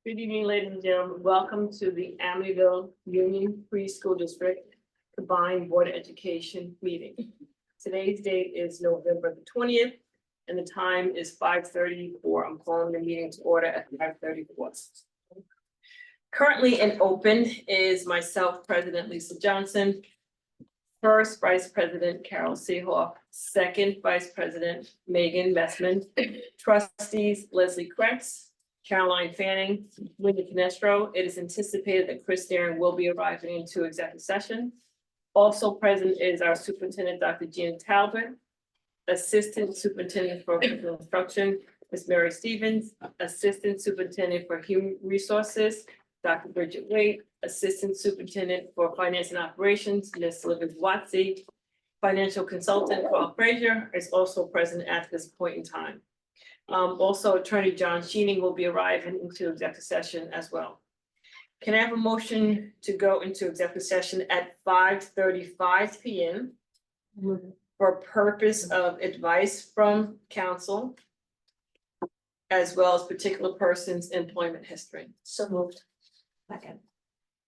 Good evening, ladies and gentlemen. Welcome to the Amityville Union Free School District Combined Board of Education meeting. Today's date is November the 20th, and the time is 5:34. I'm calling the meeting to order at 5:34. Currently in open is myself, President Lisa Johnson, first Vice President Carol Seehoff, second Vice President Megan Messman, trustees Leslie Kretz, Caroline Fanning, Wendy Canestro. It is anticipated that Chris Darren will be arriving into executive session. Also present is our superintendent, Dr. Jean Talbot, assistant superintendent for physical instruction, Ms. Mary Stevens, assistant superintendent for human resources, Dr. Bridget Wade, assistant superintendent for finance and operations, Ms. Livens Watsy, financial consultant Paul Frazier is also present at this point in time. Also, Attorney John Sheening will be arriving into executive session as well. Can I have a motion to go into executive session at 5:35 p.m. for purpose of advice from counsel as well as particular person's employment history? So moved. Second.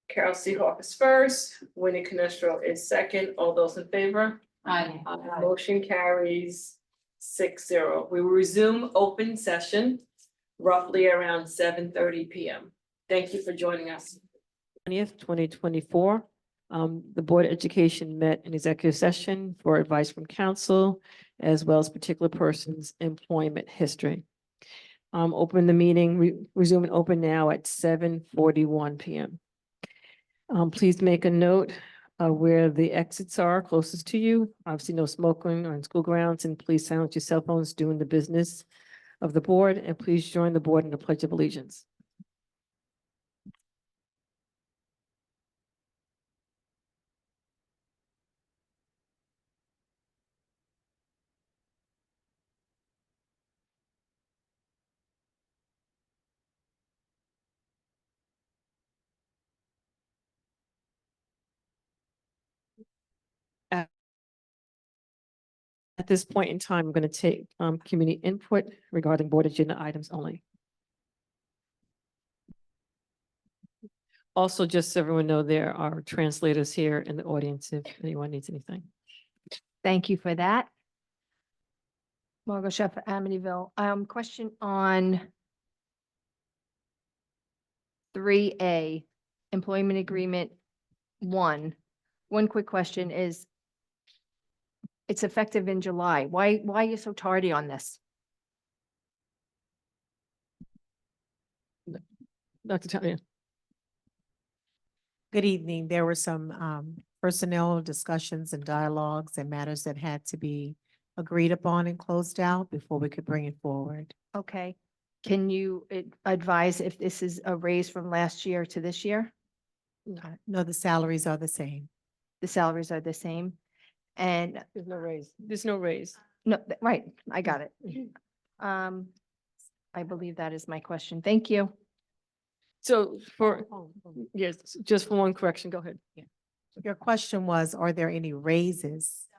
Carol Seehoff is first, Winnie Canestro is second. All those in favor? Aye. Motion carries 6-0. We will resume open session roughly around 7:30 p.m. Thank you for joining us. 20th, 2024. The Board of Education met in executive session for advice from counsel as well as particular person's employment history. Open the meeting, resume and open now at 7:41 p.m. Please make a note where the exits are closest to you. Obviously, no smoking on school grounds, and please silence your cell phones during the business of the board, and please join the board in the Pledge of Allegiance. At this point in time, I'm going to take community input regarding board agenda items only. Also, just so everyone know, there are translators here in the audience if anyone needs anything. Thank you for that. Margot Chef, Amityville. Question on 3A, employment agreement 1. One quick question is, it's effective in July. Why are you so tardy on this? Dr. Tanya. Good evening. There were some personnel discussions and dialogues and matters that had to be agreed upon and closed out before we could bring it forward. Okay. Can you advise if this is a raise from last year to this year? No, the salaries are the same. The salaries are the same? And There's no raise. There's no raise. no, right, I got it. I believe that is my question. Thank you. So for, yes, just for one correction, go ahead. Your question was, are there any raises?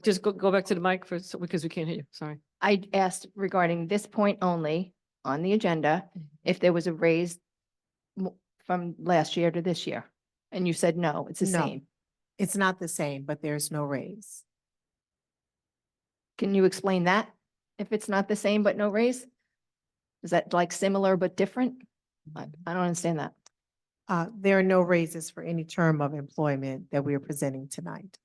Just go back to the mic for, because we can't hear you. Sorry. I asked regarding this point only on the agenda, if there was a raise from last year to this year. And you said no, it's the No. same. It's not the same, but there's no raise. Can you explain that? If it's not the same but no raise? Is that like similar but different? I don't understand that. There are no raises for any term of employment that we are presenting tonight.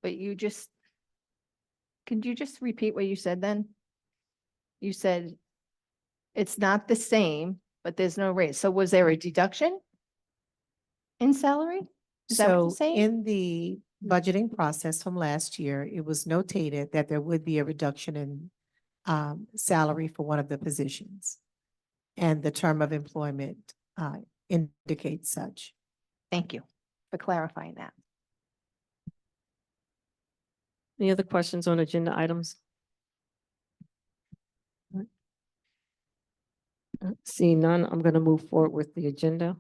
But could you just repeat what you said then? You said it's not the same, but there's no raise. So was there a deduction in salary? Is that what you're So saying? in the budgeting process from last year, it was notated that there would be a reduction in salary for one of the positions. And the term of employment indicates such. Thank you for clarifying that. Any other questions on agenda items? Seeing none, I'm going to move forward with the agenda.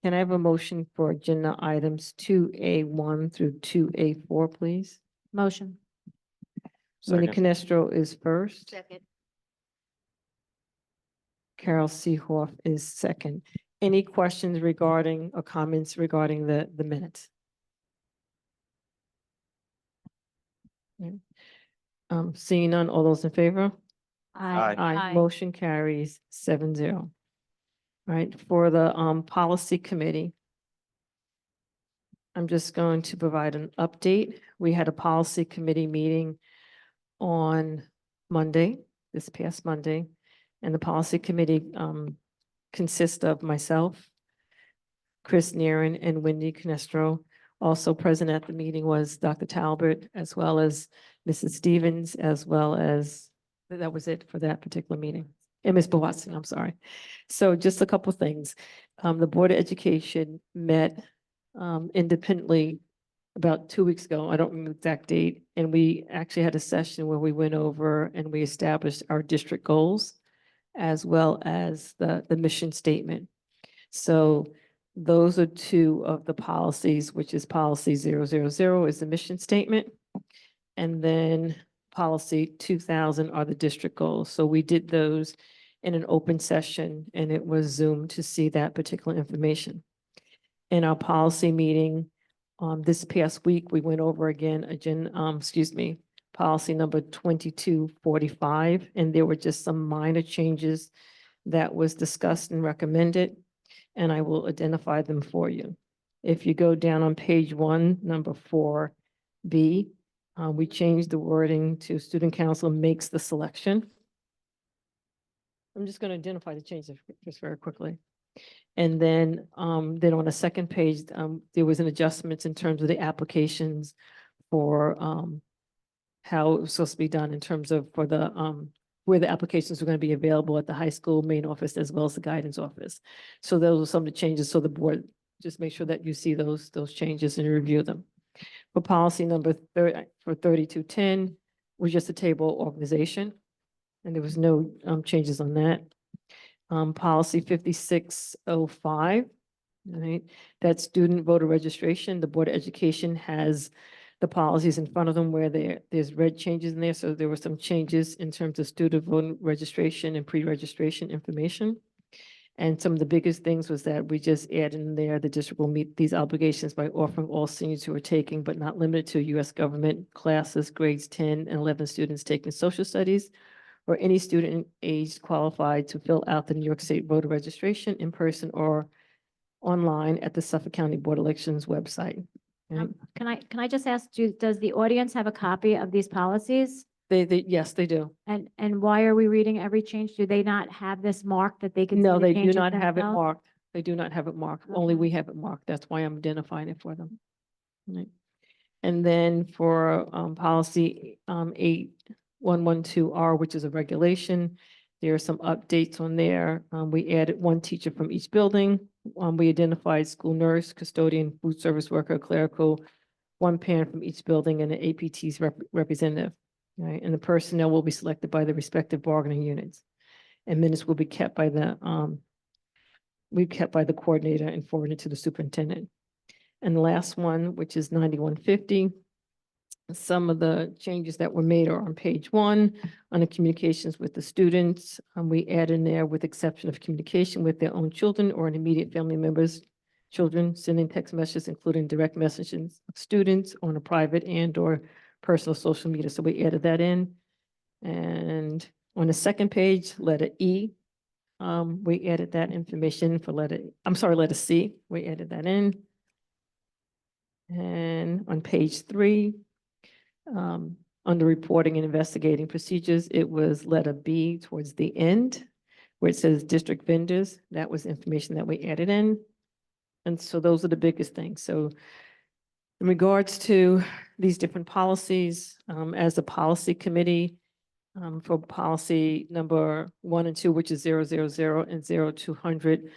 Can I have a motion for agenda items 2A1 through 2A4, please? Motion. Winnie Second. Canestro is first. Second. Carol Seehoff is second. Any questions regarding or comments regarding the minutes? Okay. Seeing none, all those in favor? Aye. Aye. Motion carries 7-0. Right, for the policy committee. I'm just going to provide an update. We had a policy committee meeting on Monday, this past Monday. And the policy committee consists of myself, Chris Nearen, and Wendy Canestro. Also present at the meeting was Dr. Talbot, as well as Mrs. Stevens, as well as, that was it for that particular meeting. And Ms. Watson, I'm sorry. So just a couple things. The Board of Education met independently about 2 weeks ago. I don't remember the exact date. And we actually had a session where we went over and we established our district goals as well as the mission statement. So those are two of the policies, which is policy 000 is the mission statement. And then policy 2000 are the district goals. So we did those in an open session and it was Zoom to see that particular information. In our policy meeting this past week, we went over again, policy number 2245, and there were just some minor changes that was discussed and recommended, and I will identify them for you. If you go down on page 1, number 4B, we changed the wording to student council makes the selection. I'm just going to identify the changes just very quickly. And then on the second page, there was an adjustment in terms of the applications for how it was supposed to be done in terms of for the where the applications were going to be available at the high school main office as well as the guidance office. So those are some of the changes. So the board just make sure that you see those changes and review them. For policy number 3210 was just a table organization, and there was no changes on that. Policy 5605, right? That's student voter registration. The Board of Education has the policies in front of them where there's red changes in there. So there were some changes in terms of student voter registration and pre-registration information. And some of the biggest things was that we just added in there, the district will meet these obligations by offering all seniors who are taking, but not limited to U.S. government classes, grades 10 and 11 students taking social studies, or any student aged qualified to fill out the New York State voter registration in person or online at the Suffolk County Board of Elections website. Right? Can I just ask you, does the audience have a copy of these policies? Yes, they do. And why are we reading every change? Do they not have this marked that they can? see No, the they do changes not have it themselves? marked. They do not have it marked. Only Okay. we have it marked. That's why I'm identifying it for them. Right. And then for policy 8112R, which is a regulation, there are some updates on there. We added one teacher from each building. We identified school nurse, custodian, food service worker, clerical, one parent from each building, and an APT's representative. Right, and the personnel will be selected by the respective bargaining units, and minutes will be kept by the coordinator and forwarded to the superintendent. And the last one, which is 9150. Some of the changes that were made are on page 1 on the communications with the students. We add in there with exception of communication with their own children or an immediate family members, children sending text messages, including direct messages of students on a private and or personal social media. So we added that in. And on the second page, letter E, we added that information for letter C, we added that in. And on page 3, under reporting and investigating procedures, it was letter B towards the end, where it says district vendors. That was information that we added in. And so those are the biggest things. So in regards to these different policies, as a policy committee, for policy number 1 and 2, which is 000 and 0200,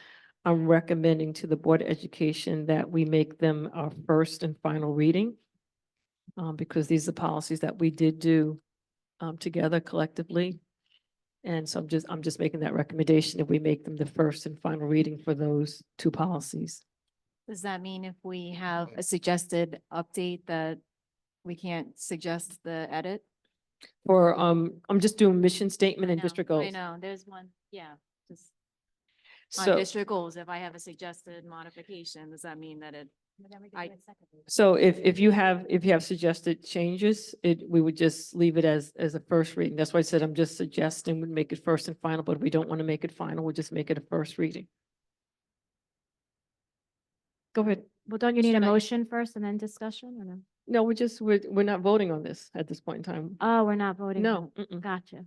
I'm recommending to the Board of Education that we make them our first and final reading, because these are policies that we did do together collectively. And so I'm just making that recommendation that we make them the first and final reading for those two policies. Does that mean if we have a suggested update that we can't suggest the edit? For, I'm just doing mission statement I and know, district goals. I know, there's one, yeah, just on So, district goals, if I have a suggested modification, does that mean that it? I- so if you have suggested changes, we would just leave it as a first reading. That's why I said I'm just suggesting we make it first and final, but if we don't want to make it final, we'll just make it a first reading. Go ahead. Well, don't you need a Should I- motion first and then discussion or no? No, we're not voting on this at this point in time. Oh, we're not voting. No. on- Gotcha.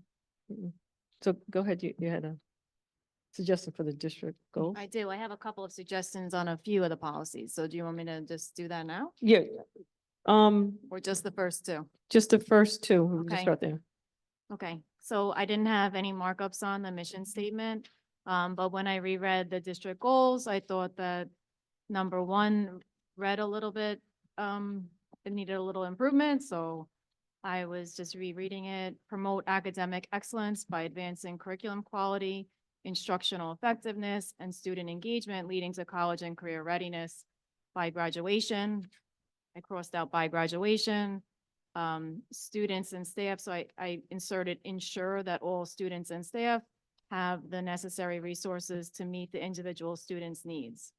So go ahead. You had a suggestion for the district goal? I do, I have a couple of suggestions on a few of the policies, so do you want me to just do that now, Yeah. or just the first two? Just the first two. We'll just Okay. start there. Okay, so I didn't have any markups on the mission statement, but when I reread the district goals, I thought that number one read a little bit, it needed a little improvement, so I was just rereading it. Promote academic excellence by advancing curriculum quality, instructional effectiveness, and student engagement leading to college and career readiness by graduation. I crossed out by graduation. Students and staff, so I inserted ensure that all students and staff have the necessary resources to meet the individual students' needs.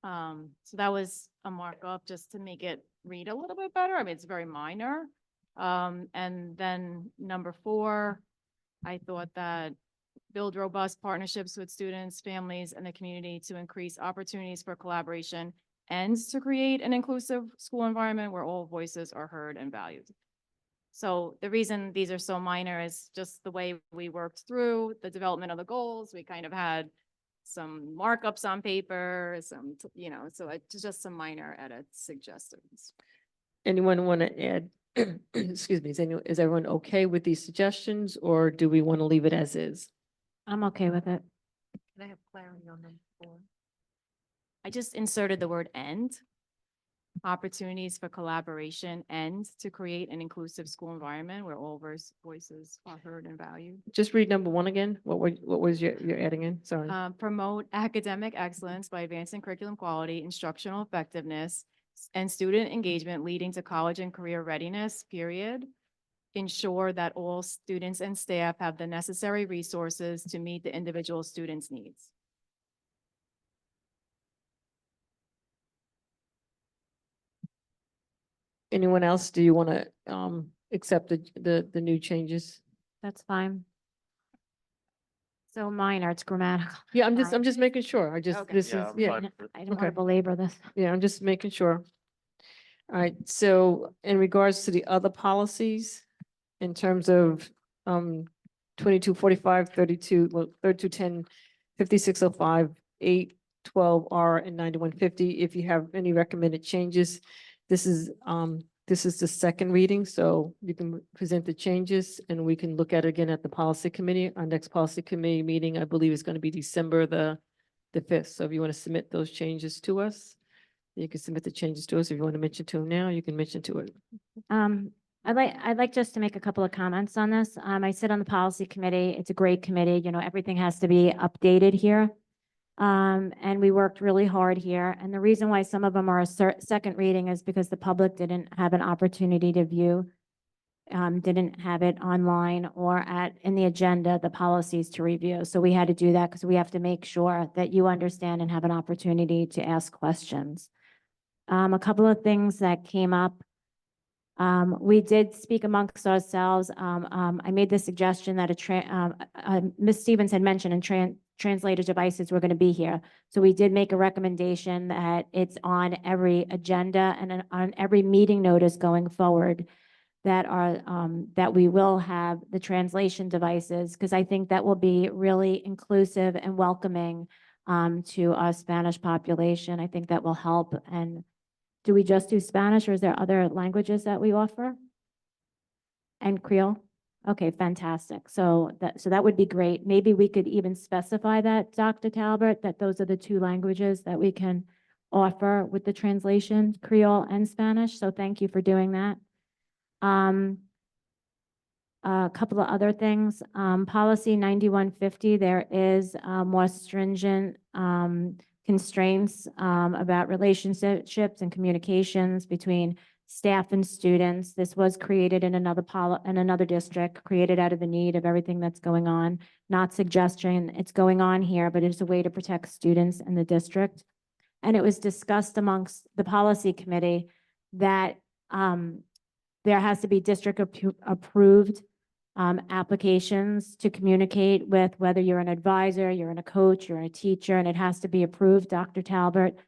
So that was a markup just to make it read a little bit better. I mean, it's very minor. And then number 4, I thought that build robust partnerships with students, families, and the community to increase opportunities for collaboration and to create an inclusive school environment where all voices are heard and valued. So the reason these are so minor is just the way we worked through the development of the goals. We kind of had some markups on paper, so it's just some minor edits, suggestions. Anyone want to add? Excuse me, is everyone okay with these suggestions, or do we want to leave it as is? I'm okay with it. Can I have clarity on number 4? I just inserted the word "and." Opportunities for collaboration and to create an inclusive school environment where all voices are heard and valued. Just read number 1 again. What was you're adding in? Sorry. Promote academic excellence by advancing curriculum quality, instructional effectiveness, and student engagement leading to college and career readiness, period. Ensure that all students and staff have the necessary resources to meet the individual students' needs. Anyone else? Do you want to accept the new changes? That's fine. So minor, it's grammatical. Yeah, I'm Fine. just making sure. I just, Okay. this is, Yeah, I'm yeah. fine. I don't want Okay. to belabor this. Yeah, I'm just making sure. All right, so in regards to the other policies, in terms of 2245, 3210, 5605, 812R, and 9150, if you have any recommended changes, this is the second reading, so you can present the changes and we can look at it again at the policy committee. Our next policy committee meeting, I believe, is going to be December the 5th. So if you want to submit those changes to us, you can submit the changes to us. If you want to mention to them now, you can mention to it. I'd like just to make a couple of comments on this. I sit on the policy committee. It's a great committee. You know, everything has to be updated here. And we worked really hard here. And the reason why some of them are a second reading is because the public didn't have an opportunity to view, didn't have it online or in the agenda, the policies to review. So we had to do that because we have to make sure that you understand and have an opportunity to ask questions. A couple of things that came up. We did speak amongst ourselves. I made the suggestion that Ms. Stevens had mentioned and translator devices were going to be here. So we did make a recommendation that it's on every agenda and on every meeting notice going forward that we will have the translation devices, because I think that will be really inclusive and welcoming to our Spanish population. I think that will help. And do we just do Spanish, or is there other languages that we offer? And Creole? Okay, fantastic. So that would be great. Maybe we could even specify that, Dr. Talbot, that those are the 2 languages that we can offer with the translation, Creole and Spanish. So thank you for doing that. A couple of other things. Policy 9150, there is more stringent constraints about relationships and communications between staff and students. This was created in another district, created out of the need of everything that's going on. Not suggestion it's going on here, but it's a way to protect students in the district. And it was discussed amongst the policy committee that there has to be district approved applications to communicate with, whether you're an advisor, you're a coach, you're a teacher, and it has to be approved. Dr. Talbot,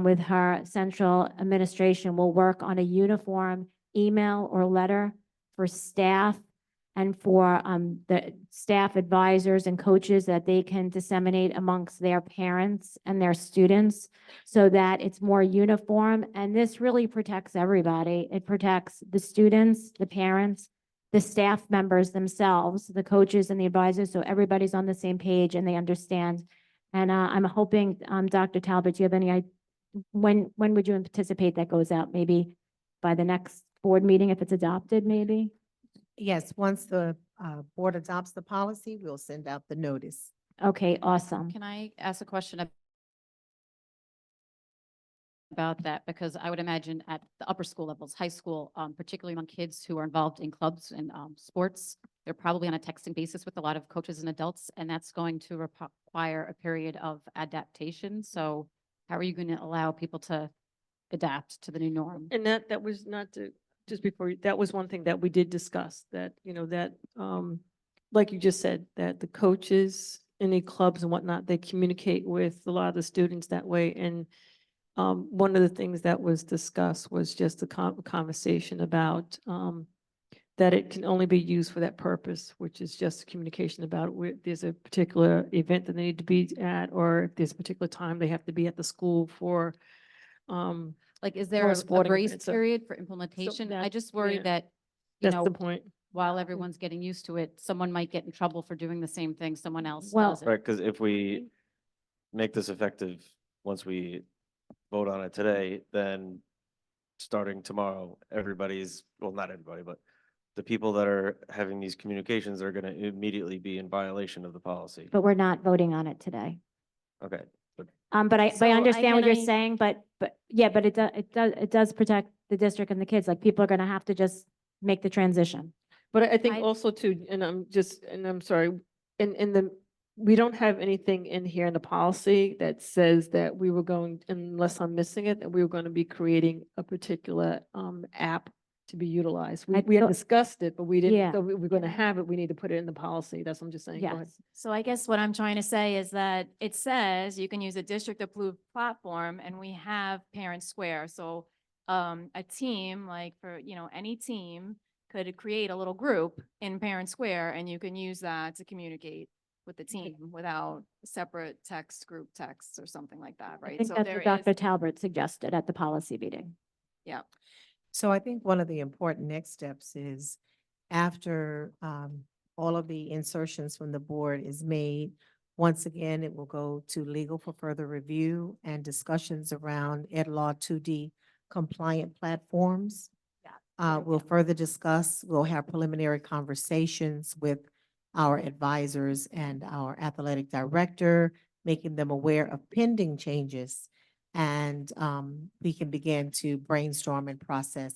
with her central administration, will work on a uniform email or letter for staff and for the staff advisors and coaches that they can disseminate amongst their parents and their students so that it's more uniform. And this really protects everybody. It protects the students, the parents, the staff members themselves, the coaches and the advisors, so everybody's on the same page and they understand. And I'm hoping, Dr. Talbot, do you have any, when would you anticipate that goes out? Maybe by the next board meeting, if it's adopted, maybe? Yes, once the board adopts the policy, we'll send out the notice. Okay, awesome. Can I ask a question about that? Because I would imagine at the upper school levels, high school, particularly among kids who are involved in clubs and sports, they're probably on a texting basis with a lot of coaches and adults, and that's going to require a period of adaptation. So how are you going to allow people to adapt to the new norm? And that was not to, just before, that was one thing that we did discuss, that, like you just said, that the coaches in the clubs and whatnot, they communicate with a lot of the students that way. And one of the things that was discussed was just a conversation about that it can only be used for that purpose, which is just communication about where there's a particular event that they need to be at, or if there's a particular time they have to be at the school for. Like, is Or there a sporting grace events, so- period for implementation? I that- just worry yeah. that, you That's the know, point. while everyone's getting used to it, someone might get in trouble for doing the same thing someone else Well- does it. Right, because if we make this effective, once we vote on it today, then starting tomorrow, everybody's, well, not everybody, but the people that are having these communications are gonna immediately be in violation of the policy. But we're not voting on it today. Okay, But I So I- understand what can you're I- saying, but yeah, but it does protect the district and the kids. Like, people are gonna have to just make the transition. But I think I- also too, and I'm sorry, we don't have anything in here in the policy that says that we were going, unless I'm missing it, that we were going to be creating a particular app to be utilized. I We had thought- discussed it, but we Yeah. didn't, so we're going to have it, we need to put it in the policy. That's what I'm just saying. Go ahead. Yes. So I guess what I'm trying to say is that it says you can use a district approved platform and we have Parent Square. So a team, like for, any team could create a little group in Parent Square and you can use that to communicate with the team without separate group texts or something like that, I right? think So that's there what is, Dr. Talbot suggested at the policy meeting. yeah. So I think one of the important next steps is after all of the insertions from the board is made, once again, it will go to legal for further review and discussions around Ed Law 2D compliant platforms. We'll further discuss, we'll have preliminary conversations with our advisors and our athletic director, making them aware of pending changes. And we can begin to brainstorm and process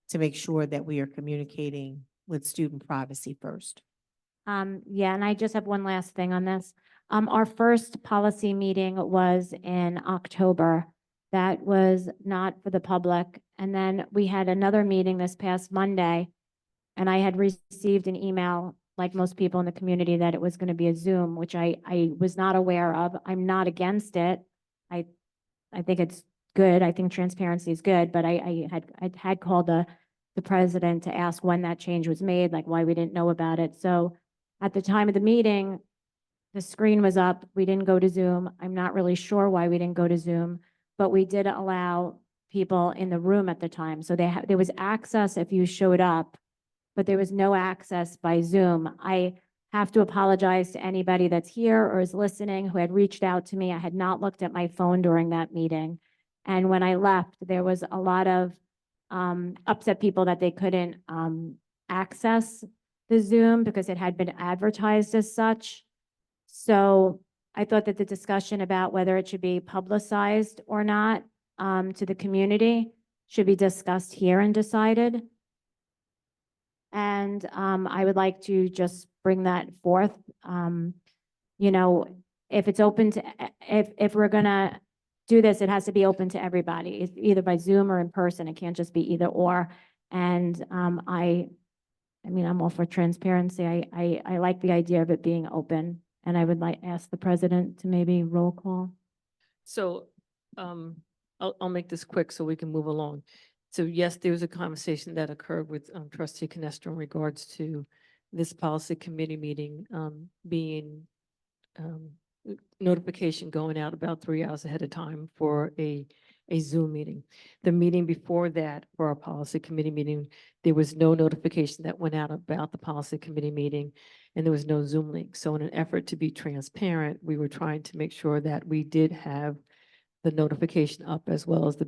to make sure that we are communicating with student privacy first. Yeah, and I just have one last thing on this. Our first policy meeting was in October. That was not for the public. And then we had another meeting this past Monday. And I had received an email, like most people in the community, that it was going to be a Zoom, which I was not aware of. I'm not against it. I think it's good. I think transparency is good, but I had called the president to ask when that change was made, like why we didn't know about it. So at the time of the meeting, the screen was up. We didn't go to Zoom. I'm not really sure why we didn't go to Zoom, but we did allow people in the room at the time. So there was access if you showed up, but there was no access by Zoom. I have to apologize to anybody that's here or is listening who had reached out to me. I had not looked at my phone during that meeting. And when I left, there was a lot of upset people that they couldn't access the Zoom because it had been advertised as such. So I thought that the discussion about whether it should be publicized or not to the community should be discussed here and decided. And I would like to just bring that forth. You know, if it's open to, if we're gonna do this, it has to be open to everybody. It's either by Zoom or in person. It can't just be either or. And I mean, I'm all for transparency. I like the idea of it being open. And I would like ask the president to maybe roll call. So, I'll make this quick so we can move along. So yes, there was a conversation that occurred with trustee Canestra in regards to this policy committee meeting, being, notification going out about 3 hours ahead of time for a Zoom meeting. The meeting before that, for our policy committee meeting, there was no notification that went out about the policy committee meeting, and there was no Zoom link. So in an effort to be transparent, we were trying to make sure that we did have the notification up as well as the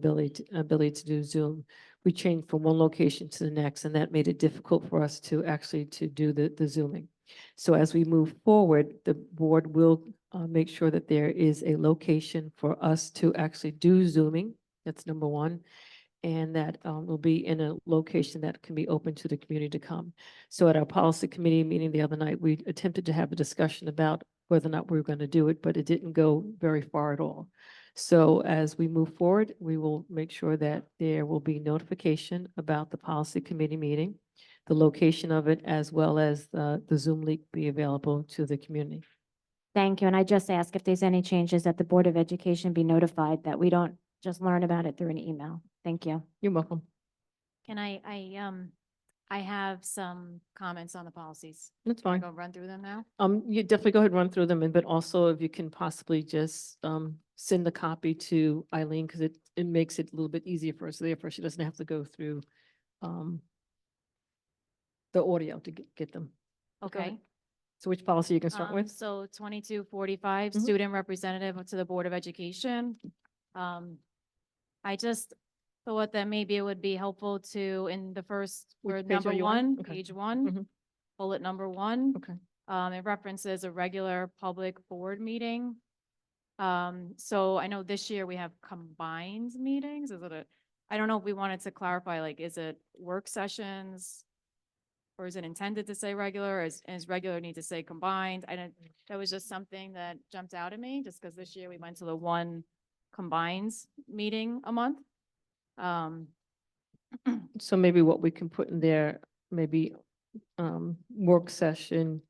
ability to do Zoom. We changed from one location to the next, and that made it difficult for us to actually to do the Zooming. So as we move forward, the board will make sure that there is a location for us to actually do Zooming. That's number one. And that will be in a location that can be open to the community to come. So at our policy committee meeting the other night, we attempted to have a discussion about whether or not we were going to do it, but it didn't go very far at all. So as we move forward, we will make sure that there will be notification about the policy committee meeting, the location of it, as well as the Zoom link be available to the community. Thank you. And I just ask if there's any changes that the Board of Education be notified, that we don't just learn about it through an email. Thank you. You're welcome. Can I have some comments on the policies. That's Can I fine. go run through them now? You definitely go ahead and run through them, but also if you can possibly just send the copy to Eileen, because it makes it a little bit easier for us. So therefore, she doesn't have to go through the audio to get them. Go ahead. Okay. So which policy you can start with? So 2245, Mhm. student representative to the Board of Education. I just thought that maybe it would be helpful to, in the first, Which or page number are you on? one, Okay. page one, Mhm. bullet number one. Okay. It references a regular public board meeting. So I know this year we have combined meetings. Is it I don't know if we wanted to clarify, like, is it work sessions? Or is it intended to say regular, or is regular need to say combined? That was just something that jumped out at me, just because this year we went to the one combined meeting a month. So maybe what we can put in there, maybe work session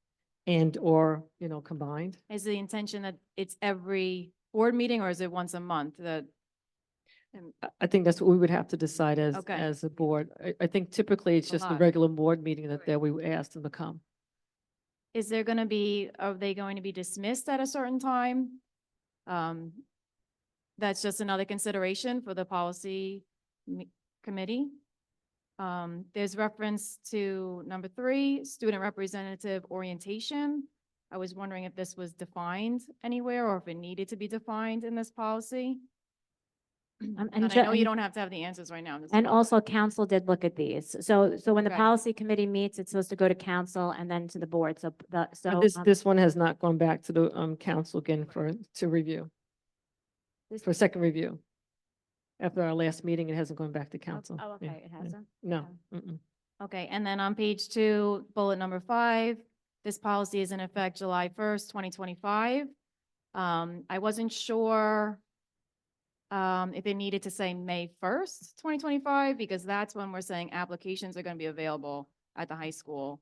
and or, combined. Is the intention that it's every board meeting, or is it once a month that? I think that's what we would have to decide Okay. as a board. I think typically it's A just a lot. regular board meeting that we would ask them to come. Is there going to be, are they going to be dismissed at a certain time? That's just another consideration for the policy committee. There's reference to number 3, student representative orientation. I was wondering if this was defined anywhere, or if it needed to be defined in this policy. And I know you don't have to have the answers right now. I'm just And wondering. also council did look at these. So when the Okay. policy committee meets, it's supposed to go to council and then to the board. So This one has not gone back to the council again to review, for second review. After our last meeting, it hasn't gone back to council. Oh, Yeah, okay, it yeah. hasn't? No. Okay. Mm-mm. Okay, and then on page 2, bullet number 5, this policy is in effect July 1st, 2025. I wasn't sure if it needed to say May 1st, 2025, because that's when we're saying applications are going to be available at the high school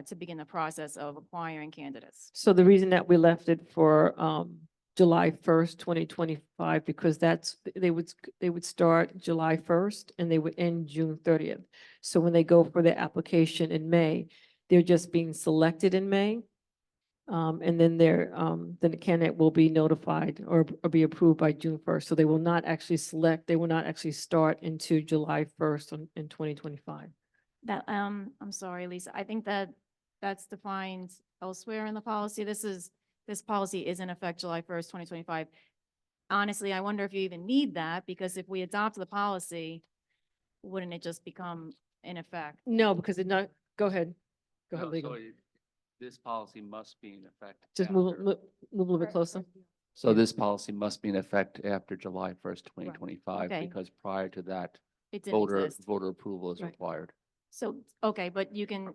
to begin the process of acquiring candidates. So the reason that we left it for July 1st, 2025, because they would start July 1st and they would end June 30th. So when they go for their application in May, they're just being selected in May. And then then the candidate will be notified or be approved by June 1st. So they will not actually they will not actually start into July 1st in 2025. That, I'm sorry, Lisa, I think that's defined elsewhere in the policy. This policy is in effect July 1st, 2025. Honestly, I wonder if you even need that, because if we adopt the policy, wouldn't it just become in effect? No, because go ahead. Go ahead, No, legal. so this policy must be in effect. Just move after- a little bit closer. So this policy must be in effect after July 1st, 2025, Okay. because prior to that, It didn't voter, exist. voter approval is Right. required. So, okay, but you can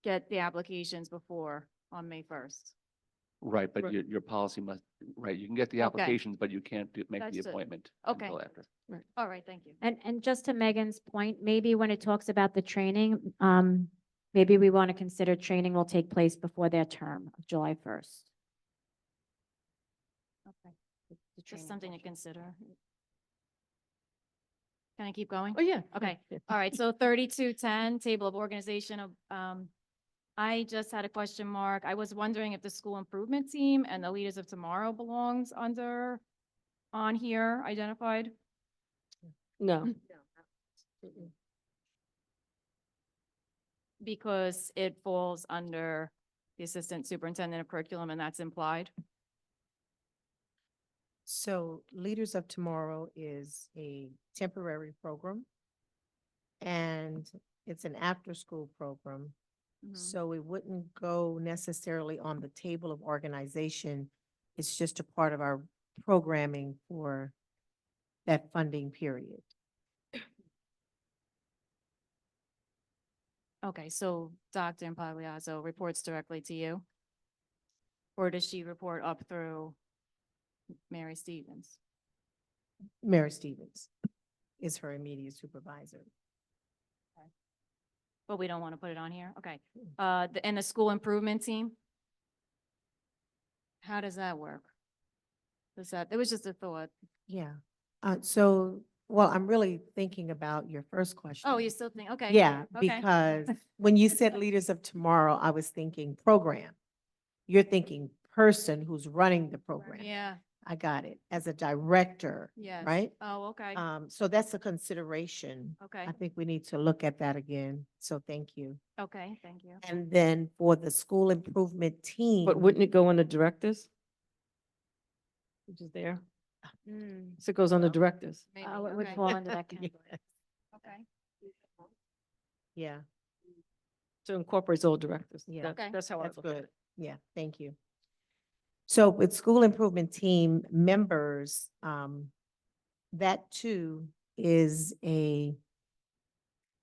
get the applications before on May 1st. Right, but Right. your policy must, right, you can get the Okay. applications, but you can't make the Understood. appointment Okay. until after. All right, thank you. And just to Megan's point, maybe when it talks about the training, maybe we want to consider training will take place before their term of July 1st. Okay, the just training something to portion. consider. Can I keep going? Oh, yeah. Okay. Yeah. All right, so 3210, table of organization of, I just had a question mark. I was wondering if the school improvement team and the leaders of tomorrow belongs on here identified? No. Because it falls under the assistant superintendent of curriculum and that's implied? So Leaders of Tomorrow is a temporary program. And it's an after-school program. Mhm. So it wouldn't go necessarily on the table of organization. It's just a part of our programming for that funding period. Okay, so Dr. Impagliazzo reports directly to you? Or does she report up through Mary Stevens? Mary Stevens is her immediate supervisor. But we don't want to put it on here? Okay. And the school improvement team? How does that work? It was just a thought. Yeah. Well, I'm really thinking about your first question. Oh, you still think, okay. Yeah, Okay. because when you said Leaders of Tomorrow, I was thinking program. You're thinking person who's running the program. Yeah, I got it, as a director, yes. right? Oh, okay, So that's a consideration. okay, I think we need to look at that again. So thank you. okay, thank you. And then for the school improvement team. But wouldn't it go on the directors? Which is there. Mm. So it goes on the directors. Maybe, Oh, it would okay, fall under that category. okay. Yeah, So incorporates all directors. Yeah. That's- Okay. That's how I that's look at good. it. Yeah, thank you. So with school improvement team members, that too is a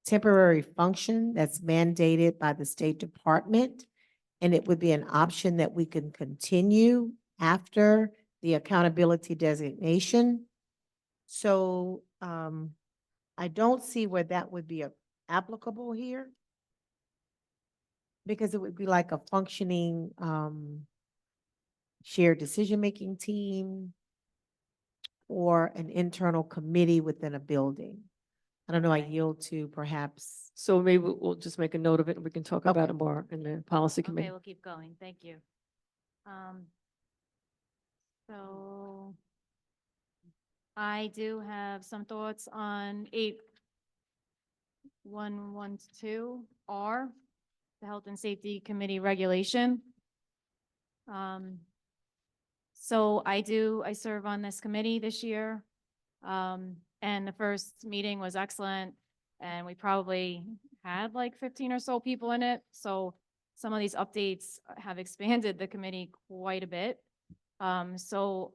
temporary function that's mandated by the State Department. And it would be an option that we can continue after the accountability designation. So I don't see where that would be applicable here. Because it would be like a functioning shared decision-making team or an internal committee within a building. I don't know, I Okay. yield to perhaps, So maybe we'll just make a note of it and we can talk about Okay. it more in the policy Okay, committee. we'll keep going, thank you. So I do have some thoughts on 8112R, the Health and Safety Committee regulation. So I serve on this committee this year. And the first meeting was excellent, and we probably had like 15 or so people in it. So some of these updates have expanded the committee quite a bit. So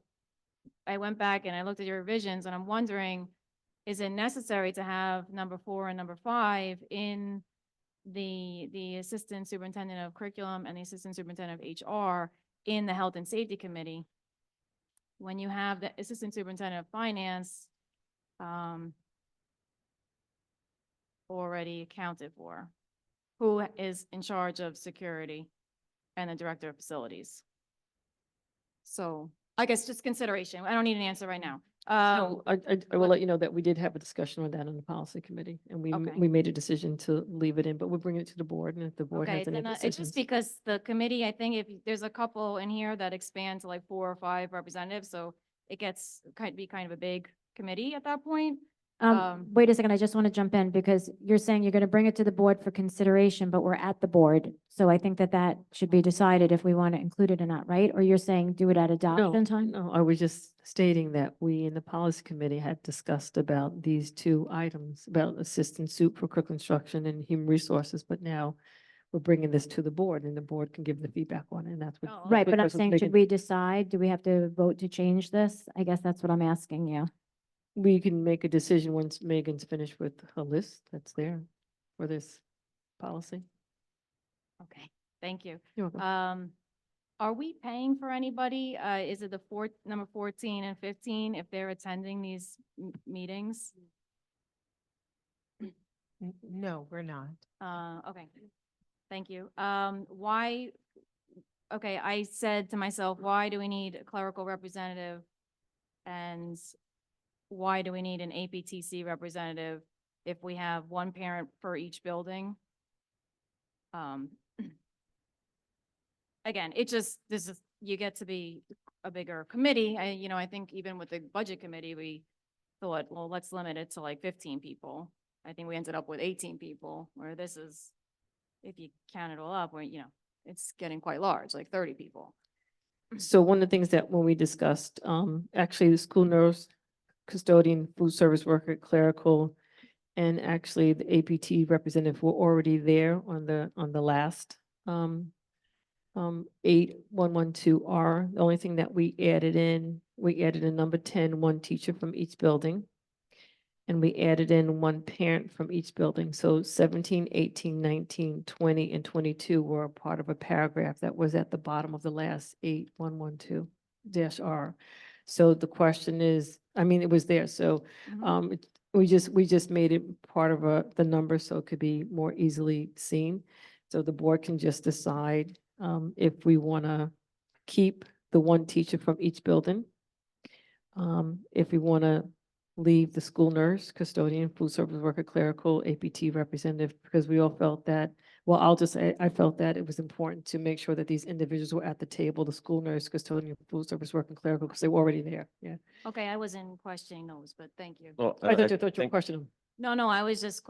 I went back and I looked at your revisions, and I'm wondering, is it necessary to have number 4 and number 5 in the Assistant Superintendent of Curriculum and the Assistant Superintendent of HR in the Health and Safety Committee, when you have the Assistant Superintendent of Finance already accounted for, who is in charge of security and the Director of Facilities? So I guess just consideration. I don't need an answer right now. No, I will let you know that we did have a discussion on that in the policy committee and Okay. we made a decision to leave it in, but we'll bring it to the board and if the board Okay, has any then it's decisions. just because the committee, I think if there's a couple in here that expand to like 4 or 5 representatives, so it gets kind of a big committee at that point. Wait a second, I just want to jump in because you're saying you're going to bring it to the board for consideration, but we're at the board. So I think that should be decided if we want to include it or not, right? Or you're saying do it at adoption time? No, I was just stating that we in the policy committee had discussed about these 2 items, about assistant soup for curriculum instruction and human resources, but now we're bringing this to the board and the board can give the feedback on it and that's what. Oh, Right, but I'm because saying, they should can- we decide? Do we have to vote to change this? I guess that's what I'm asking you. we can make a decision once Megan's finished with her list that's there for this policy. Okay, thank you. You're welcome. Are we paying for anybody? Is it the number 14 and 15 if they're attending these meetings? No, we're not. Okay, thank you. Why, okay, I said to myself, why do we need a clerical representative? And why do we need an APTC representative if we have one parent for each building? Again, you get to be a bigger committee. I think even with the budget committee, we thought, well, let's limit it to like 15 people. I think we ended up with 18 people, where this is, if you count it all up, where, it's getting quite large, like 30 people. So one of the things that when we discussed, actually the school nurse, custodian, food service worker, clerical, and actually the APT representative were already there on the last 8112R. The only thing that we added in number 10, one teacher from each building. And we added in one parent from each building. So 17, 18, 19, 20, and 22 were a part of a paragraph that was at the bottom of the last 8112-R. So the question is, I mean, it was there. So Mhm. we just made it part of the number so it could be more easily seen. So the board can just decide if we want to keep the one teacher from each building. If we want to leave the school nurse, custodian, food service worker, clerical, APT representative, because we all felt that, well, I'll just say, I felt that it was important to make sure that these individuals were at the table, the school nurse, custodian, food service worker, and clerical, because they were already there, yeah. Okay, I wasn't questioning those, but thank you. Well, I thought you were think- questioning. No, I was just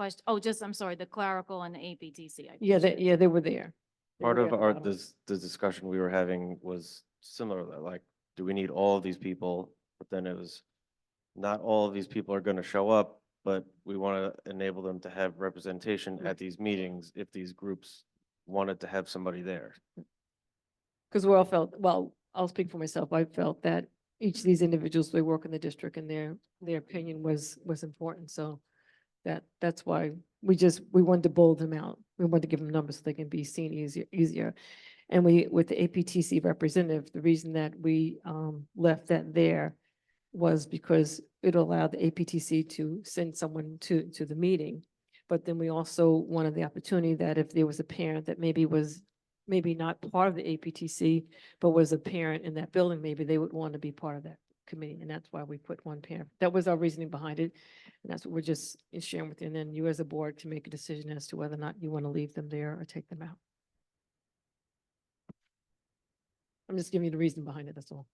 I'm sorry, the clerical and the APTC. I Yeah, questioned. they were there. They Part were of at the our, bottom. the discussion we were having was similar, like, do we need all of these people? But then it was, not all of these people are going to show up, but we want to enable them to have representation at these meetings if these groups wanted to have somebody there. Because we all felt, well, I'll speak for myself, I felt that each of these individuals, they work in the district and their opinion was important, so that's why we wanted to bold them out. We wanted to give them numbers so they can be seen easier. And with the APTC representative, the reason that we left that there was because it allowed the APTC to send someone to the meeting. But then we also wanted the opportunity that if there was a parent that maybe not part of the APTC, but was a parent in that building, maybe they would want to be part of that committee. And that's why we put one parent. That was our reasoning behind it. And that's what we're just sharing with you. And then you as a board can make a decision as to whether or not you want to leave them there or take them out. I'm just giving you the reason behind it, that's all.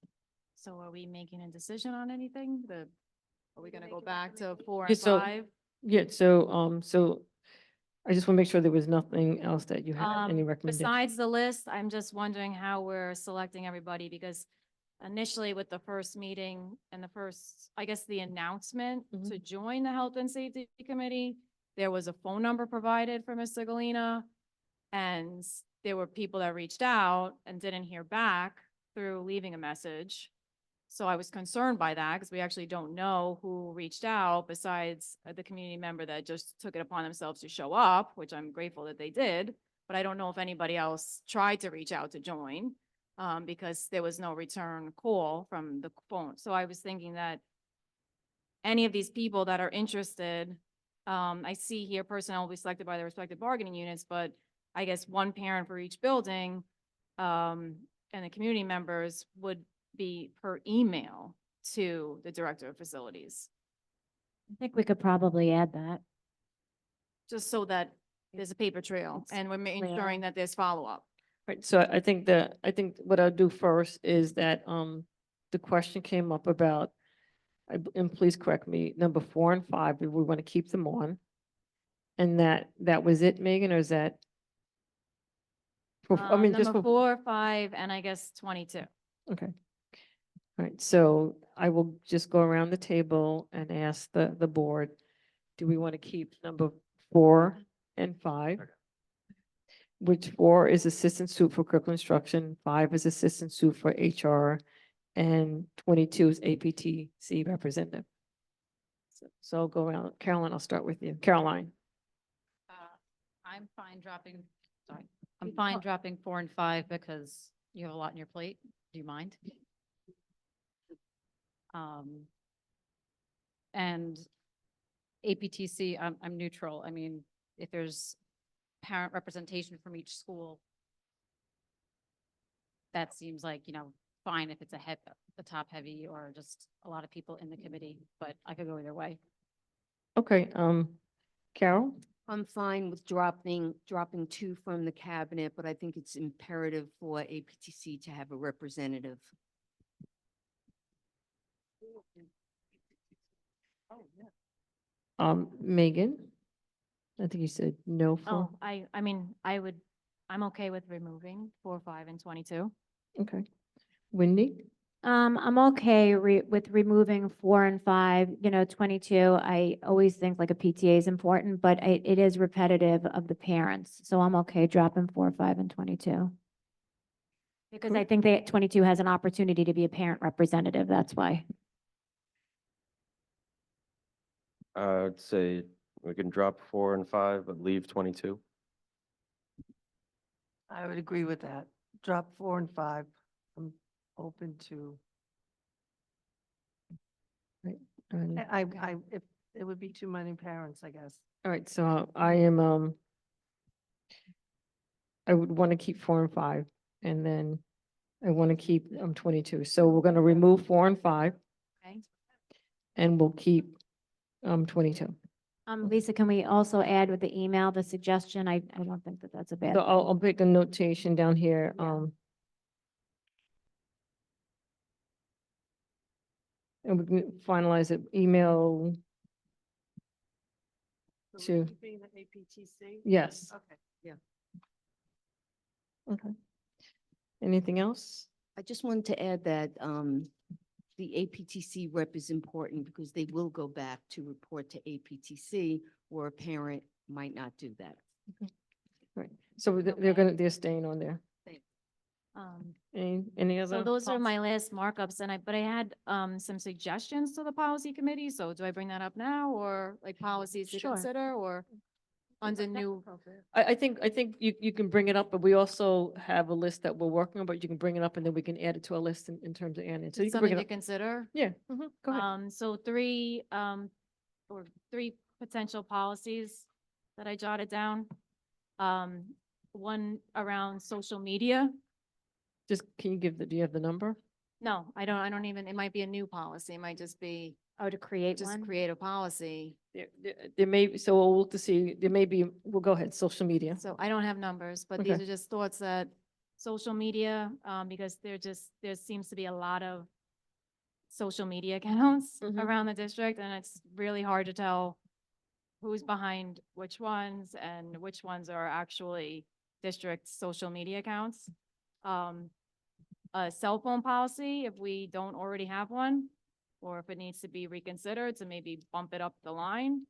So are we making a decision on anything? Are we gonna go back to 4 Yeah, and so- 5? Yeah, so I just want to make sure there was nothing else that you had, any recommendation. Besides the list, I'm just wondering how we're selecting everybody, because initially with the first meeting and I guess the announcement to join the Health and Safety Committee, there was a phone number provided for Mr. Galena, and there were people that reached out and didn't hear back through leaving a message. So I was concerned by that because we actually don't know who reached out besides the community member that just took it upon themselves to show up, which I'm grateful that they did. But I don't know if anybody else tried to reach out to join because there was no return call from the phone. So I was thinking that any of these people that are interested, I see here personnel will be selected by the respective bargaining units, but I guess one parent for each building and the community members would be per email to the director of facilities, I think we could probably add that. just so that there's a paper trail It's and we're clear. ensuring that there's follow-up. Right, so I think what I'll do first is that, the question came up about, and please correct me, number 4 and 5, if we want to keep them on. And that was it, Megan, or is that? I mean, just Number for, 4, 5, and I guess 22. okay. All right, so I will just go around the table and ask the board, do we want to keep number 4 and 5? Which 4 is assistant suit for curriculum instruction, 5 is assistant suit for HR, and 22 is APTC representative. So go around. Caroline, I'll start with you. Caroline. I'm fine dropping, sorry, I'm fine dropping 4 and 5 because you have a lot on your plate. Do you mind? And APTC, I'm neutral. I mean, if there's parent representation from each school, that seems like, fine if it's a top heavy or just a lot of people in the committee, but I could go either way. Okay, Carol? I'm fine with dropping 2 from the cabinet, but I think it's imperative for APTC to have a representative. Megan? I think you said no for, Oh, I mean, I'm okay with removing 4, 5, and 22. okay. Wendy? I'm okay with removing 4 and 5, 22. I always think like a PTA is important, but it is repetitive of the parents. So I'm okay dropping 4, 5, and 22. Because I think that 22 has an opportunity to be a parent representative. That's why. I'd say we can drop 4 and 5, but leave 22. I would agree with that. Drop 4 and 5. I'm open to, if it would be too many parents, I guess. All right, so I am, I would want to keep 4 and 5, and then I want to keep 22. So we're going to remove 4 and 5, Okay. and we'll keep 22. Lisa, can we also add with the email, the suggestion? I don't think that that's a bad. So I'll make a notation down here. And we can finalize it, email, So we're To- keeping the APTC? yes. Okay. Okay. Anything else? I just wanted to add that the APTC rep is important because they will go back to report to APTC, where a parent might not do that. Right, so they're staying on there. Any other? So those are thoughts? my last markups but I had some suggestions to the policy committee. So do I bring that up now or like policies to Sure. consider or under new? I think you can bring it up, but we also have a list that we're working on, but you can bring it up and then we can add it to our list in terms of adding. So you can bring Something it to up. consider? Yeah, go ahead. So three potential policies that I jotted down. One around social media. Just, can you do you have the number? No, I don't even, it might be a new policy. It might just be, Oh, to create just one? create a policy. There may, so we'll look to see, there may be, well, go ahead, social media. So I don't have numbers, but Okay. these are just thoughts that social media, because there seems to be a lot of social media accounts Mhm. around the district, and it's really hard to tell who's behind which ones and which ones are actually district social media accounts. A cell phone policy, if we don't already have one, or if it needs to be reconsidered to maybe bump it up the line.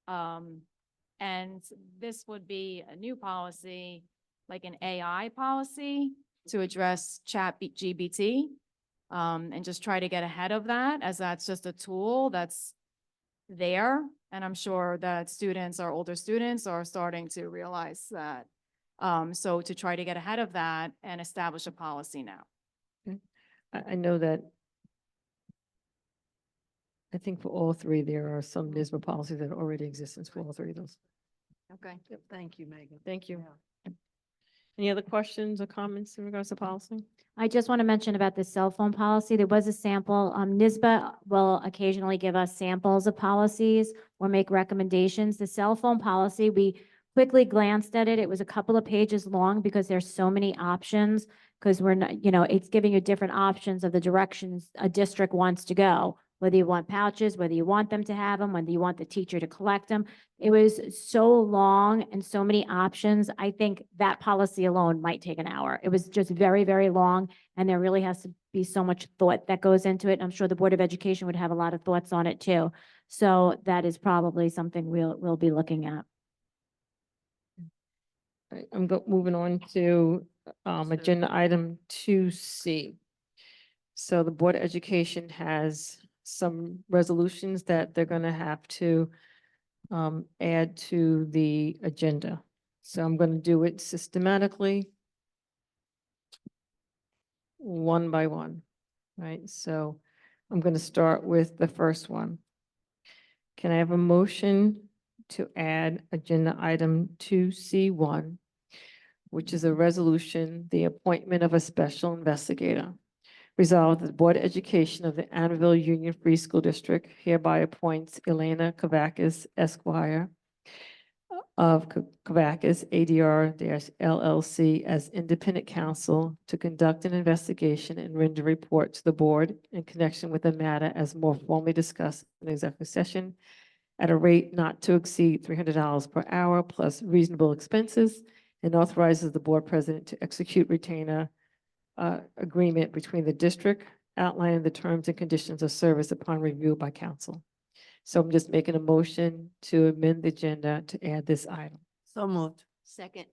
And this would be a new policy, like an AI policy to address ChatGPT. And just try to get ahead of that, as that's just a tool that's there. And I'm sure that our older students are starting to realize that. So to try to get ahead of that and establish a policy now. I know that I think for all three, there are some NISBA policies that already exist for all three of those. Okay. Yep, thank you, Megan. Thank you. Yeah. Any other questions or comments in regards to policy? I just want to mention about the cell phone policy. There was a sample. NISBA will occasionally give us samples of policies or make recommendations. The cell phone policy, we quickly glanced at it. It was a couple of pages long because there's so many options. Because we're not, it's giving you different options of the directions a district wants to go. Whether you want pouches, whether you want them to have them, whether you want the teacher to collect them. It was so long and so many options. I think that policy alone might take an hour. It was just very, very long, and there really has to be so much thought that goes into it. I'm sure the Board of Education would have a lot of thoughts on it too. So that is probably something we'll be looking at. All right, I'm moving on to agenda item 2C. So the Board of Education has some resolutions that they're gonna have to add to the agenda. So I'm gonna do it systematically, one by one, right? So I'm gonna start with the first one. Can I have a motion to add agenda item 2C1, which is a resolution, the appointment of a special investigator? Resolved that the Board of Education of the Amityville Union Free School District hereby appoints Elena Kavakis Esquire of Kavakis ADR-LLC as independent counsel to conduct an investigation and render report to the board in connection with the matter as more formally discussed in executive session at a rate not to exceed $300 per hour plus reasonable expenses, and authorizes the board president to execute retainer agreement between the district outlining the terms and conditions of service upon review by council. So I'm just making a motion to amend the agenda to add this item. So moved. Second.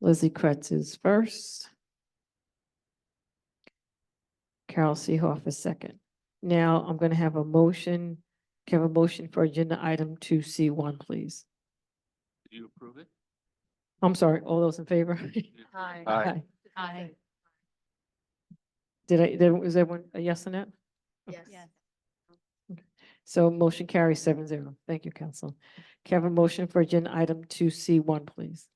Lizzie Kretz is first. Carol Seehoff is second. Now I'm going to have a motion. Can I have a motion for agenda item 2C1, please? Did you approve it? I'm sorry, all those in favor? Aye. Aye. Aye. Was everyone a yes on that? Yes. So motion carries 7-0. Thank you, council. Can I have a motion for agenda item 2C1, please?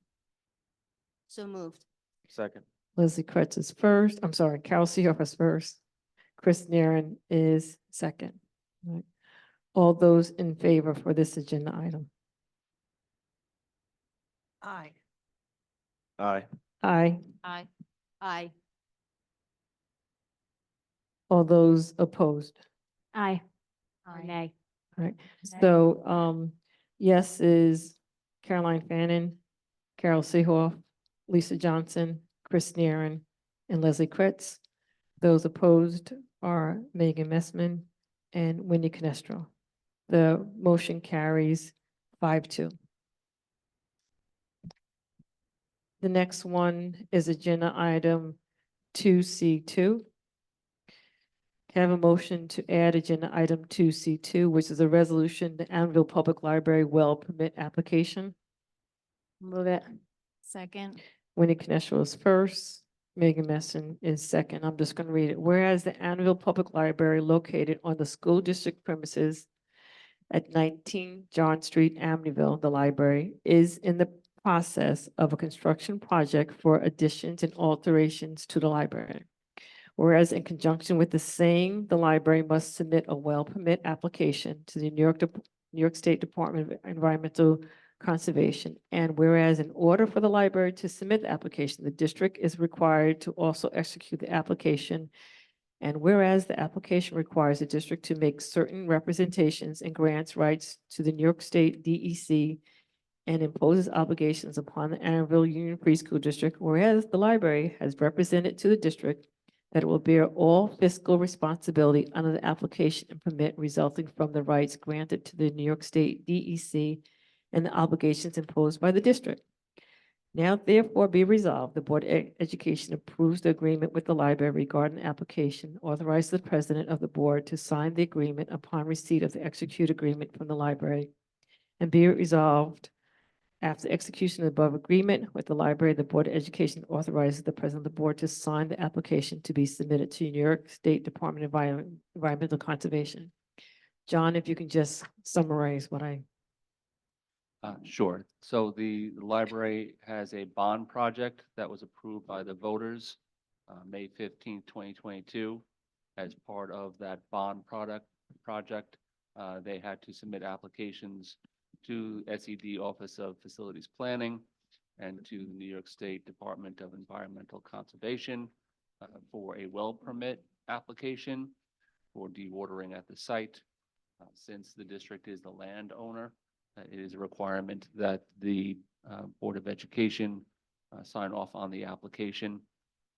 So moved. Second. Lizzie Kretz is first. I'm sorry, Carol Seehoff is first. Chris Naren is second. All right. All those in favor for this agenda item? Aye. Aye. Aye. Aye. Aye. All those opposed? Aye. Aye. Nay. All right. So, yes is Caroline Fannin, Carol Seehoff, Lisa Johnson, Chris Naren, and Leslie Kretz. Those opposed are Megan Messman and Wendy Canestro. The motion carries 5-2. The next one is agenda item 2C2. Can I have a motion to add agenda item 2C2, which is a resolution, the Amityville Public Library well permit application? Move it. Second. Wendy Canestro is first. Megan Messon is second. I'm just going to read it. Whereas the Amityville Public Library located on the school district premises at 19 John Street, Amityville, the library is in the process of a construction project for additions and alterations to the library. Whereas in conjunction with the same, the library must submit a well permit application to the New York State Department of Environmental Conservation. And whereas in order for the library to submit the application, the district is required to also execute the application. And whereas the application requires the district to make certain representations and grants rights to the New York State DEC and imposes obligations upon the Amityville Union Free School District, whereas the library has represented to the district that it will bear all fiscal responsibility under the application and permit resulting from the rights granted to the New York State DEC and the obligations imposed by the district. Now therefore be resolved, the Board of Education approves the agreement with the library regarding the application, authorizes the president of the board to sign the agreement upon receipt of the executed agreement from the library. And be it resolved, after execution of the above agreement with the library, the Board of Education authorizes the president of the board to sign the application to be submitted to New York State Department of Environmental Conservation. John, if you can just summarize what I. Sure. So the library has a bond project that was approved by the voters, May 15th, 2022. As part of that bond project, they had to submit applications to SED Office of Facilities Planning and to the New York State Department of Environmental Conservation for a well permit application for dewatering at the site. Since the district is the landowner, it is a requirement that the Board of Education sign off on the application.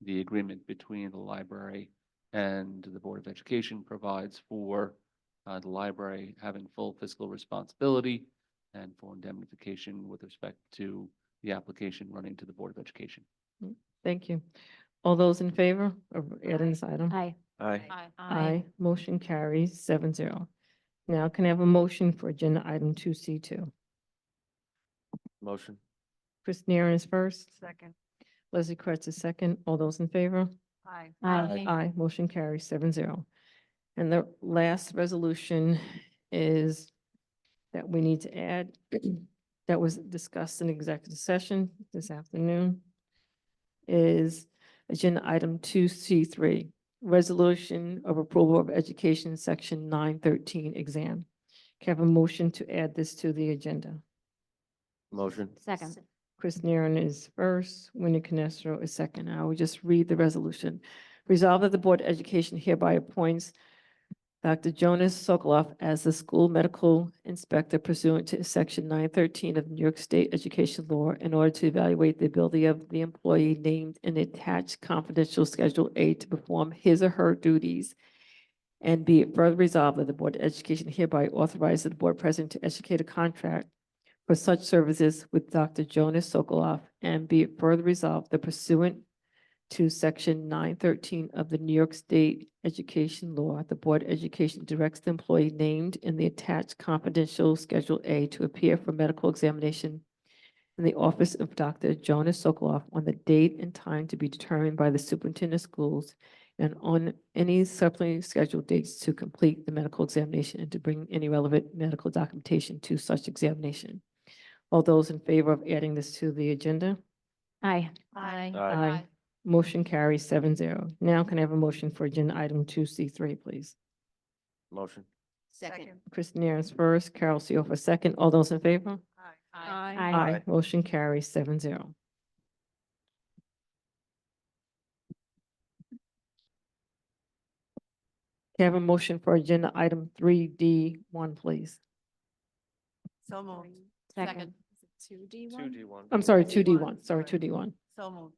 The agreement between the library and the Board of Education provides for the library having full fiscal responsibility and for indemnification with respect to the application running to the Board of Education. Thank you. All those in favor of adding this item? Aye. Aye. Aye. Motion carries 7-0. Now can I have a motion for agenda item 2C2? Motion. Chris Nieren is first. Second. Leslie Kretz is second. All those in favor? Aye. Aye. Aye. Motion carries 7-0. And the last resolution is that we need to add, that was discussed in executive session this afternoon, is agenda item 2C3, resolution of approval of education section 913 exam. Can I have a motion to add this to the agenda? Motion. Second. Chris Nieren is first, Winnie Canestro is second. I will just read the resolution. Resolved that the Board of Education hereby appoints Dr. Jonas Sokoloff as the school medical inspector pursuant to section 913 of New York State Education Law in order to evaluate the ability of the employee named in the attached confidential Schedule A to perform his or her duties. And be it further resolved that the Board of Education hereby authorizes the board president to execute a contract for such services with Dr. Jonas Sokoloff, and be it further resolved that pursuant to section 913 of the New York State Education Law, the Board of Education directs the employee named in the attached confidential Schedule A to appear for medical examination in the office of Dr. Jonas Sokoloff on the date and time to be determined by the superintendent of schools, and on any supplementary scheduled dates to complete the medical examination and to bring any relevant medical documentation to such examination. All those in favor of adding this to the agenda? Aye. Aye. Motion carries 7-0. Now can I have a motion for agenda item 2C3, please? Motion. Second. Chris Nairn's first, Carol Seofa second. All those in favor? Aye. Aye. Motion carries 7-0. Can I have a motion for agenda item 3D1, please? So moved. Second. Two D Two D one. I'm sorry, 2D1, 2D1, sorry, sorry. 2D1. So moved.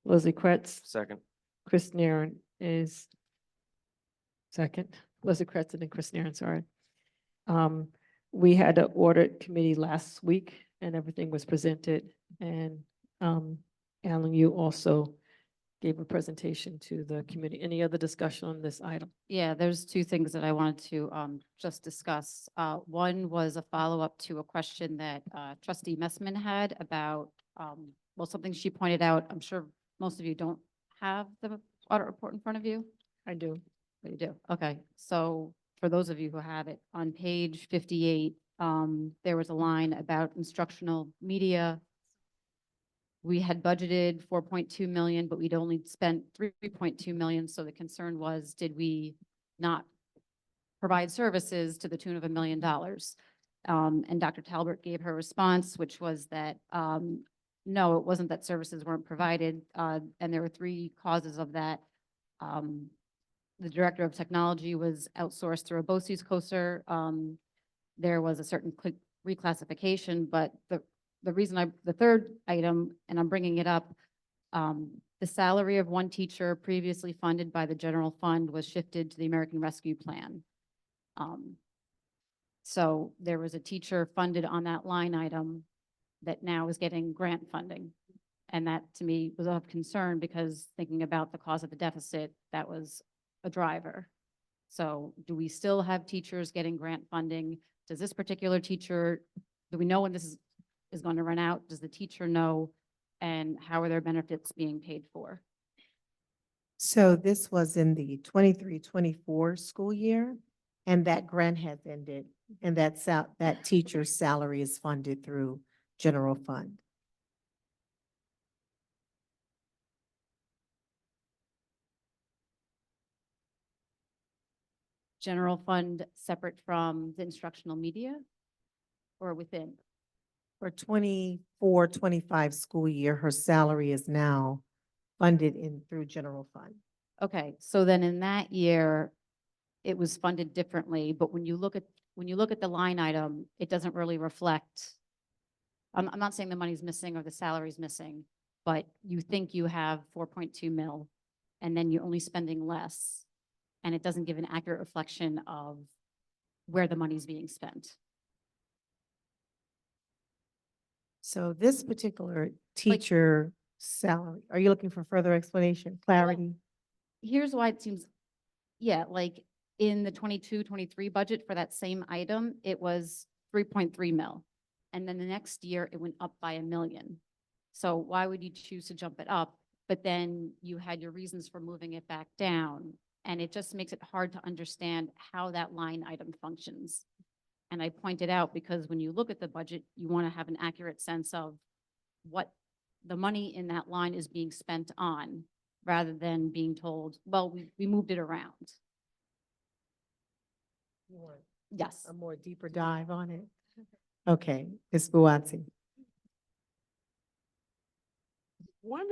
Leslie Kretz, Second. Chris Nairn is second. Leslie Kretz and then Chris Nairn, sorry. We had an audit committee last week and everything was presented. And Alan, you also gave a presentation to the committee. Any other discussion on this item? Yeah, there's two things that I wanted to just discuss. One was a follow-up to a question that trustee Messman had about, well, something she pointed out. I'm sure most of you don't have the audit report in front of you. I do. But you do. Okay. So for those of you who have it, on page 58, there was a line about instructional media. We had budgeted 4.2 million, but we'd only spent 3.2 million. So the concern was, did we not provide services to the tune of $1 million? And Dr. Talbert gave her response, which was that, no, it wasn't that services weren't provided. And there were three causes of that. The director of technology was outsourced through a BOCES COSER. There was a certain reclassification, but the reason the third item, and I'm bringing it up, the salary of one teacher previously funded by the general fund was shifted to the American Rescue Plan. So there was a teacher funded on that line item that now is getting grant funding. And that to me was of concern because thinking about the cause of the deficit, that was a driver. So do we still have teachers getting grant funding? Does this particular teacher, do we know when this is going to run out? Does the teacher know? And how are their benefits being paid for? So this was in the 23-24 school year, and that grant has ended, and that teacher's salary is funded through general fund. General fund separate from the instructional media or within? For 24-25 school year, her salary is now funded through general fund. Okay, so then in that year, it was funded differently, but when you look at the line item, it doesn't really reflect. I'm not saying the money's missing or the salary's missing, but you think you have 4.2 mil and then you're only spending less. And it doesn't give an accurate reflection of where the money's being spent. So this particular teacher salary, are you looking for further explanation, clarity? here's why it seems, yeah, like in the 22-23 budget for that same item, it was 3.3 mil. And then the next year it went up by $1 million. So why would you choose to jump it up? But then you had your reasons for moving it back down. And it just makes it hard to understand how that line item functions. And I pointed out because when you look at the budget, you want to have an accurate sense of what the money in that line is being spent on, rather than being told, well, we moved it around. You want Yes. a more deeper dive on it? Okay, Ms. Buatsi. One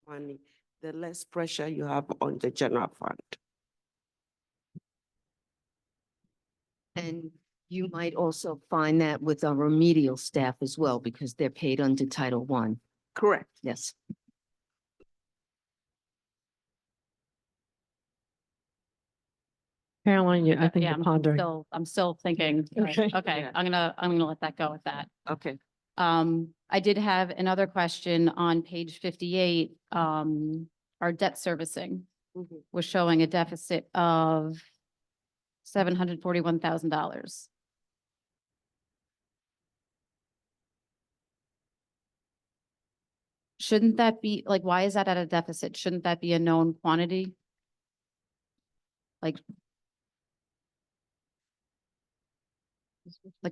money, the less pressure you have on the general fund. And you might also find that with our remedial staff as well, because they're paid under Title I. Correct. Yes. Caroline, I think Yeah, you're pondering. I'm still thinking, Okay. okay, Yeah. I'm gonna let that go with that. Okay. I did have another question on page 58, our debt servicing Mhm. was showing a deficit of $741,000. Shouldn't that be, like, why is that at a deficit? Shouldn't that be a known quantity? Like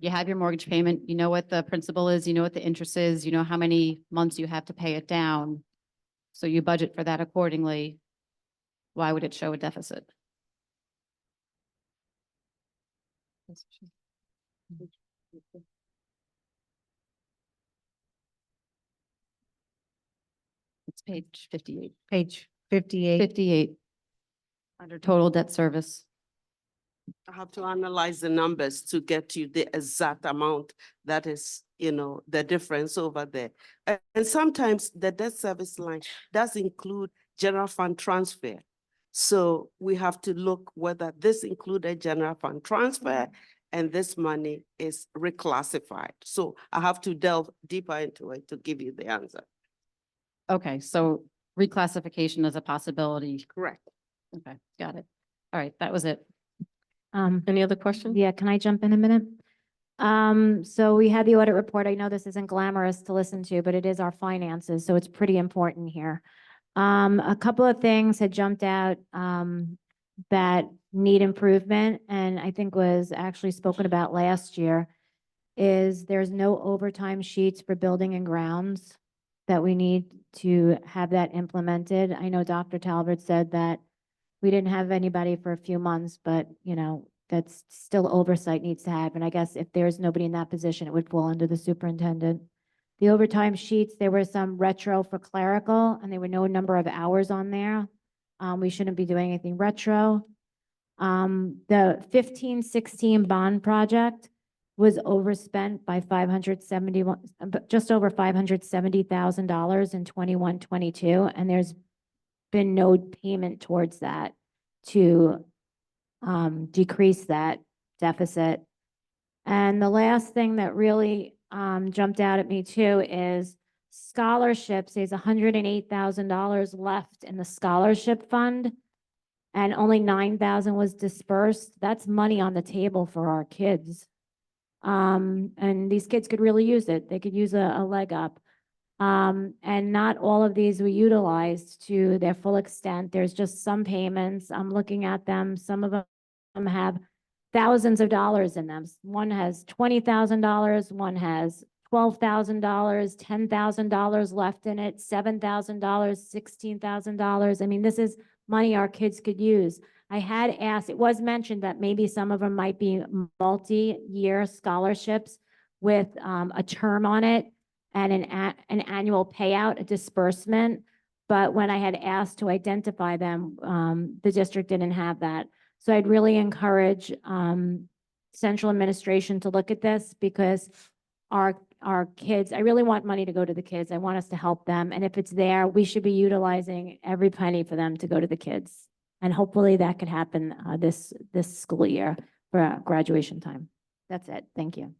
you have your mortgage payment, you know what the principal is, you know what the interest is, you know how many months you have to pay it down. So you budget for that accordingly. Why would it show a deficit? It's page 58. Page 58. 58. Under total debt service. I have to analyze the numbers to get you the exact amount that is, the difference over there. And sometimes the debt service line does include general fund transfer. So we have to look whether this included general fund transfer and this money is reclassified. So I have to delve deeper into it to give you the answer. Okay, so reclassification is a possibility. Correct. Okay, got it. All right, that was it. Any other questions? Yeah, can I jump in a minute? So we had the audit report. I know this isn't glamorous to listen to, but it is our finances, so it's pretty important here. A couple of things had jumped out, that need improvement, and I think was actually spoken about last year, is there's no overtime sheets for building and grounds that we need to have that implemented. I know Dr. Talbot said that we didn't have anybody for a few months, but that's still oversight needs to happen. I guess if there's nobody in that position, it would fall under the superintendent. The overtime sheets, there were some retro for clerical, and there were no number of hours on there. We shouldn't be doing anything retro. The 15-16 bond project was overspent by just over $570,000 in 21-22, and there's been no payment towards that to decrease that deficit. And the last thing that really jumped out at me too is scholarships. There's $108,000 left in the scholarship fund, and only 9,000 was dispersed. That's money on the table for our kids. And these kids could really use it. They could use a leg up. And not all of these were utilized to their full extent. There's just some payments. I'm looking at them. Some of them have thousands of dollars in them. One has $20,000, one has $12,000, $10,000 left in it, $7,000, $16,000. I mean, this is money our kids could use. I had asked, it was mentioned that maybe some of them might be multi-year scholarships with a term on it and an annual payout, a disbursement. But when I had asked to identify them, the district didn't have that. So I'd really encourage central administration to look at this because our kids, I really want money to go to the kids. I want us to help them. And if it's there, we should be utilizing every penny for them to go to the kids. And hopefully that could happen this school year for graduation time. That's it. Thank you.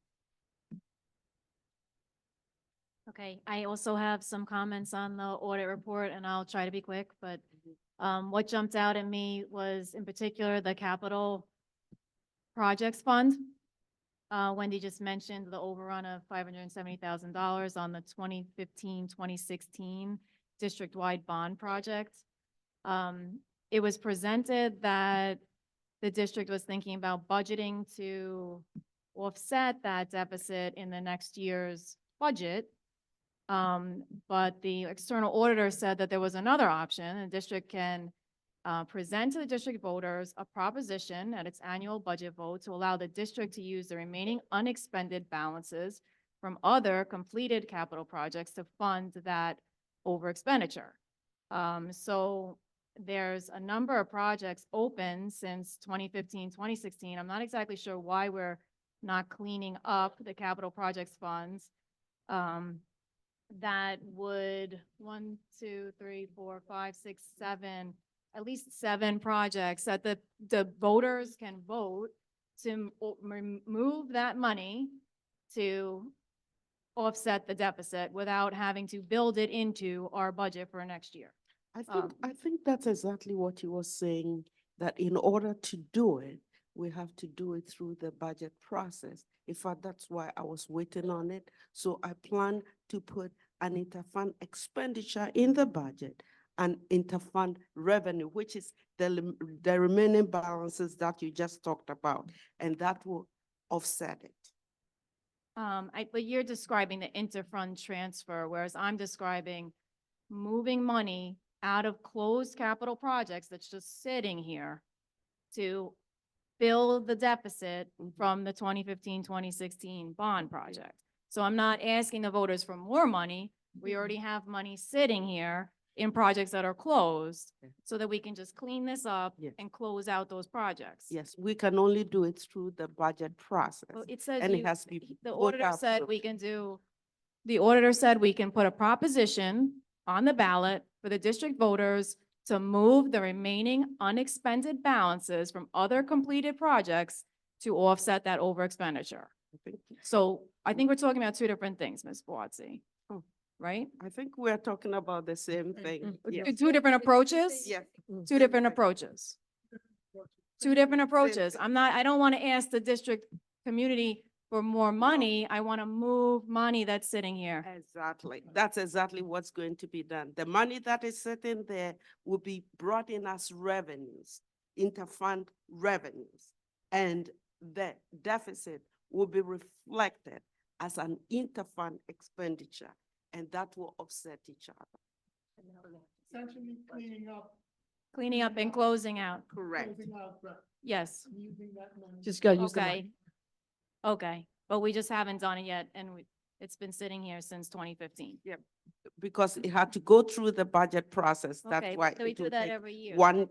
Okay, I also have some comments on the audit report and I'll try to be quick, but what jumped out at me was in particular the capital projects fund. Wendy just mentioned the overrun of $570,000 on the 2015-2016 district-wide bond project. It was presented that the district was thinking about budgeting to offset that deficit in the next year's budget. But the external auditor said that there was another option. The district can present to the district voters a proposition at its annual budget vote to allow the district to use the remaining unexpended balances from other completed capital projects to fund that over expenditure. So there's a number of projects open since 2015, 2016. I'm not exactly sure why we're not cleaning up the capital projects funds. That would 1, 2, 3, 4, 5, 6, 7, at least 7 projects that the voters can vote to remove that money to offset the deficit without having to build it into our budget for next year. I think that's exactly what you were saying, that in order to do it, we have to do it through the budget process. In fact, that's why I was waiting on it. So I plan to put an interfund expenditure in the budget and interfund revenue, which is the remaining balances that you just talked about, and that will offset it. But you're describing the interfund transfer, whereas I'm describing moving money out of closed capital projects that's just sitting here to fill the deficit from the 2015, 2016 bond project. So I'm not asking the voters for more money. We already have money sitting here in projects that are closed so that we can just clean this up and close out those projects. Yes, we can only do it through the budget process. Well, it says And it you- has to be the vote auditor said approved. we can do, the auditor said we can put a proposition on the ballot for the district voters to move the remaining unexpended balances from other completed projects to offset that over expenditure. So I think we're talking about 2 different things, Ms. Buatsi. Oh. Right? I think we're talking about the same thing. Yes. 2 different approaches? Yes. 2 different approaches. 2 different approaches. I don't want to ask the district community for more money. I want to move money that's sitting here. Exactly. That's exactly what's going to be done. The money that is sitting there will be brought in as revenues, interfund revenues, and the deficit will be reflected as an interfund expenditure, and that will offset each other. Essentially Cleaning up and closing out. Correct. closing out, but Yes. using that money. Just gotta use the money. Okay. Okay, but we just haven't done it yet, and it's been sitting here since 2015. Because it had to go through the budget process. Okay, That's why so we it do will that take every year. one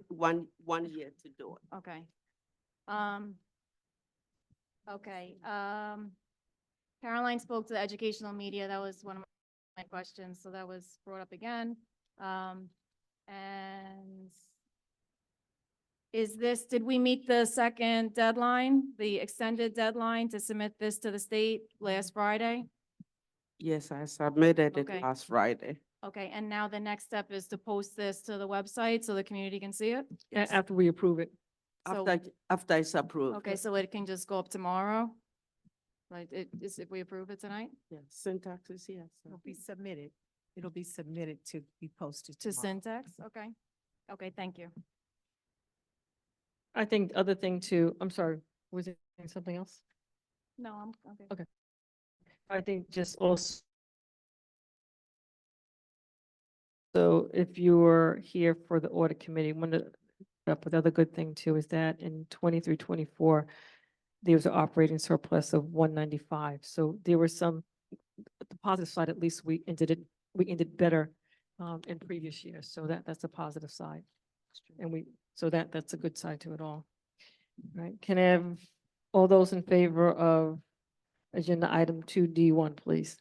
year to do it. Okay. Okay, Caroline spoke to the educational media. That was one of my questions, so that was brought up again. And did we meet the second deadline, the extended deadline to submit this to the state last Friday? Yes, I submitted it Okay. last Friday. Okay, and now the next step is to post this to the website so the community can see it? After we approve it. So- After it's approved. Okay, so it can just go up tomorrow? Like, if we approve it tonight? Yes, syntax is yes. It'll be submitted. It'll be submitted to be posted To tomorrow. syntax? Okay. Okay, thank you. I think the other thing too, I'm sorry, Was it something else? No, I'm, okay. Okay. I think just also. So if you were here for the audit committee, one of the other good thing too is that in 23-24, there was an operating surplus of 195. So there were some, the positive side, at least we ended better in previous years. So that's a positive side. And so that's a good side to it all. Right, can I have all those in favor of agenda item 2D1, please?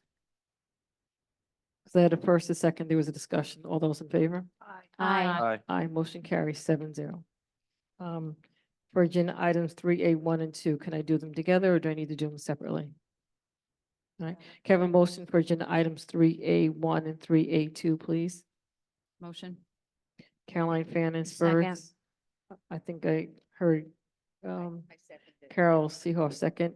So I had a first, a second, there was a discussion. All those in favor? Aye. Aye. Motion carries 7-0. For agenda items 3A1 and 2, can I do them together or do I need to do them separately? All right, can I have a motion for agenda items 3A1 and 3A2, please? Motion. Caroline Fannin Second. first. I think I heard Carol Seehoff second.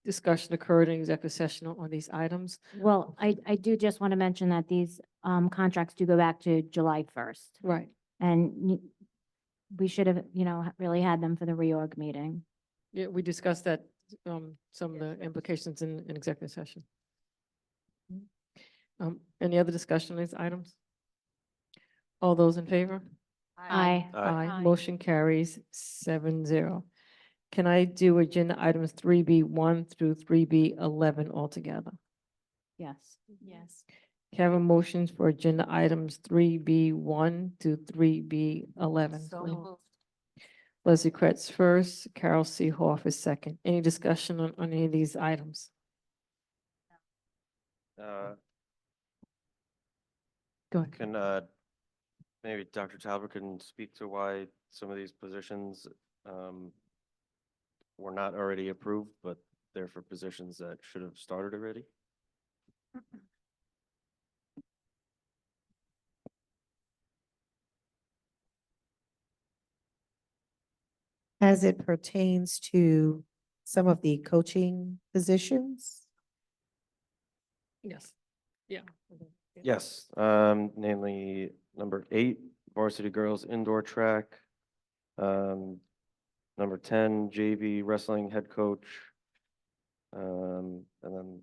Discussion occurred in executive session on these items. Well, I do just want to mention that these contracts do go back to July 1st. Right. And we should have, really had them for the reorg meeting. Yeah, we discussed that, some of the implications in executive session. Any other discussion on these items? All those in favor? Aye. Aye. Motion carries 7-0. Can I do agenda items 3B1 through 3B11 altogether? Yes. Yes. Can I have a motion for agenda items 3B1 to 3B11? So please? moved. Leslie Kretz first, Carol Seehoff is second. Any discussion on any of these items? Go ahead. Can, maybe Dr. Talbot can speak to why some of these positions, were not already approved, but they're for positions that should have started already? As it pertains to some of the coaching positions, Yes. Yeah. Yes, namely number 8, varsity girls indoor track. Number 10, JV wrestling head coach. And then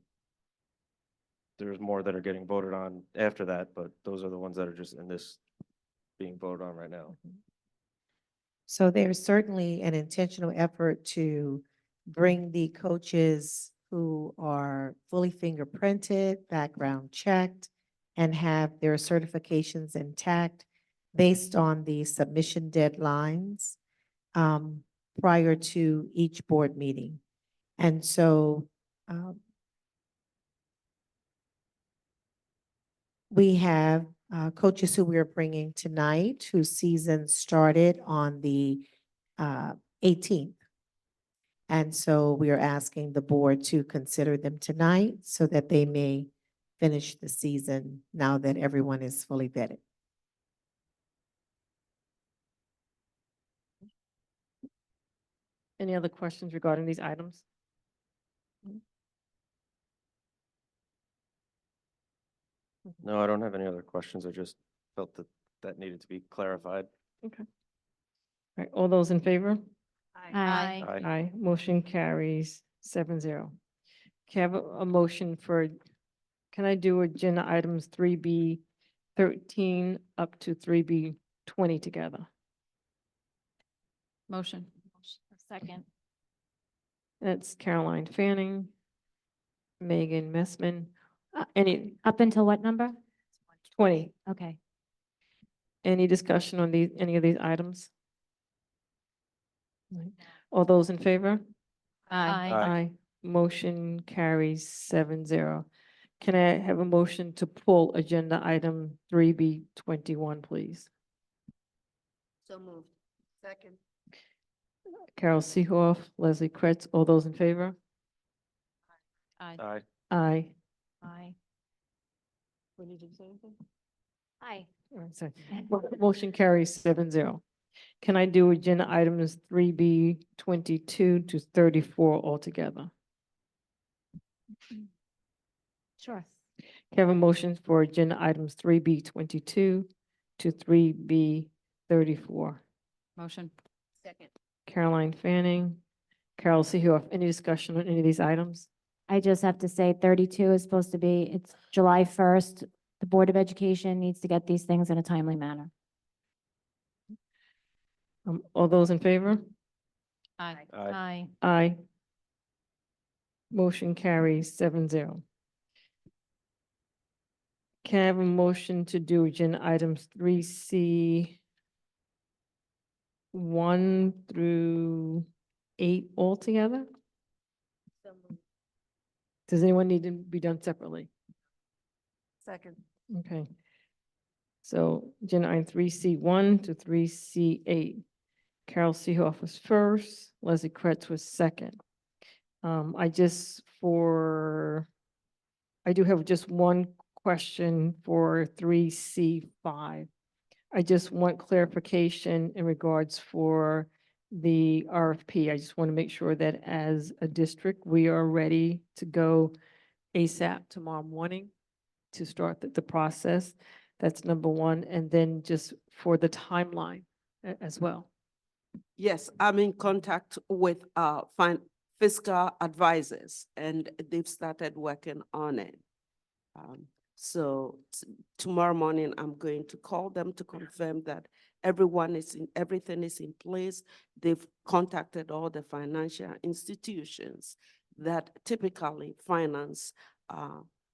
there's more that are getting voted on after that, but those are the ones that are just in this being voted on right now. so there's certainly an intentional effort to bring the coaches who are fully fingerprinted, background checked, and have their certifications intact based on the submission deadlines prior to each board meeting. And so we have coaches who we are bringing tonight whose season started on the 18th. And so we are asking the board to consider them tonight so that they may finish the season now that everyone is fully vetted. Any other questions regarding these items? No, I don't have any other questions. I just felt that that needed to be clarified. Okay. All right, all those in favor? Aye. Aye, motion carries 7-0. Can I have a motion for, can I do agenda items 3B13 up to 3B20 together? Motion. Second. That's Caroline Fanning, Megan Messman, any, Up until what number? 20. Okay. Any discussion on any of these items? Right. All those in favor? Aye. Aye. Motion carries 7-0. Can I have a motion to pull agenda item 3B21, please? So moved. Second. Carol Seehoff, Leslie Kretz, all those in favor? Aye. Aye. Aye. Aye. What did you say? Aye. Sorry. Motion carries 7-0. Can I do agenda items 3B22 to 34 altogether? Sure. Can I have a motion for agenda items 3B22 to 3B34? Motion. Second. Caroline Fanning, Carol Seehoff, any discussion on any of these items? I just have to say 32 is supposed to be, it's July 1st. The Board of Education needs to get these things in a timely manner. All those in favor? Aye. Aye. Aye. Aye. Motion carries 7-0. Can I have a motion to do agenda items 3C 1 through 8 altogether? Does anyone need to be done separately? Second. Okay. So agenda item 3C1 to 3C8. Carol Seehoff was first, Leslie Kretz was second. I do have just one question for 3C5. I just want clarification in regards for the RFP. I just want to make sure that as a district, we are ready to go ASAP tomorrow morning to start the process. That's number one. And then just for the timeline as well. Yes, I'm in contact with fiscal advisors, and they've started working on it. So tomorrow morning, I'm going to call them to confirm that everything is in place. They've contacted all the financial institutions that typically finance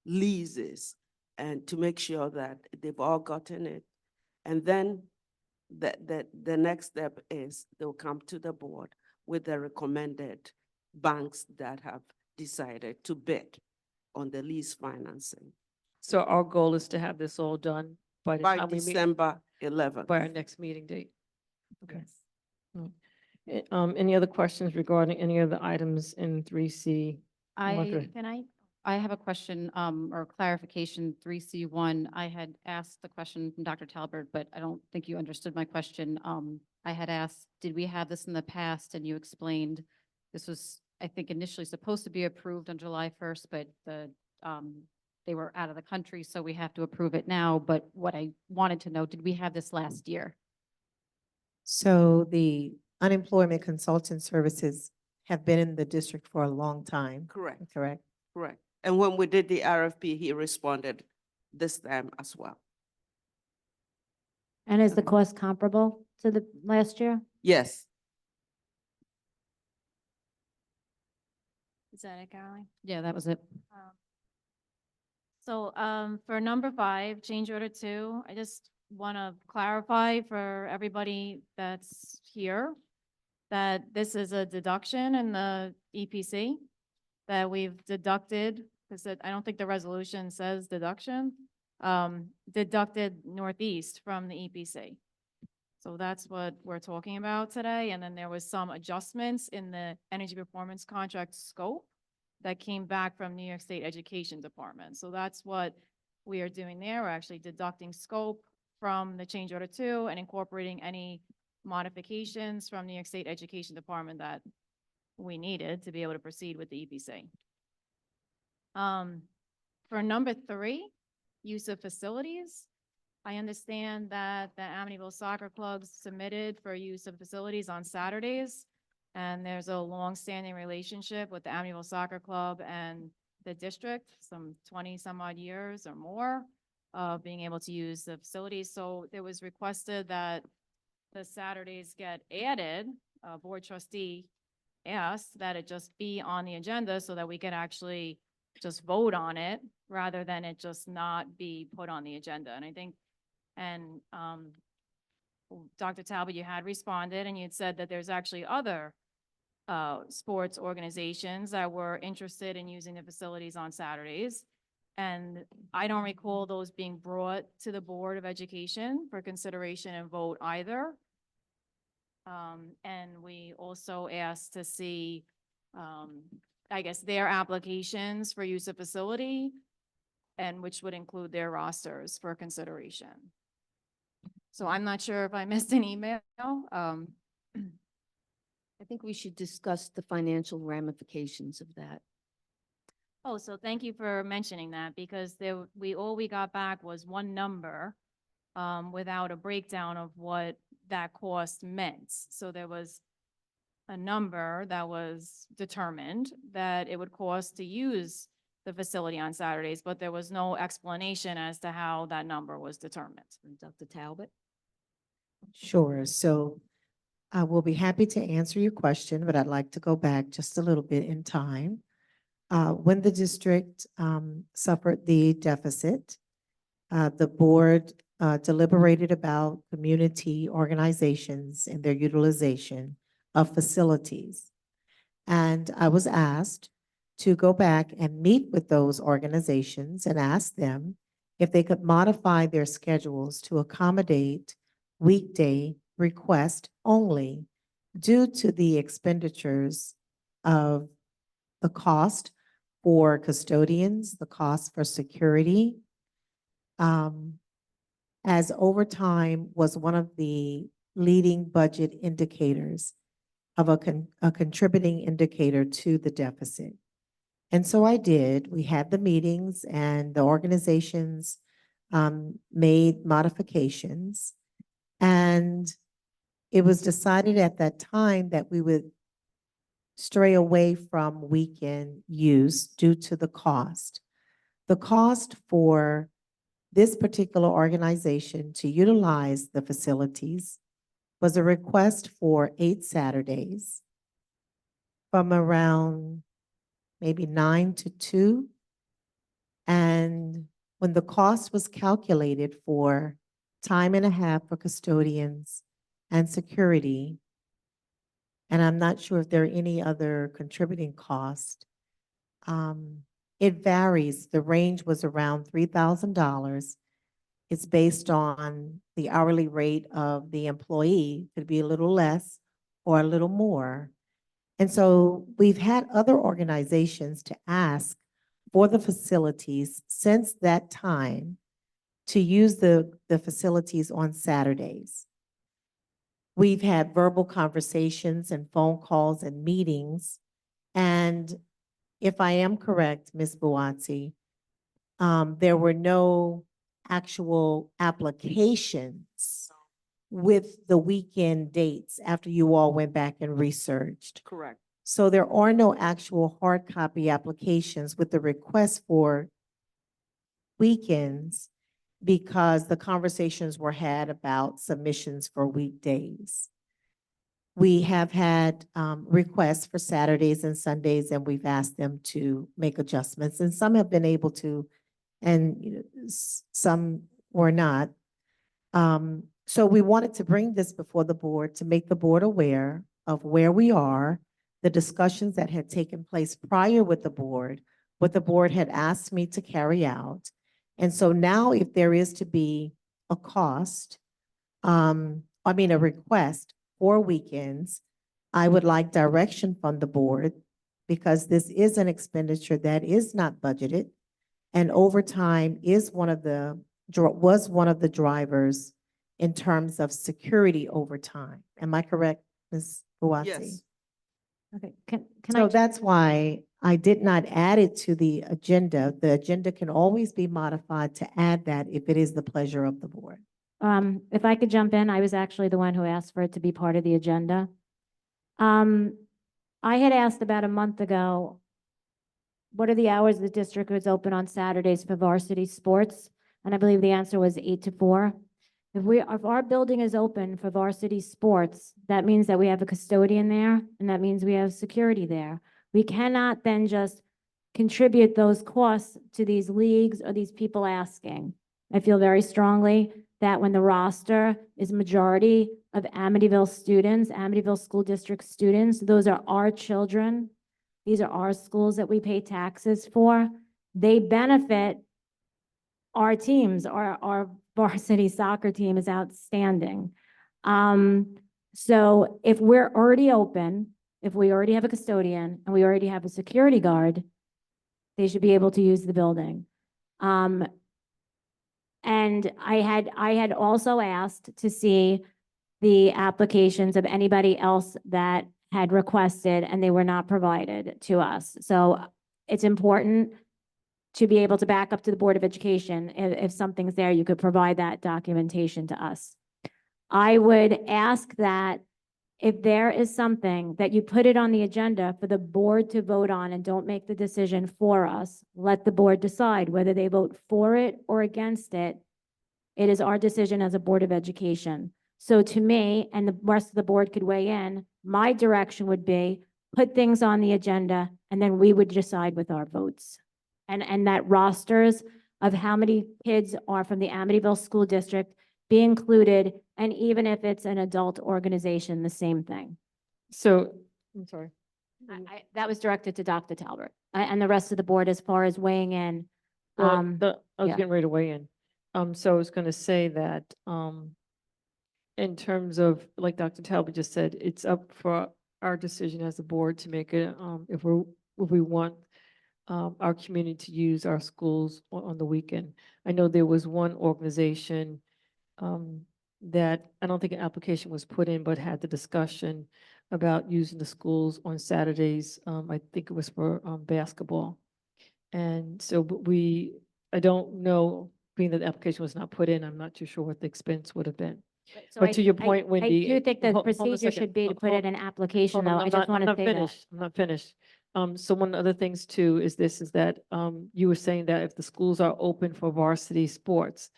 leases, and to make sure that they've all gotten it. And then the next step is they'll come to the board with the recommended banks that have decided to bid on the lease financing So our goal is to have this all done by the by time we meet, December 11th. by our next meeting date. Okay. Any other questions regarding any of the items in 3C? I have a question, or clarification, 3C1. I had asked the question from Dr. Talbert, but I don't think you understood my question. I had asked, did we have this in the past? And you explained this was, I think, initially supposed to be approved on July 1st, but they were out of the country, so we have to approve it now. But what I wanted to know, did we have this last year? So the unemployment consultant services have been in the district for a long time. Correct, Correct? correct. And when we did the RFP, he responded this time as well. And is the cost comparable to the last year? Yes. Is that it, Caroline? Yeah, that was it. So for number 5, change order 2, I just want to clarify for everybody that's here that this is a deduction in the EPC that we've deducted, because I don't think the resolution says deduction, deducted Northeast from the EPC. So that's what we're talking about today. And then there was some adjustments in the energy performance contract scope that came back from New York State Education Department. So that's what we are doing there. We're actually deducting scope from the change order 2 and incorporating any modifications from New York State Education Department that we needed to be able to proceed with the EPC. For number 3, use of facilities, I understand that the Amityville Soccer Club submitted for use of facilities on Saturdays, and there's a long-standing relationship with the Amityville Soccer Club and the district, some 20 some odd years or more of being able to use the facilities. So it was requested that the Saturdays get added. Board trustee asked that it just be on the agenda so that we could actually just vote on it rather than it just not be put on the agenda. And I think, and Dr. Talbot, you had responded and you'd said that there's actually other sports organizations that were interested in using the facilities on Saturdays. And I don't recall those being brought to the Board of Education for consideration and vote either. And we also asked to see, I guess, their applications for use of facility, and which would include their rosters for consideration. So I'm not sure if I missed an email. I think we should discuss the financial ramifications of that. Oh, so thank you for mentioning that, because all we got back was one number without a breakdown of what that cost meant. So there was a number that was determined that it would cost to use the facility on Saturdays, but there was no explanation as to how that number was determined. Dr. Talbot? Sure. So I will be happy to answer your question, but I'd like to go back just a little bit in time. When the district suffered the deficit, the board deliberated about community organizations and their utilization of facilities. And I was asked to go back and meet with those organizations and ask them if they could modify their schedules to accommodate weekday request only due to the expenditures of the cost for custodians, the cost for security, as overtime was one of the leading budget indicators of a contributing indicator to the deficit. And so I did. We had the meetings and the organizations made modifications. And it was decided at that time that we would stray away from weekend use due to the cost. The cost for this particular organization to utilize the facilities was a request for 8 Saturdays from around maybe 9 to 2. And when the cost was calculated for time and a half for custodians and security, and I'm not sure if there are any other contributing costs, it varies. The range was around $3,000. It's based on the hourly rate of the employee. It could be a little less or a little more. And so we've had other organizations to ask for the facilities since that time to use the facilities on Saturdays. We've had verbal conversations and phone calls and meetings. And if I am correct, Ms. Buatsi, there were no actual applications with the weekend dates after you all went back and researched. Correct. So there are no actual hard copy applications with the request for weekends because the conversations were had about submissions for weekdays. We have had requests for Saturdays and Sundays, and we've asked them to make adjustments, and some have been able to, and some were not. So we wanted to bring this before the board to make the board aware of where we are, the discussions that had taken place prior with the board, what the board had asked me to carry out. And so now if there is to be a cost, a request for weekends, I would like direction from the board because this is an expenditure that is not budgeted. And overtime is was one of the drivers in terms of security overtime. Am I correct, Ms. Buatsi? Yes. Okay, can So I? that's why I did not add it to the agenda. The agenda can always be modified to add that if it is the pleasure of the board. If I could jump in, I was actually the one who asked for it to be part of the agenda. I had asked about a month ago, what are the hours the district is open on Saturdays for varsity sports? And I believe the answer was 8 to 4. If our building is open for varsity sports, that means that we have a custodian there, and that means we have security there. We cannot then just contribute those costs to these leagues or these people asking. I feel very strongly that when the roster is majority of Amityville students, Amityville School District students, those are our children. These are our schools that we pay taxes for. They benefit our teams. Our varsity soccer team is outstanding. So if we're already open, if we already have a custodian and we already have a security guard, they should be able to use the building. And I had also asked to see the applications of anybody else that had requested and they were not provided to us. So it's important to be able to back up to the Board of Education. If something's there, you could provide that documentation to us. I would ask that if there is something that you put it on the agenda for the board to vote on and don't make the decision for us, let the board decide whether they vote for it or against it. It is our decision as a Board of Education. So to me, and the rest of the board could weigh in, my direction would be put things on the agenda and then we would decide with our votes. And that rosters of how many kids are from the Amityville School District be included, and even if it's an adult organization, the same thing. So, I'm sorry. That was directed to Dr. Talbot, and the rest of the board as far as weighing in. Well, I was yeah. getting ready to weigh in. So I was going to say that, in terms of, like Dr. Talbot just said, it's up for our decision as a board to make it, if we want, our community to use our schools on the weekend. I know there was one organization, that I don't think an application was put in, but had the discussion about using the schools on Saturdays. I think it was for, basketball. And so, but I don't know, being that the application was not put in, I'm not too sure what the expense would have been. So But to your point, Wendy. I do think the hold a procedure second. should be to put it in application, Hold on, though. I just want to say that. I'm not finished. So one of the other things too is that, you were saying that if the schools are open for varsity sports,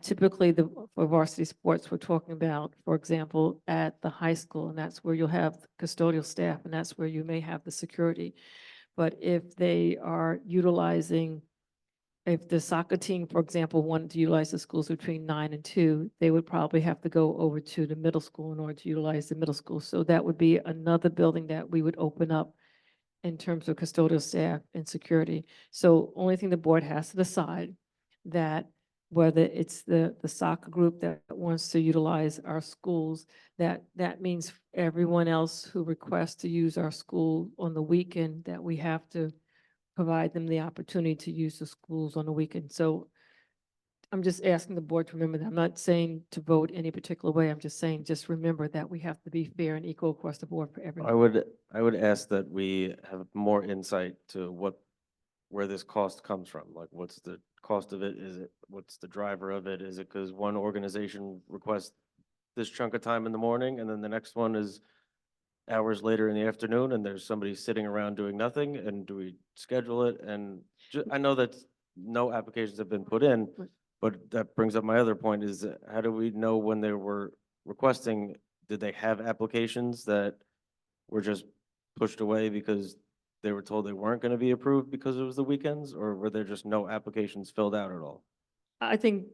typically for varsity sports, we're talking about, for example, at the high school, and that's where you'll have custodial staff, and that's where you may have the security. But if they are utilizing, if the soccer team, for example, wanted to utilize the schools between 9 and 2, they would probably have to go over to the middle school in order to utilize the middle school. So that would be another building that we would open up in terms of custodial staff and security. So only thing the board has to decide, that whether it's the soccer group that wants to utilize our schools, that means everyone else who requests to use our school on the weekend, that we have to provide them the opportunity to use the schools on the weekend. So I'm just asking the board to remember that. I'm not saying to vote any particular way. I'm just saying, just remember that we have to be fair and equal across the board for everyone. I would ask that we have more insight to where this cost comes from. Like, what's the cost of it? What's the driver of it? Is it because one organization requests this chunk of time in the morning and then the next one is hours later in the afternoon and there's somebody sitting around doing nothing? And do we schedule it? And I know that no applications have been put in, but that brings up my other point, is how do we know when they were requesting, did they have applications that were just pushed away because they were told they weren't going to be approved because it was the weekends, or were there just no applications filled out at all? I think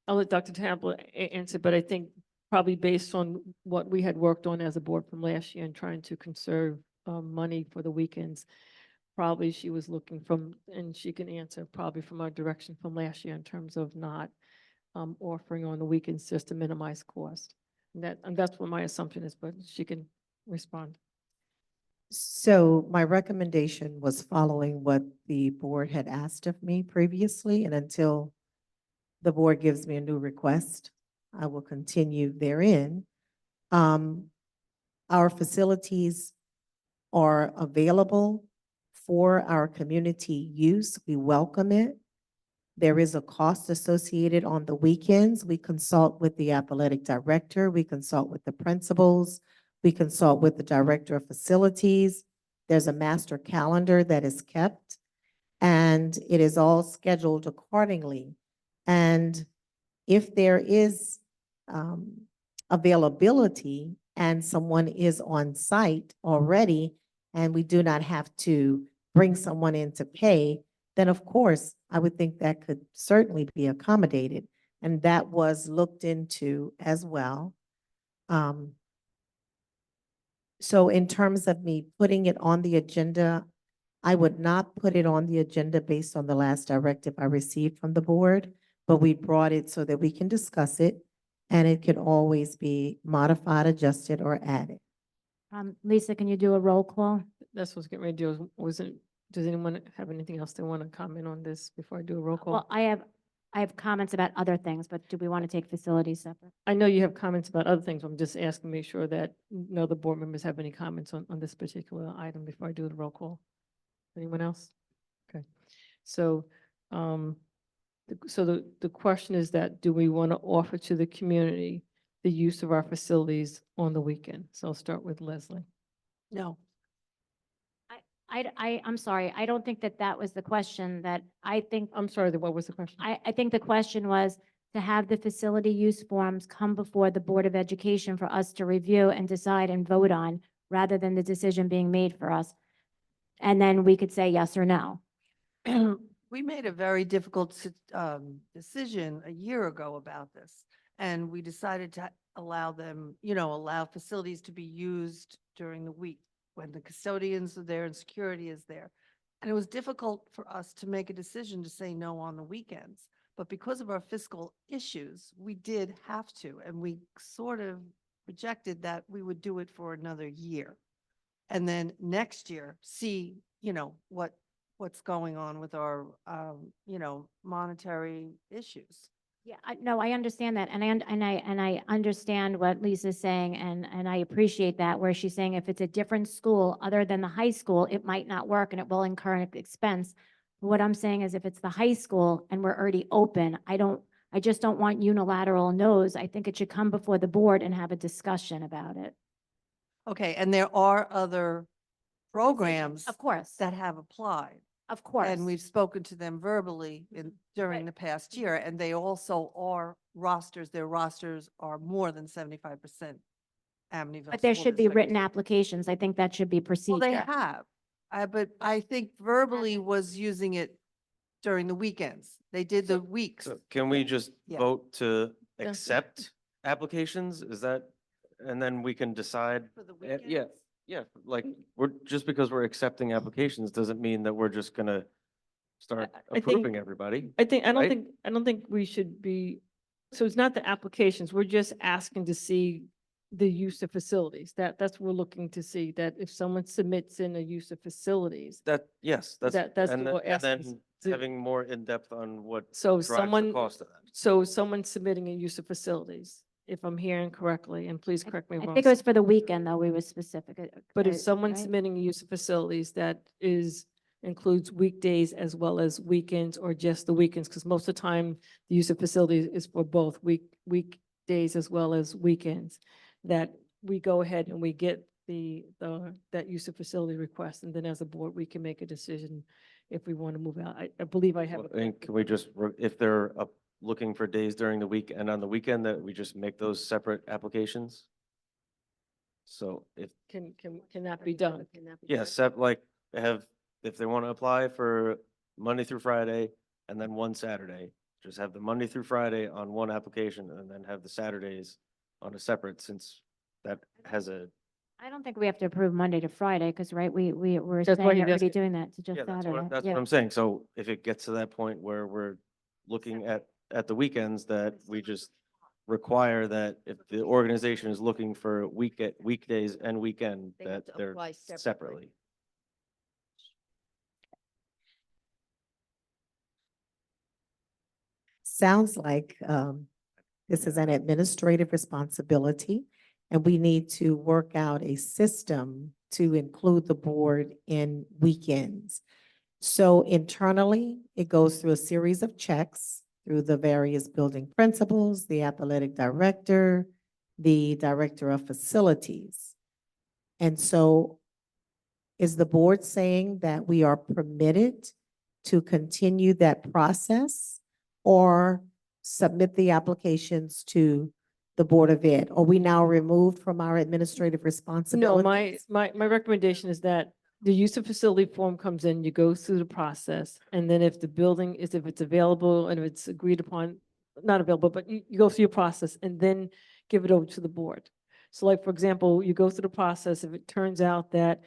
I'll let Dr. Tample answer, but I think probably based on what we had worked on as a board from last year and trying to conserve money for the weekends, probably she was looking from, and she can answer probably from our direction from last year in terms of not offering on the weekends just to minimize cost. And that's what my assumption is, but she can respond. So my recommendation was following what the board had asked of me previously, and until the board gives me a new request, I will continue therein. Our facilities are available for our community use. We welcome it. There is a cost associated on the weekends. We consult with the athletic director. We consult with the principals. We consult with the director of facilities. There's a master calendar that is kept, and it is all scheduled accordingly. And if there is availability and someone is on site already, and we do not have to bring someone in to pay, then of course, I would think that could certainly be accommodated. And that was looked into as well. So in terms of me putting it on the agenda, I would not put it on the agenda based on the last directive I received from the board, but we brought it so that we can discuss it, and it can always be modified, adjusted, or added. Lisa, can you do a roll call? That's what's getting ready to do. Does anyone have anything else they want to comment on this before I do a roll call? Well, I have comments about other things, but do we want to take facilities separate? I know you have comments about other things. I'm just asking to make sure that no other board members have any comments on this particular item before I do the roll call. Anyone else? Okay. So, the question is that, do we want to offer to the community the use of our facilities on the weekend? So I'll start with Leslie. No. I'm sorry, I don't think that that was the question that I think, I'm sorry, what was the question? I think the question was to have the facility use forms come before the Board of Education for us to review and decide and vote on, rather than the decision being made for us. And then we could say yes or no. We made a very difficult decision a year ago about this. And we decided to allow them, allow facilities to be used during the week when the custodians are there and security is there. And it was difficult for us to make a decision to say no on the weekends. But because of our fiscal issues, we did have to, and we sort of projected that we would do it for another year. And then next year, see, what's going on with our, monetary issues. Yeah, no, I understand that, and I understand what Lisa's saying, and I appreciate that, where she's saying if it's a different school other than the high school, it might not work and it will incur an expense. What I'm saying is if it's the high school and we're already open, I just don't want unilateral no's. I think it should come before the board and have a discussion about it. Okay, and there are other programs Of course, that have applied. of course. And we've spoken to them verbally during Right. the past year, and they also are rosters, their rosters are more than 75% Amityville. But there School should be District. written applications. I think that should be Well, they procedure. have, but I think verbally was using it during the weekends. They did the weeks. So can we just Yeah. vote to That's- accept applications? Is that, and then we can decide? For the Yeah, weekends? yeah, like, just because we're accepting applications doesn't mean that we're just gonna start I think- approving everybody. I Right. don't think we should be, so it's not the applications, we're just asking to see the use of facilities. That's what we're looking to see, that if someone submits in a use of facilities. Yes, that's, That's and what we're then, and asking then to- having more in-depth on what So drives the someone, cost of that. so someone submitting a use of facilities, if I'm hearing correctly, and please correct me I wrong. think it was for the weekend, though, we were specific. But if someone's right? submitting a use of facilities that includes weekdays as well as weekends or just the weekends, because most of the time, the use of facilities is for both weekdays as well as weekends, that we go ahead and we get that use of facility request, and then as a board, we can make a decision if we want to move out. I believe I have. Well, and can we just, if they're looking for days during the week and on the weekend, that we just make those separate applications? So if, Can that be done? yes, if they want to apply for Monday through Friday and then one Saturday, just have the Monday through Friday on one application and then have the Saturdays on a separate, since that has a, I don't think we have to approve Monday to Friday, because, right, we're That's why saying he you're already does- doing that to just yeah, Saturday. that's Yeah. what I'm saying. So if it gets to that point where we're looking at the weekends, that we just require that if the organization is looking for weekdays and weekend, They have that to they're apply separately. separately. Sounds like this is an administrative responsibility, and we need to work out a system to include the board in weekends. So internally, it goes through a series of checks through the various building principals, the athletic director, the director of facilities. And so is the board saying that we are permitted to continue that process or submit the applications to the Board of Ed? Are we now removed from our administrative No, responsibilities? my recommendation is that the use of facility form comes in, you go through the process, and then if it's available and if it's agreed upon, not available, but you go through your process and then give it over to the board. So like, for example, you go through the process, if it turns out that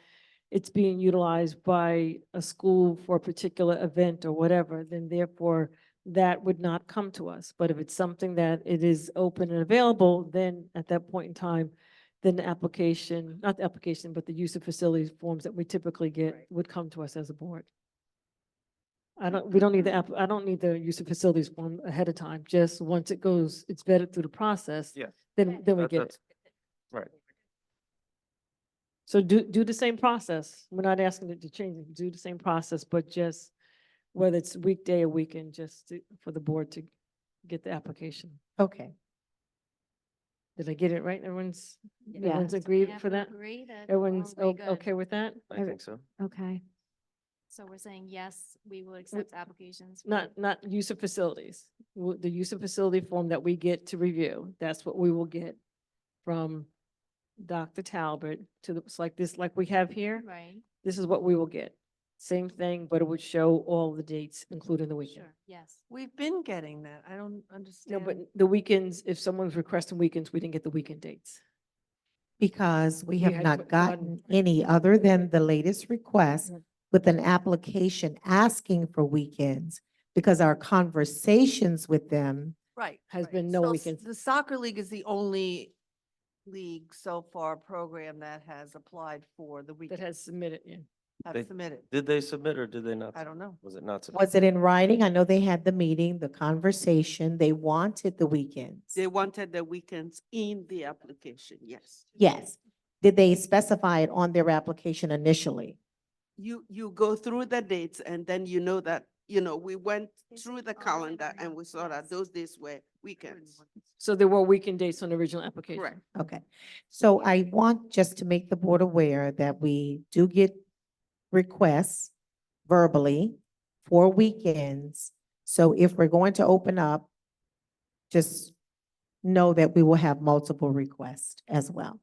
it's being utilized by a school for a particular event or whatever, then therefore that would not come to us. But if it's something that it is open and available, then at that point in time, then the application, not the application, but the use of facilities forms that we typically get would come to us as a board. I don't need the use of facilities form ahead of time, just once it goes, it's vetted through the process. Yeah. Then we get it. That's right. So do the same process. We're not asking it to change it. Do the same process, but just whether it's weekday or weekend, for the board to get the application. Okay. Did I get it right? Everyone's Yeah. agreed for that? Everyone's okay with that? I think so. Okay. So we're saying, yes, we will accept applications. for- Not use of facilities. The use of facility form that we get to review, that's what we will get from Dr. Talbot to the, it's like this, like we have here. Right, This is what we will get. Same thing, but it would show all the dates, including the weekend. sure, yes. We've been getting that. I don't No, understand. but the weekends, if someone's requesting weekends, we didn't get the weekend dates. Because we We have had not gotten- gotten any other than the latest request Mhm. with an application asking for weekends, because our conversations with them, Right. Has right. been no So weekends. The soccer league is the only league so far program that has applied for the That weekend, has submitted, yeah. have They- submitted. Did they submit or did they not? I don't know. Was it not? was it in writing? I know they had the meeting, the conversation, they wanted the weekends. They wanted the weekends in the application, yes. Yes. Did they specify it on their application initially? You go through the dates and then you know that, we went through the calendar and we saw that those days were weekends. So there were weekend dates on the original application. Correct. Okay. So I want just to make the board aware that we do get requests verbally for weekends. So if we're going to open up, just know that we will have multiple requests as well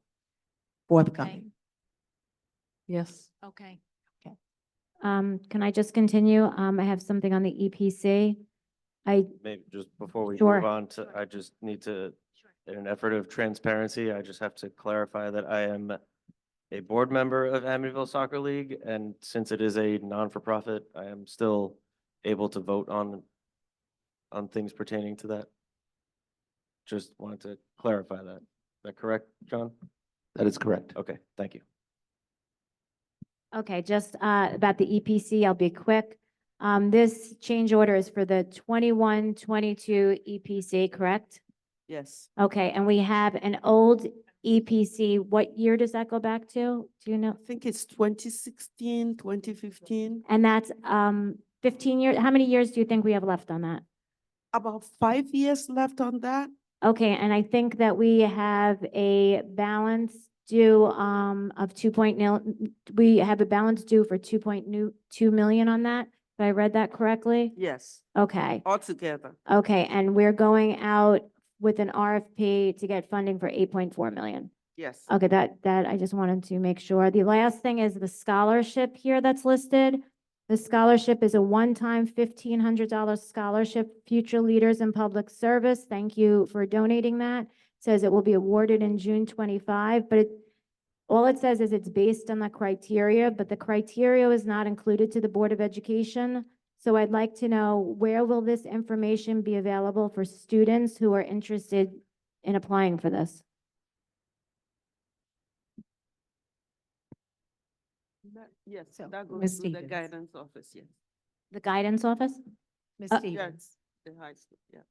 forthcoming. Yes. Okay. Can I just continue? I have something on the EPC. Maybe just before we Sure. move on to, I just need to, in an effort of transparency, I just have to clarify that I am a board member of Amityville Soccer League, and since it is a non-for-profit, I am still able to vote on things pertaining to that. Just wanted to clarify that. Is that correct, John? That is correct. Okay, thank you. Okay, just about the EPC, I'll be quick. This change order is for the 21-22 EPC, correct? Yes. Okay, and we have an old EPC. What year does that go back to? Do you know? I think it's 2016, 2015, And that's 15 years. How many years do you think we have left on that? about 5 years left on that. Okay, and I think that we have a balance due of 2.0, we have a balance due for 2.2 million on that. If I read that correctly? Yes, Okay, altogether. okay, and we're going out with an RFP to get funding for 8.4 million. Yes. Okay, that I just wanted to make sure. The last thing is the scholarship here that's listed. The scholarship is a one-time $1,500 scholarship, Future Leaders in Public Service. Thank you for donating that. Says it will be awarded in June 25, but all it says is it's based on the criteria, but the criteria is not included to the Board of Education. So I'd like to know, where will this information be available for students who are interested in applying for this? Yes, So, that goes Ms. to the Stevens. guidance office, yes. The guidance office? Ms. Uh, Stevens. Yes, the high school, yeah.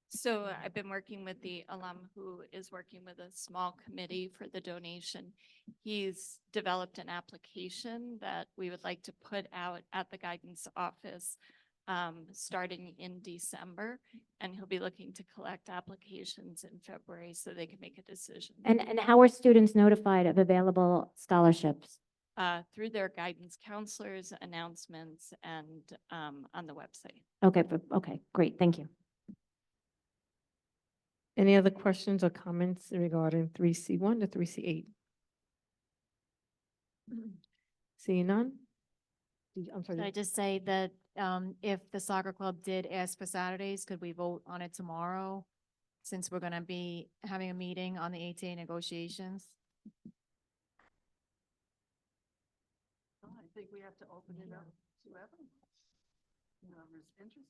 So I've been working with the alum who is working with a small committee for the donation. He's developed an application that we would like to put out at the guidance office starting in December. And he'll be looking to collect applications in February so they can make a decision. And how are students notified of available scholarships? Through their guidance counselors, announcements, and on the website. Okay, okay, great, thank you. Any other questions or comments regarding 3C1 to 3C8? Seeing none? I'm sorry. Should I just say that if the soccer club did ask for Saturdays, could we vote on it tomorrow? Since we're gonna be having a meeting on the ATA negotiations? I think we have to open it up to everyone. Whoever's interested.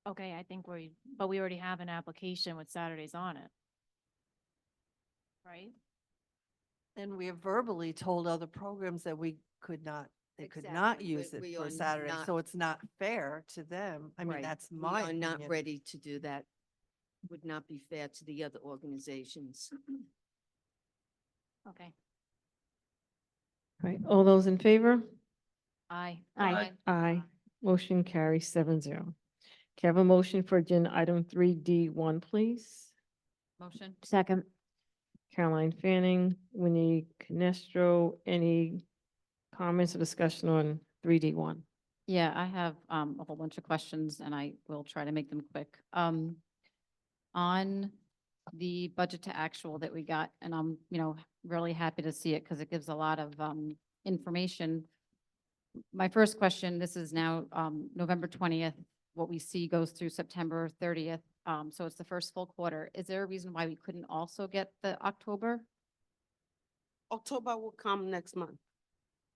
Okay, I think but we already have an application with Saturdays on it. Right? And we have verbally told other programs that we could not, they could not Exactly. use We it are for Saturday, not- so it's not fair to them. I mean, Right. that's We my are not opinion. ready to do that. Would not be fair to the other organizations. Okay. Right, all those in favor? Aye. Aye. Aye. Motion carries 7-0. Can I have a motion for agenda item 3D1, please? Motion? Second, Caroline Fanning, Winnie Canestro, any comments or discussion on 3D1? Yeah, I have a whole bunch of questions and I will try to make them quick. On the budget to actual that we got, and I'm, really happy to see it because it gives a lot of information. My first question, this is now November 20th. What we see goes through September 30th. So it's the first full quarter. Is there a reason why we couldn't also get the October? October will come next month.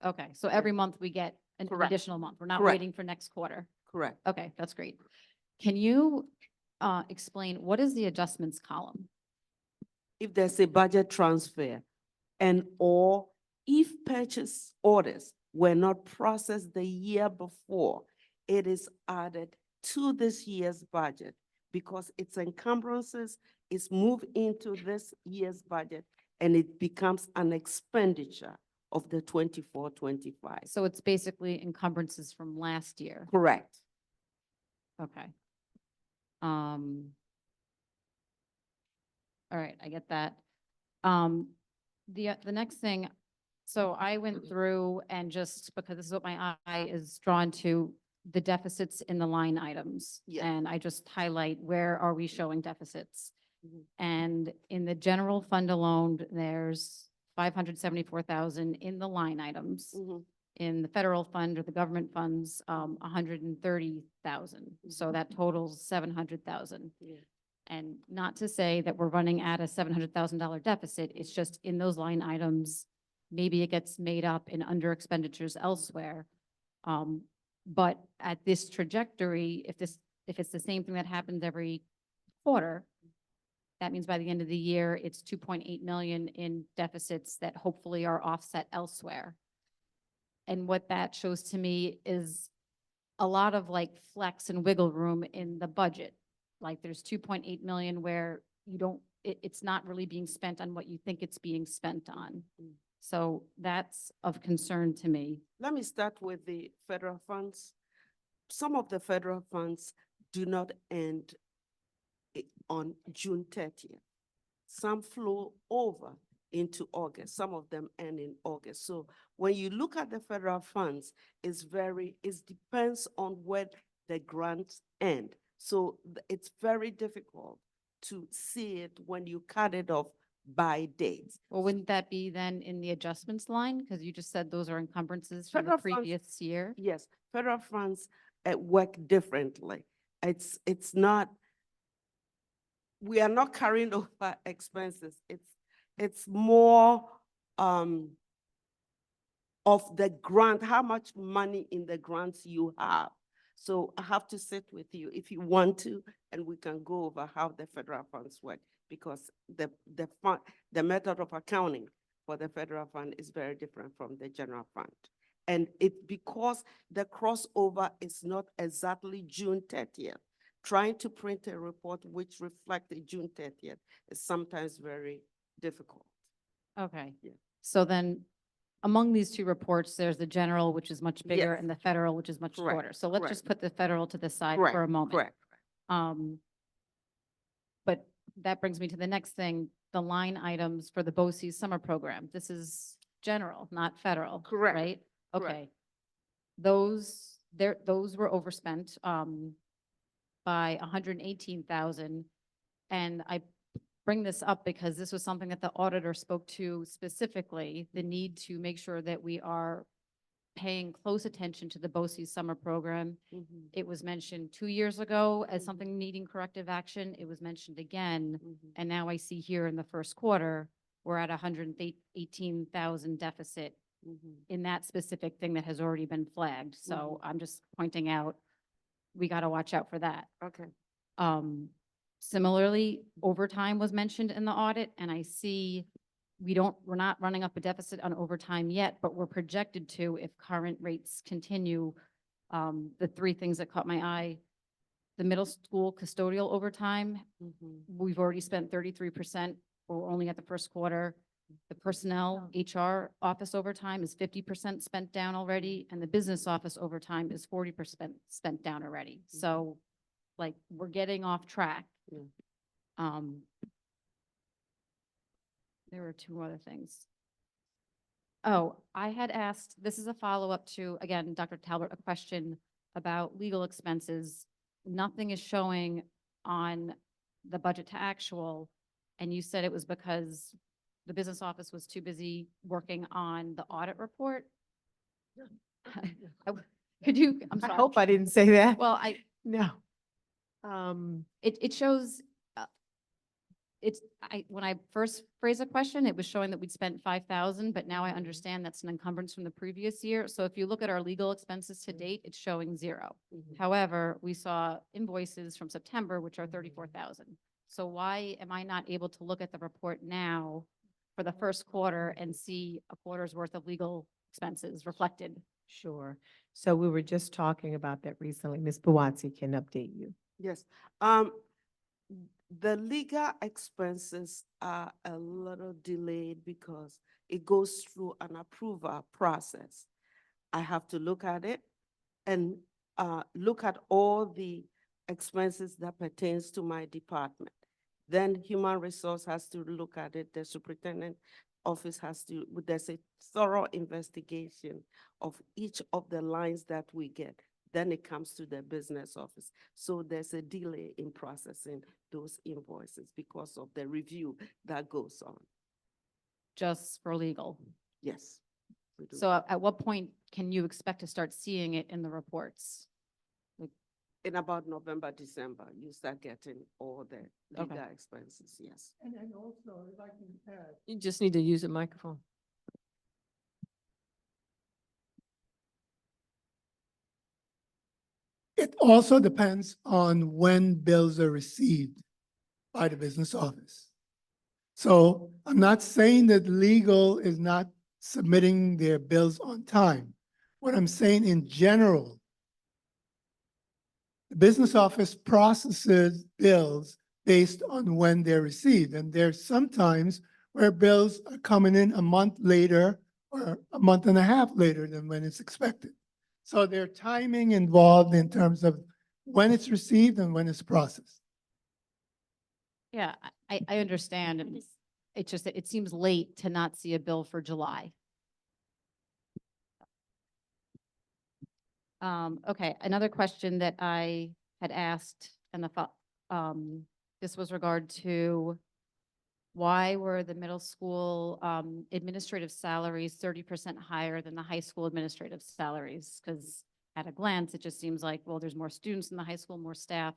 Okay, so every month we get an Correct. additional month. We're not Correct. waiting for next quarter. Correct. Okay, that's great. Can you explain what is the adjustments column? If there's a budget transfer and or if purchase orders were not processed the year before, it is added to this year's budget because its encumbrances is moved into this year's budget and it becomes an expenditure of the 24-25. So it's basically encumbrances from last year. Correct. Okay. All right, I get that. The next thing, so I went through and just because this is what my eye is drawn to, the deficits in the line items. Yes. And I just highlight where are we showing deficits? Mhm. And in the general fund alone, there's 574,000 in the line items. Mhm. In the federal fund or the government funds, 130,000. So that totals 700,000. Yeah. And not to say that we're running at a $700,000 deficit, it's just in those line items, maybe it gets made up in under expenditures elsewhere. But at this trajectory, if it's the same thing that happens every quarter, that means by the end of the year, it's 2.8 million in deficits that hopefully are offset elsewhere. And what that shows to me is a lot of like flex and wiggle room in the budget. Like there's 2.8 million where it's not really being spent on what you think it's being spent on. So that's of concern to me. Let me start with the federal funds. Some of the federal funds do not end on June 30th. Some flow over into August. Some of them end in August. So when you look at the federal funds, it depends on when the grants end. So it's very difficult to see it when you cut it off by dates. Well, wouldn't that be then in the adjustments line? Because you just said those are encumbrances from the Federal funds- previous year. Yes, federal funds work differently. It's not, we are not carrying over expenses. It's more of the grant, how much money in the grants you have. So I have to sit with you if you want to, and we can go over how the federal funds work because the method of accounting for the federal fund is very different from the general fund. And because the crossover is not exactly June 30th, trying to print a report which reflects the June 30th is sometimes very difficult. Okay. Yeah. So then among these two reports, there's the general, which is much bigger, Yes. and the federal, which is much Correct, shorter. So let's correct. just put the federal to the side Correct, for a moment. correct. But that brings me to the next thing, the line items for the BOCES summer program. This is general, not federal. Correct, Right? correct. Okay. Those were overspent by 118,000. And I bring this up because this was something that the auditor spoke to specifically, the need to make sure that we are paying close attention to the BOCES summer program. Mhm, It was mentioned 2 years ago as Mhm. something needing corrective action. It was mentioned again. mhm. And now I see here in the first quarter, we're at 118,000 deficit Mhm. in that specific thing that has already been flagged. So I'm just pointing out, we got to watch out for that. Okay. Similarly, overtime was mentioned in the audit, and I see we're not running up a deficit on overtime yet, but we're projected to if current rates continue. The three things that caught my eye, the middle school custodial overtime, Mhm. we've already spent 33%, but we're only at the first quarter. The personnel HR office overtime is 50% spent down already, and the business office overtime is 40% spent down already. So like, we're getting off track. Yeah. There were two other things. Oh, I had asked, this is a follow-up to, again, Dr. Talbot, a question about legal expenses. Nothing is showing on the budget to actual, and you said it was because the business office was too busy working on the audit report? Could you, I'm I sorry. hope I didn't say that. Well, I, No. it shows, when I first phrased the question, it was showing that we'd spent 5,000, but now I understand that's an encumbrance from the previous year. So if you look at our legal expenses to date, it's showing 0. However, we saw invoices from September, which are 34,000. So why am I not able to look at the report now for the first quarter and see a quarter's worth of legal expenses reflected? Sure. So we were just talking about that recently. Ms. Buatsi can update you. Yes. The legal expenses are a little delayed because it goes through an approval process. I have to look at it and look at all the expenses that pertains to my department. Then human resource has to look at it. The superintendent office has to, there's a thorough investigation of each of the lines that we get. Then it comes to the business office. So there's a delay in processing those invoices because of the review that goes on. Just for legal. Yes. we do. So at what point can you expect to start seeing it in the reports? In about November, December, you start getting all the Okay. legal expenses, yes. And also, if I can add, You just need to use a microphone. it also depends on when bills are received by the business office. So I'm not saying that legal is not submitting their bills on time. What I'm saying in general, the business office processes bills based on when they're received. And there's sometimes where bills are coming in a month later or a month and a half later than when it's expected. So there's timing involved in terms of when it's received and when it's processed. Yeah, I understand. And it's just that it seems late to not see a bill for July. Okay, another question that I had asked and this was regard to why were the middle school administrative salaries 30% higher than the high school administrative salaries? Because at a glance, it just seems like, well, there's more students in the high school, more staff.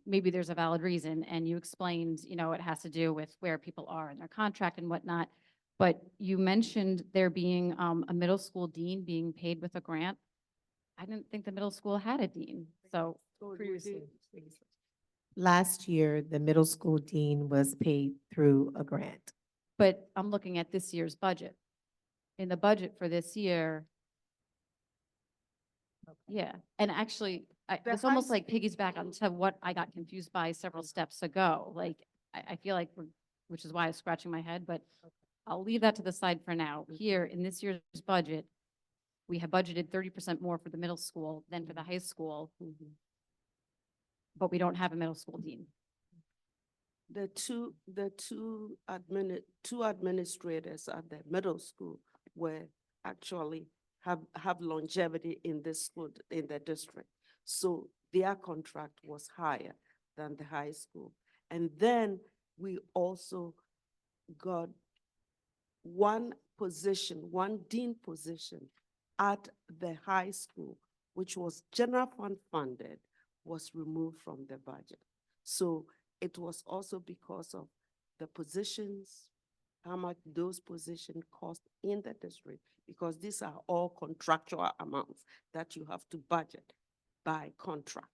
Maybe there's a valid reason. And you explained, it has to do with where people are in their contract and whatnot. But you mentioned there being a middle school dean being paid with a grant. I didn't think the middle school had a dean. So Last year, the middle school dean was paid through a grant. but I'm looking at this year's budget. In the budget for this year. Yeah, and actually, it's almost like piggies back onto what I got confused by several steps ago. Like, I feel like which is why I was scratching my head, but I'll leave that to the side for now. Here, in this year's budget, we have budgeted 30% more for the middle school than for the high school. But we don't have a middle school dean. The two administrators at the middle school were actually have longevity in this school, in the district. So their contract was higher than the high school. And then we also got one dean position at the high school, which was general fund funded, was removed from the budget. So it was also because of the positions, how much those positions cost in the district, because these are all contractual amounts that you have to budget by contract.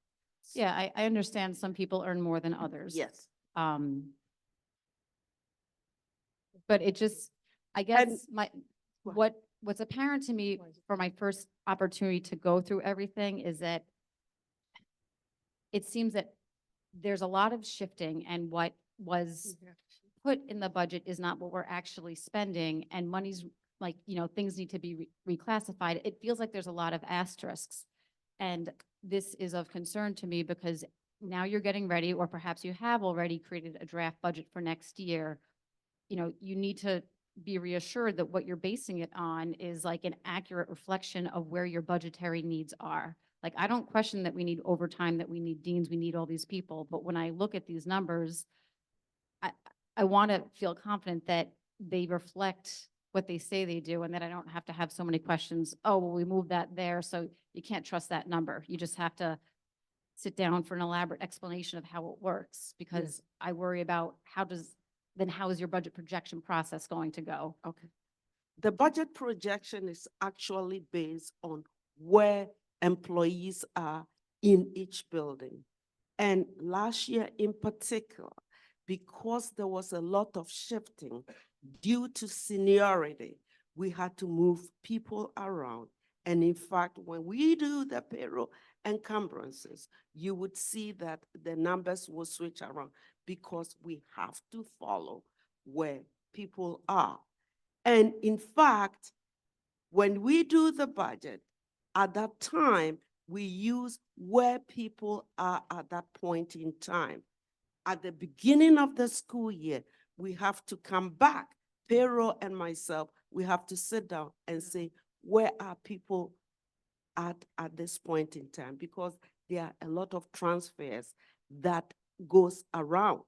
Yeah, I understand some people earn more than others. Yes. But it just, I guess Go ahead. what's apparent to me for my first opportunity to go through everything is that it seems that there's a lot of shifting, and what was put in the budget is not what we're actually spending, and money's like, things need to be reclassified. It feels like there's a lot of asterisks. And this is of concern to me because now you're getting ready, or perhaps you have already created a draft budget for next year. You know, you need to be reassured that what you're basing it on is like an accurate reflection of where your budgetary needs are. Like, I don't question that we need overtime, that we need deans, we need all these people, but when I look at these numbers, I want to feel confident that they reflect what they say they do, and that I don't have to have so many questions. Oh, well, we moved that there, so you can't trust that number. You just have to sit down for an elaborate explanation of how it works, because I worry about how is your budget projection process going to go? Okay. The budget projection is actually based on where employees are in each building. And last year in particular, because there was a lot of shifting due to seniority, we had to move people around. And in fact, when we do the payroll encumbrances, you would see that the numbers will switch around because we have to follow where people are. And in fact, when we do the budget, at that time, we use where people are at that point in time. At the beginning of the school year, we have to come back, payroll and myself, we have to sit down and say, where are people at this point in time? Because there are a lot of transfers that goes around.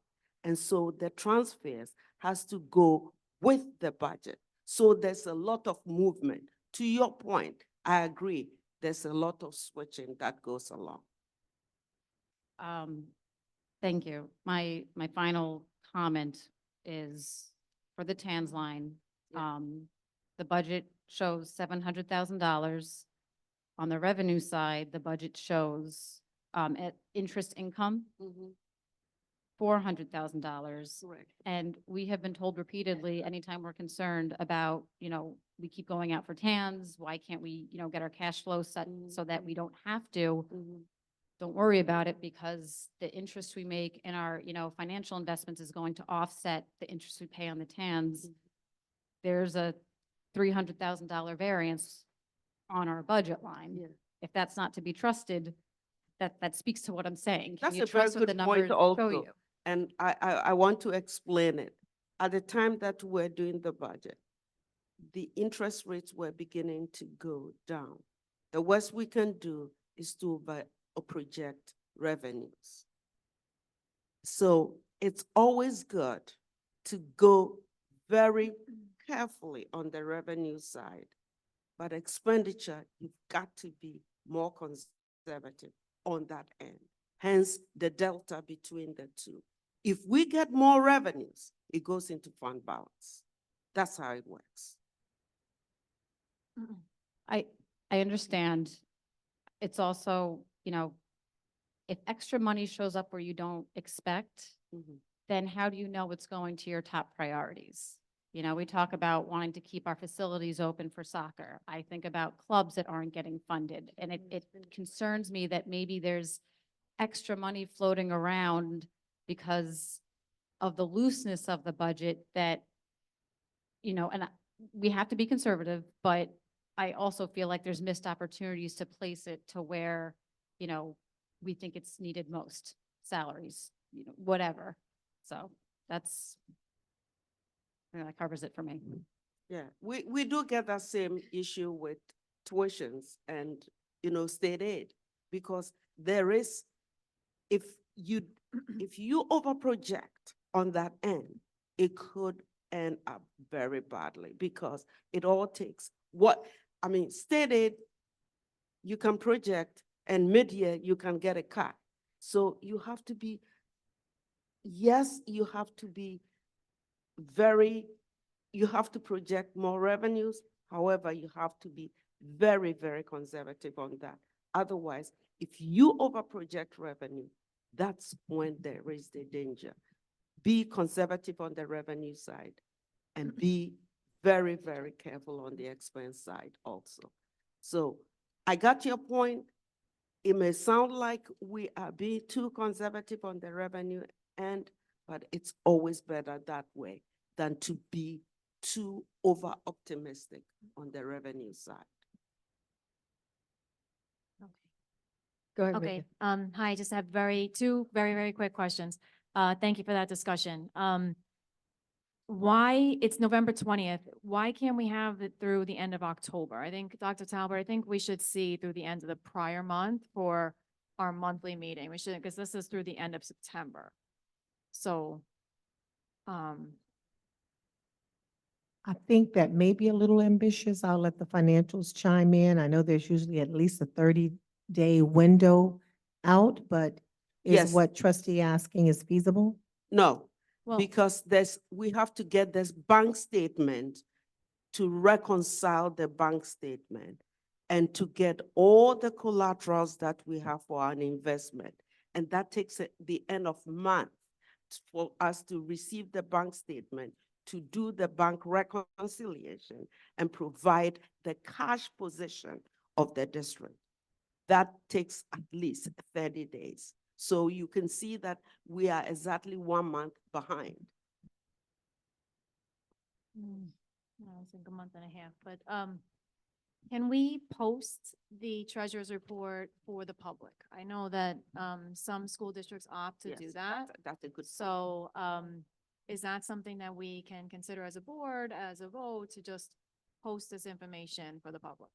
And so the transfers has to go with the budget. So there's a lot of movement. To your point, I agree, there's a lot of switching that goes along. Thank you. My final comment is for the TANs line. The budget shows $700,000. On the revenue side, the budget shows at interest income, $400,000. Correct. And we have been told repeatedly, anytime we're concerned about, we keep going out for TANs, why can't we, get our cash flow set so that we don't have to? Don't worry about it, because the interest we make in our, financial investments is going to offset the interest we pay on the TANs. There's a $300,000 variance on our budget line. If that's not to be trusted, that speaks to what I'm saying. Can That's you a very trust what the good point numbers show also. you? And I want to explain it. At the time that we're doing the budget, the interest rates were beginning to go down. The worst we can do is to project revenues. So it's always good to go very carefully on the revenue side, but expenditure, you've got to be more conservative on that end. Hence the delta between the two. If we get more revenues, it goes into fund balance. That's how it works. I understand. It's also, if extra money shows up where you don't expect, then how do you know it's going to your top priorities? We talk about wanting to keep our facilities open for soccer. I think about clubs that aren't getting funded. And it concerns me that maybe there's extra money floating around because of the looseness of the budget that, we have to be conservative, but I also feel like there's missed opportunities to place it to where, we think it's needed most, salaries, whatever. So that covers it for me. Yeah, we do get that same issue with tuitions and, state aid, because there is, if you overproject on that end, it could end up very badly, because it all takes state aid, you can project, and mid-year you can get a cut. So you have to be, you have to project more revenues. However, you have to be very, very conservative on that. Otherwise, if you overproject revenue, that's when there is the danger. Be conservative on the revenue side and be very, very careful on the expense side also. So I got your point. It may sound like we are being too conservative on the revenue end, but it's always better that way than to be too over-optimistic on the revenue side. Go ahead. Okay, Megan. hi, just have two very quick questions. Thank you for that discussion. Why, it's November 20th, why can't we have it through the end of October? I think, Dr. Talbot, I think we should see through the end of the prior month for our monthly meeting. We should, because this is through the end of September. So, I think that may be a little ambitious. I'll let the financials chime in. I know there's usually at least a 30-day window out, but is Yes. what trustee asking is feasible? No, well, because we have to get this bank statement to reconcile the bank statement and to get all the collaterals that we have for our investment. And that takes the end of month for us to receive the bank statement, to do the bank reconciliation and provide the cash position of the district. That takes at least 30 days. So you can see that we are exactly 1 month behind. I think a month and a half, but, can we post the treasurer's report for the public? I know that, some school districts opt to do Yes, that. That's a good. So, is that something that we can consider as a board, as a vote, to just post this information for the public?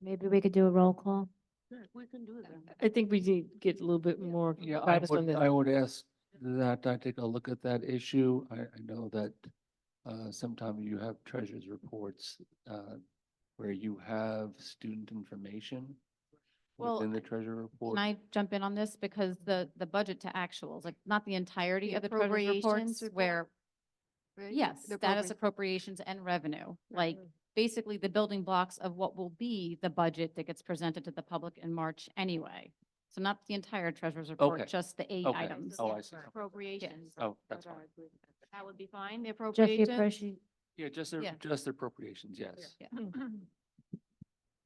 Maybe we could do a roll call. We can do that. I think we need to get a little bit more Yeah, guidance on this. I would ask that I take a look at that issue. I know that sometimes you have treasurer's reports where you have student information Well, within the treasurer report. Can I jump in on this? Because the budget to actuals, like not the entirety The of the treasurer's reports appropriations report, where, right? yes, The status appropri- appropriations and revenue, like basically the building blocks of what will be the budget that gets presented to the public in March anyway. So not the entire treasurer's report, Okay. just the 8 Okay. items. Oh, I see. Appropriations. Oh, that's fine. That would be fine, the Just the appropriations? appropriation. Yeah, Yeah. just the appropriations, yes. Yeah.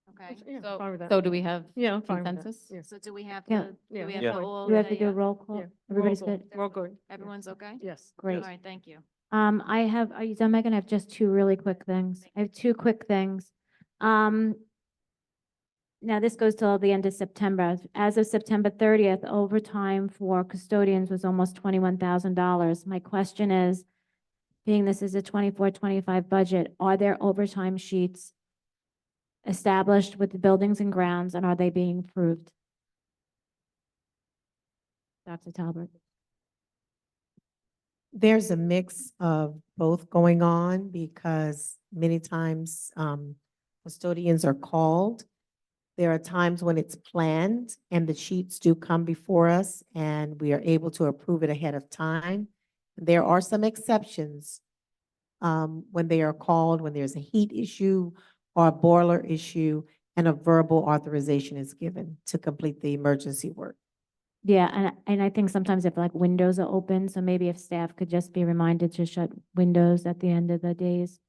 Okay, Yeah, So, fine with that. so do we have Yeah, I'm fine with that. consensus? Yeah. so do we have Yeah. to, do Yeah. we have Yeah. to all? You have to say do a yes? roll call? Yeah. Everybody's Roll good? call. We're good. Everyone's okay? Yes. Great. All right, thank you. I have, are you done, Megan? I have just two really quick things. I have two quick things. Now this goes till the end of September. As of September 30th, overtime for custodians was almost $21,000. My question is, being this is a 24-25 budget, are there overtime sheets established with the buildings and grounds, and are they being approved? Dr. Talbot? There's a mix of both going on because many times custodians are called. There are times when it's planned and the sheets do come before us and we are able to approve it ahead of time. There are some exceptions when they are called, when there's a heat issue or a boiler issue and a verbal authorization is given to complete the emergency work. Yeah, and I think sometimes if like windows are open, so maybe if staff could just be reminded to shut windows at the end of the days.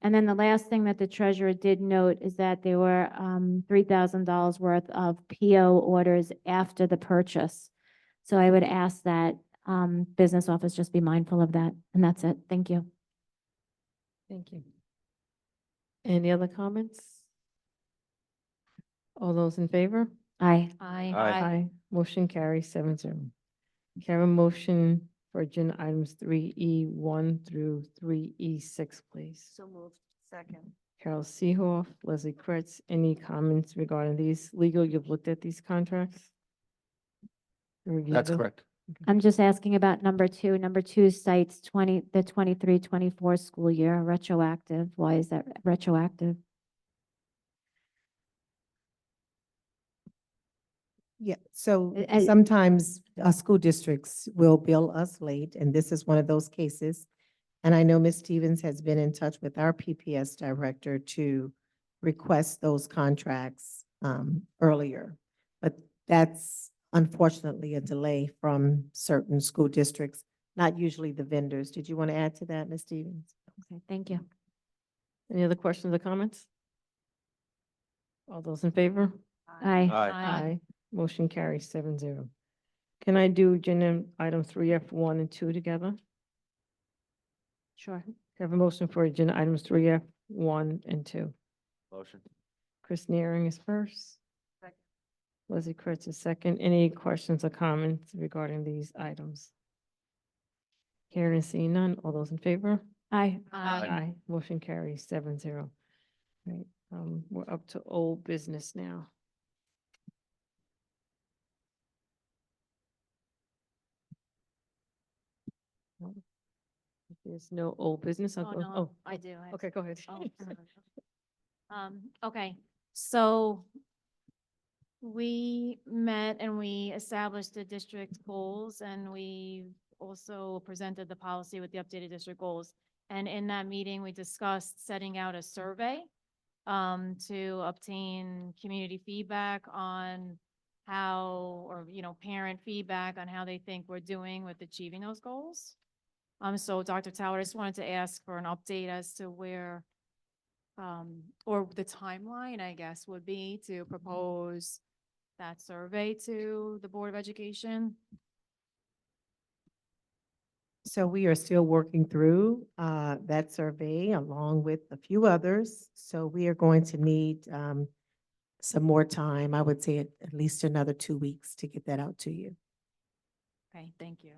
And then the last thing that the treasurer did note is that there were $3,000 worth of PO orders after the purchase. So I would ask that business office just be mindful of that, and that's it. Thank you. Thank you. Any other comments? All those in favor? Aye. Aye. Aye. Motion carries 7-0. Can I have a motion for agenda items 3E1 through 3E6, please? So moved. Second. Carol Seehoff, Leslie Kretz, any comments regarding these? Legal, you've looked at these contracts? Reviewed That's them? correct. I'm just asking about number two. Number two cites the 23-24 school year retroactive. Why is that retroactive? Yeah, so And- sometimes school districts will bill us late, and this is one of those cases. And I know Ms. Stevens has been in touch with our PPS director to request those contracts earlier. But that's unfortunately a delay from certain school districts, not usually the vendors. Did you want to add to that, Ms. Stevens? Okay, thank you. Any other questions or comments? All those in favor? Aye. Aye. Motion carries 7-0. Can I do agenda item 3F1 and 2 together? Sure. Have a motion for agenda items 3F1 and 2. Motion. Chris Nearing is first. Leslie Kurtz is second. Any questions or comments regarding these items? Hearing and seeing none. All those in favor? Aye. Aye. Motion carries 7-0. Right, we're up to old business now. Well, if there's no old business, I'll Oh, go. no, I do. I have Okay, go ahead. Oh, okay, so we met and we established the district goals and we also presented the policy with the updated district goals. And in that meeting, we discussed setting out a survey to obtain community feedback on how, or, parent feedback on how they think we're doing with achieving those goals. So Dr. Tower, I just wanted to ask for an update as to where or the timeline, I guess, would be to propose that survey to the Board of Education. So we are still working through that survey along with a few others. So we are going to need some more time. I would say at least another 2 weeks to get that out to you. Okay, thank you.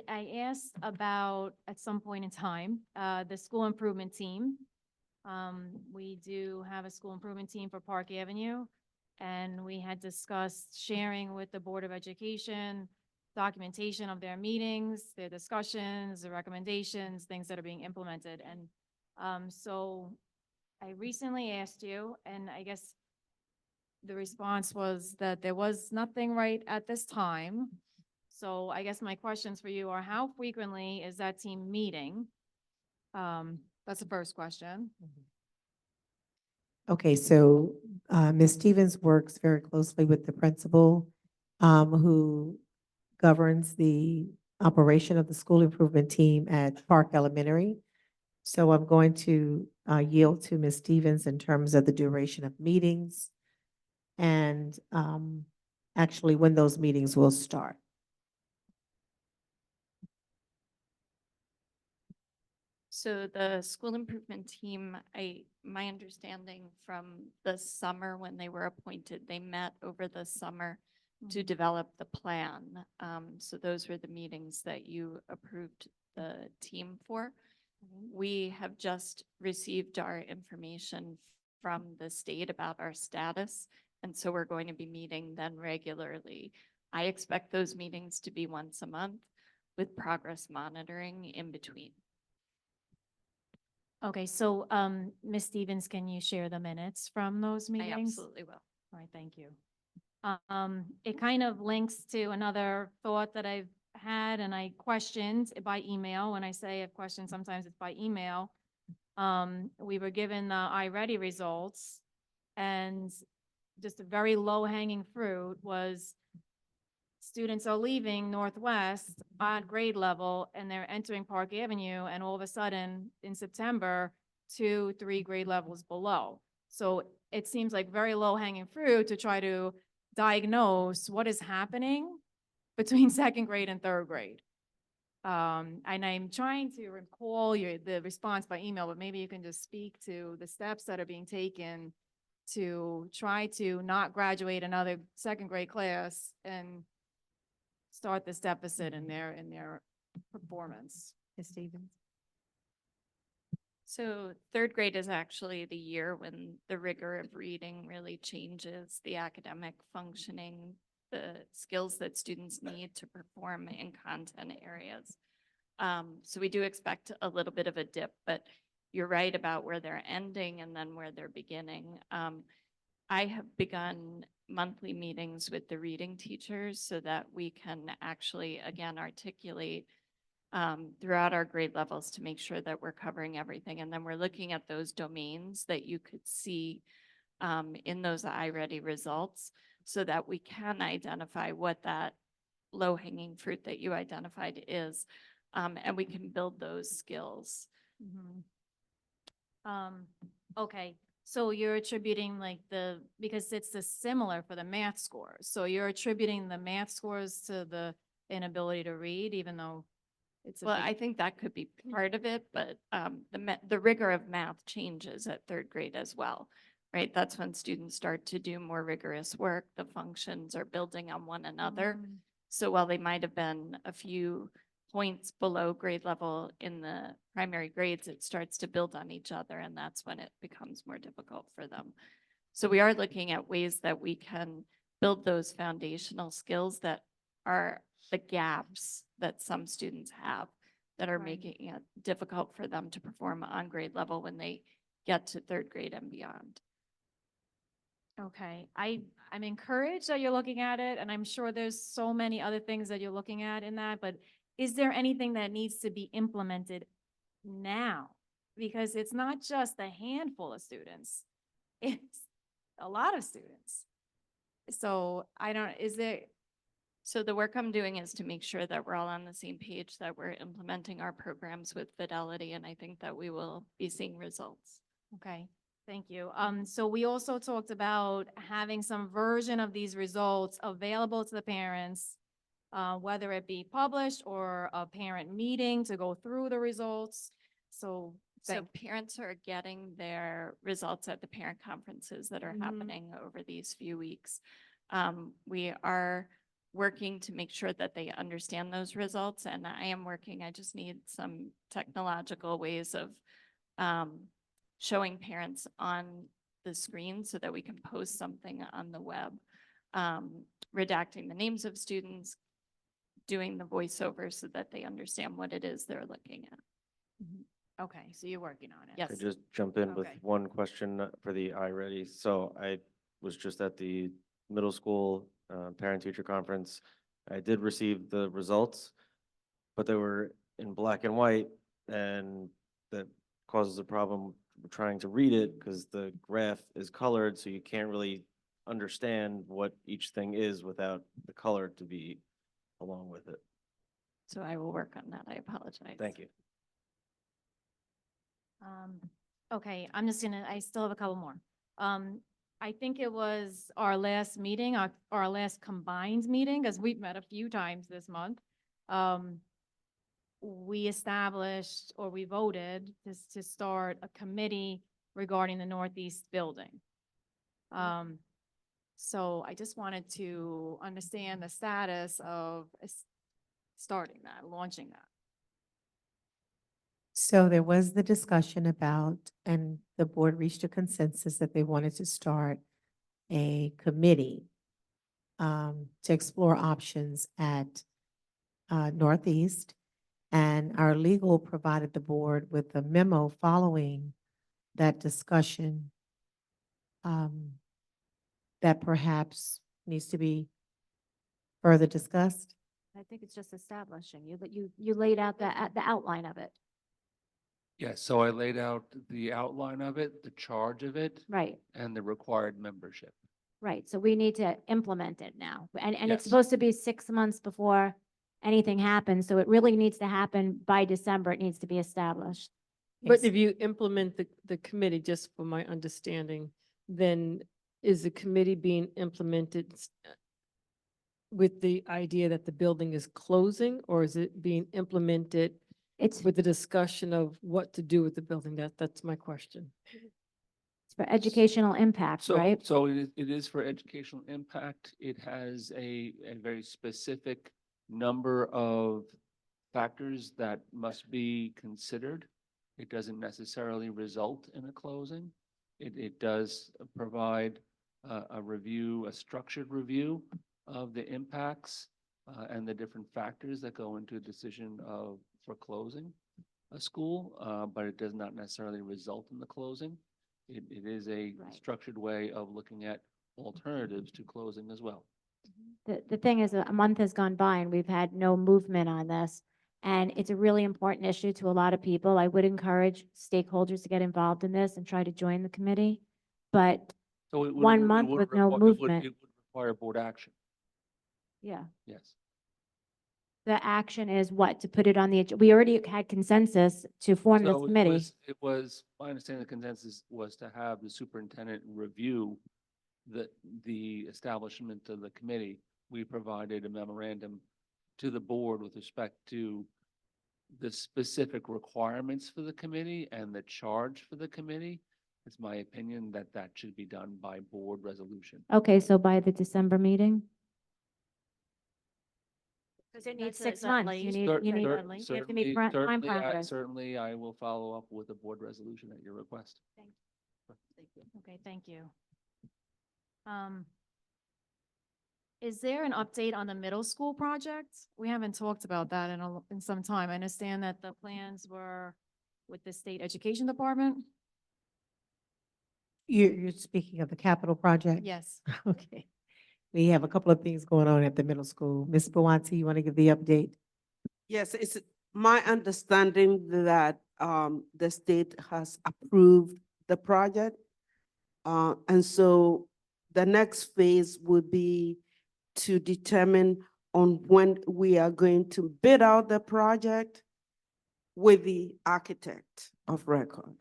I asked about, at some point in time, the school improvement team. We do have a school improvement team for Park Avenue, and we had discussed sharing with the Board of Education documentation of their meetings, their discussions, the recommendations, things that are being implemented. And so I recently asked you, and I guess the response was that there was nothing right at this time. So I guess my questions for you are, how frequently is that team meeting? That's the first question. Okay, so Ms. Stevens works very closely with the principal who governs the operation of the school improvement team at Park Elementary. So I'm going to yield to Ms. Stevens in terms of the duration of meetings and actually when those meetings will start. So the school improvement team, my understanding from the summer when they were appointed, they met over the summer to develop the plan. So those were the meetings that you approved the team for. We have just received our information from the state about our status, and so we're going to be meeting then regularly. I expect those meetings to be once a month with progress monitoring in between. Okay, so Ms. Stevens, can you share the minutes from those meetings? I absolutely will. All right, thank you. It kind of links to another thought that I've had and I questioned by email. When I say I have questions, sometimes it's by email. We were given the iReady results, and just a very low hanging fruit was students are leaving Northwest at grade level and they're entering Park Avenue, and all of a sudden in September, 2-3 grade levels below. So it seems like very low hanging fruit to try to diagnose what is happening between second grade and third grade. And I'm trying to recall the response by email, but maybe you can just speak to the steps that are being taken to try to not graduate another second grade class and start this deficit in their performance. Ms. Stevens? So third grade is actually the year when the rigor of reading really changes the academic functioning, the skills that students need to perform in content areas. So we do expect a little bit of a dip, but you're right about where they're ending and then where they're beginning. I have begun monthly meetings with the reading teachers so that we can actually, again, articulate throughout our grade levels to make sure that we're covering everything. And then we're looking at those domains that you could see in those iReady results so that we can identify what that low-hanging fruit that you identified is, and we can build those skills. Okay, so you're attributing because it's similar for the math scores. So you're attributing the math scores to the inability to read, even though It's a Well, big- I think that could be part of it, but the rigor of math changes at third grade as well, right? That's when students start to do more rigorous work. The functions are building on one another. So while they might have been a few points below grade level in the primary grades, it starts to build on each other, and that's when it becomes more difficult for them. So we are looking at ways that we can build those foundational skills that are the gaps that some students have that are Right. making it difficult for them to perform on grade level when they get to third grade and beyond. Okay, I'm encouraged that you're looking at it, and I'm sure there's so many other things that you're looking at in that, but is there anything that needs to be implemented now? Because it's not just a handful of students, it's a lot of students. So I don't, is there, So the work I'm doing is to make sure that we're all on the same page, that we're implementing our programs with fidelity, and I think that we will be seeing results. okay, thank you. So we also talked about having some version of these results available to the parents, whether it be published or a parent meeting to go through the results. So, So parents are getting their results at the parent conferences that are happening over these few weeks. We are working to make sure that they understand those results, and I am working, I just need some technological ways of showing parents on the screen so that we can post something on the web, redacting the names of students, doing the voiceover so that they understand what it is they're looking at. okay, so you're working on it. Yes. I just jump in with Okay. one question for the iReady. So I was just at the middle school parent-teacher conference. I did receive the results, but they were in black and white, and that causes a problem trying to read it because the graph is colored, so you can't really understand what each thing is without the color to be along with it. So I will work on that. I apologize. Thank you. Okay, I'm just gonna, I still have a couple more. I think it was our last meeting, our last combined meeting, because we've met a few times this month. We established, or we voted to start a committee regarding the Northeast building. So I just wanted to understand the status of starting that, launching that. So there was the discussion about, and the board reached a consensus that they wanted to start a committee to explore options at Northeast. And our legal provided the board with a memo following that discussion that perhaps needs to be further discussed. I think it's just establishing, you laid out the outline of it, Yes, so I laid out the outline of it, the charge of it, right? and the required membership. Right, so we need to implement it now, and it's Yes. supposed to be 6 months before anything happens, so it really needs to happen by December, it needs to be established. But Yes. if you implement the committee, just for my understanding, then is the committee being implemented with the idea that the building is closing, or is it being implemented It's with the discussion of what to do with the building? That's my question. for educational impact, So, right? so it is for educational impact. It has a very specific number of factors that must be considered. It doesn't necessarily result in a closing. It does provide a review, a structured review of the impacts and the different factors that go into a decision for closing a school, but it does not necessarily result in the closing. It is a Right. structured way of looking at alternatives to closing as well. The thing is, a month has gone by and we've had no movement on this. And it's a really important issue to a lot of people. I would encourage stakeholders to get involved in this and try to join the committee. But So it would. 1 it month would with no require- movement. It would require board action, yeah, yes. the action is what? To put it on the, we already had consensus to form this So committee. it was, my understanding, the consensus was to have the superintendent review the establishment of the committee. We provided a memorandum to the board with respect to the specific requirements for the committee and the charge for the committee, it's my opinion that that should be done by board resolution. Okay, so by the December meeting? Because It needs 6 months. You need, you need, you have to meet Certainly, time certainly, parameters. certainly, I will follow up with a board resolution at your request. Okay, thank you. Is there an update on the middle school project? We haven't talked about that in some time. I understand that the plans were with the state education department. You're speaking of the capital project? Yes. Okay. We have a couple of things going on at the middle school. Ms. Bawanti, you want to give the update? Yes, it's my understanding that the state has approved the project. And so the next phase would be to determine on when we are going to bid out the project with the architect of record.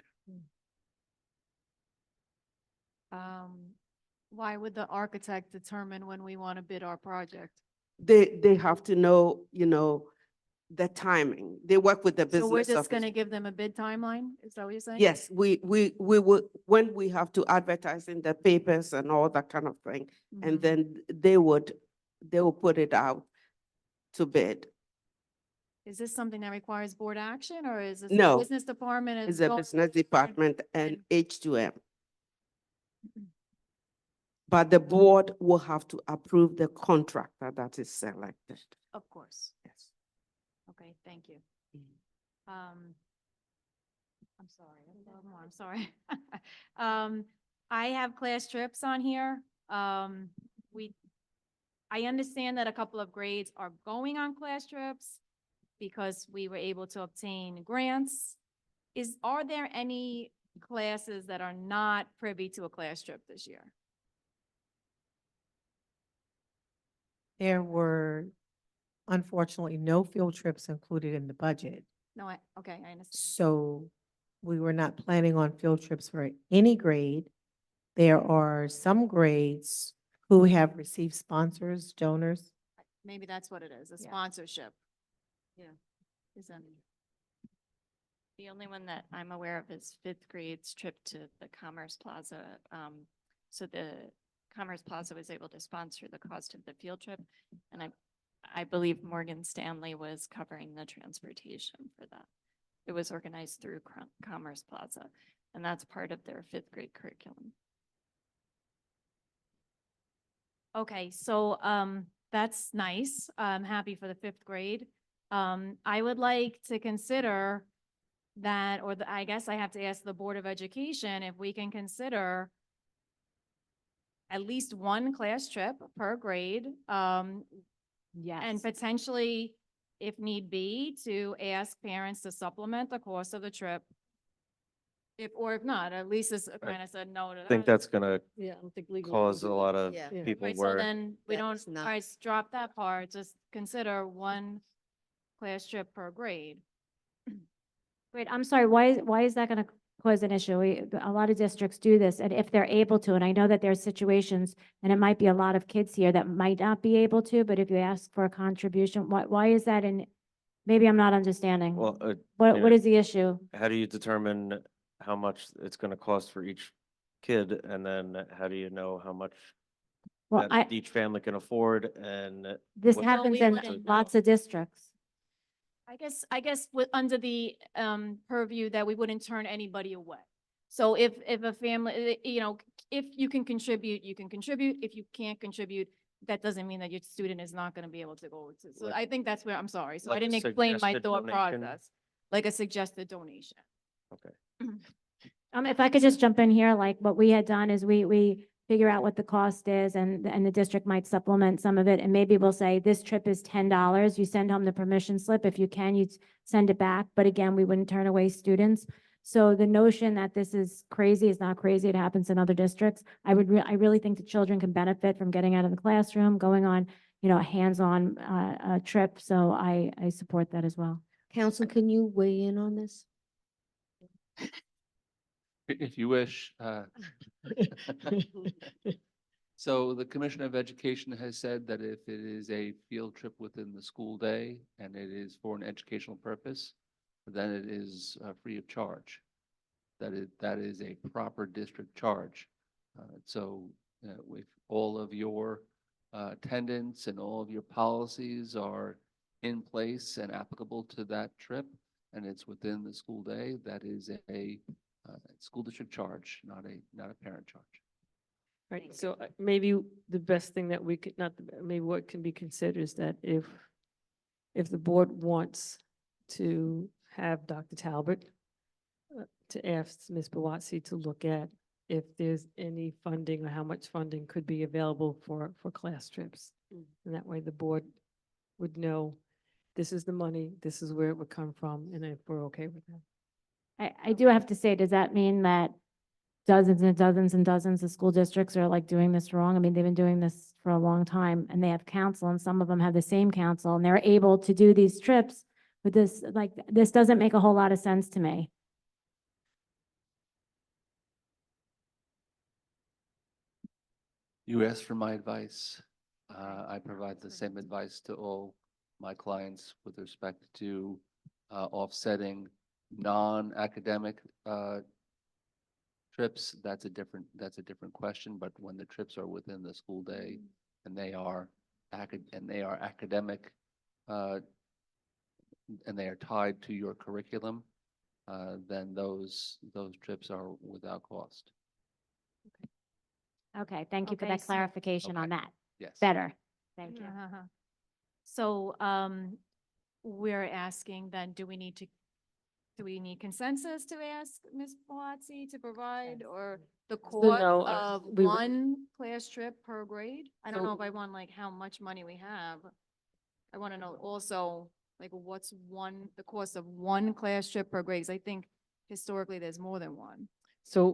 Why would the architect determine when we want to bid our project? They have to know, the timing. They work with the business. So we're just office. going to give them a bid timeline? Is that what you're saying? Yes, we will, when we have to advertise in the papers and all that kind of thing, and Mhm. then they will put it out to bid. Is this something that requires board action or is this? No. The business department? is It's the going business forward department and and- H2M. But the board will have to approve the contractor that is selected. Of course. Yes. Okay, thank you. I'm sorry, I have more, I'm sorry. I have class trips on here. I understand that a couple of grades are going on class trips because we were able to obtain grants. Are there any classes that are not privy to a class trip this year? There were unfortunately no field trips included in the budget. No, okay, I understand. So we were not planning on field trips for any grade. There are some grades who have received sponsors, donors. Maybe that's what it is, a Yeah. sponsorship. Yeah. Is that? The only one that I'm aware of is fifth grade's trip to the Commerce Plaza. So the Commerce Plaza was able to sponsor the cost of the field trip. And I believe Morgan Stanley was covering the transportation for that. It was organized through Commerce Plaza, and that's part of their fifth grade curriculum. Okay, so that's nice. I'm happy for the fifth grade. I would like to consider that, or I guess I have to ask the Board of Education if we can consider at least one class trip per grade. Yes. And potentially, if need be, to ask parents to supplement the cost of the trip. If not, at least it's kind of said no to that. I think that's gonna Yeah, I don't think legally. cause a lot of Yeah. people Right, so where, then we don't, That's not- all right, drop that part, just consider one class trip per grade. Wait, I'm sorry, why is that going to cause an issue? A lot of districts do this, and if they're able to, and I know that there's situations, and it might be a lot of kids here that might not be able to, but if you ask for a contribution, why is that in, maybe I'm not understanding. well, What yeah. is the issue? how do you determine how much it's gonna cost for each kid? And then how do you know how much Well, that each family can afford and? This what- happens we in wouldn't lots know. of districts. I guess with, under the, purview that we wouldn't turn anybody away. So if a family, if you can contribute, you can contribute. If you can't contribute, that doesn't mean that your student is not gonna be able to go to. So Like- I think that's where, I'm sorry, so I like a didn't explain my suggested thought donation? process, like a suggested donation. Okay. If I could just jump in here, like what we had done is we figure out what the cost is and the district might supplement some of it. And maybe we'll say this trip is $10. You send home the permission slip. If you can, you send it back. But again, we wouldn't turn away students. So the notion that this is crazy is not crazy. It happens in other districts. I really think the children can benefit from getting out of the classroom, going on, a hands-on trip. So I support that as well. Council, can you weigh in on this? If you wish. So the Commissioner of Education has said that if it is a field trip within the school day and it is for an educational purpose, then it is free of charge. That is a proper district charge. So if all of your attendance and all of your policies are in place and applicable to that trip, and it's within the school day, that is a school district charge, not a parent charge. Right, so maybe the best thing that we could, maybe what can be considered is that if the board wants to have Dr. Talbot to ask Ms. Bawatsi to look at if there's any funding or how much funding could be available for class trips. And that way the board would know this is the money, this is where it would come from, and if we're okay with that. I do have to say, does that mean that dozens and dozens and dozens of school districts are like doing this wrong? I mean, they've been doing this for a long time and they have counsel and some of them have the same counsel and they're able to do these trips. But this doesn't make a whole lot of sense to me. You asked for my advice. I provide the same advice to all my clients with respect to offsetting non-academic trips. That's a different question, but when the trips are within the school day and they are academic and they are tied to your curriculum, then those trips are without cost. Okay, thank you for Okay, that so- clarification on Okay. that. Yes. Better. Thank you. So, we're asking then, do we need consensus to ask Ms. Palazzi to provide, or the cost no, of we would- one class trip per grade? I don't know So- if I want like how much money we have. I want to know also, like, what's the cost of one class trip per grade? 'Cause I think historically there's more than one. So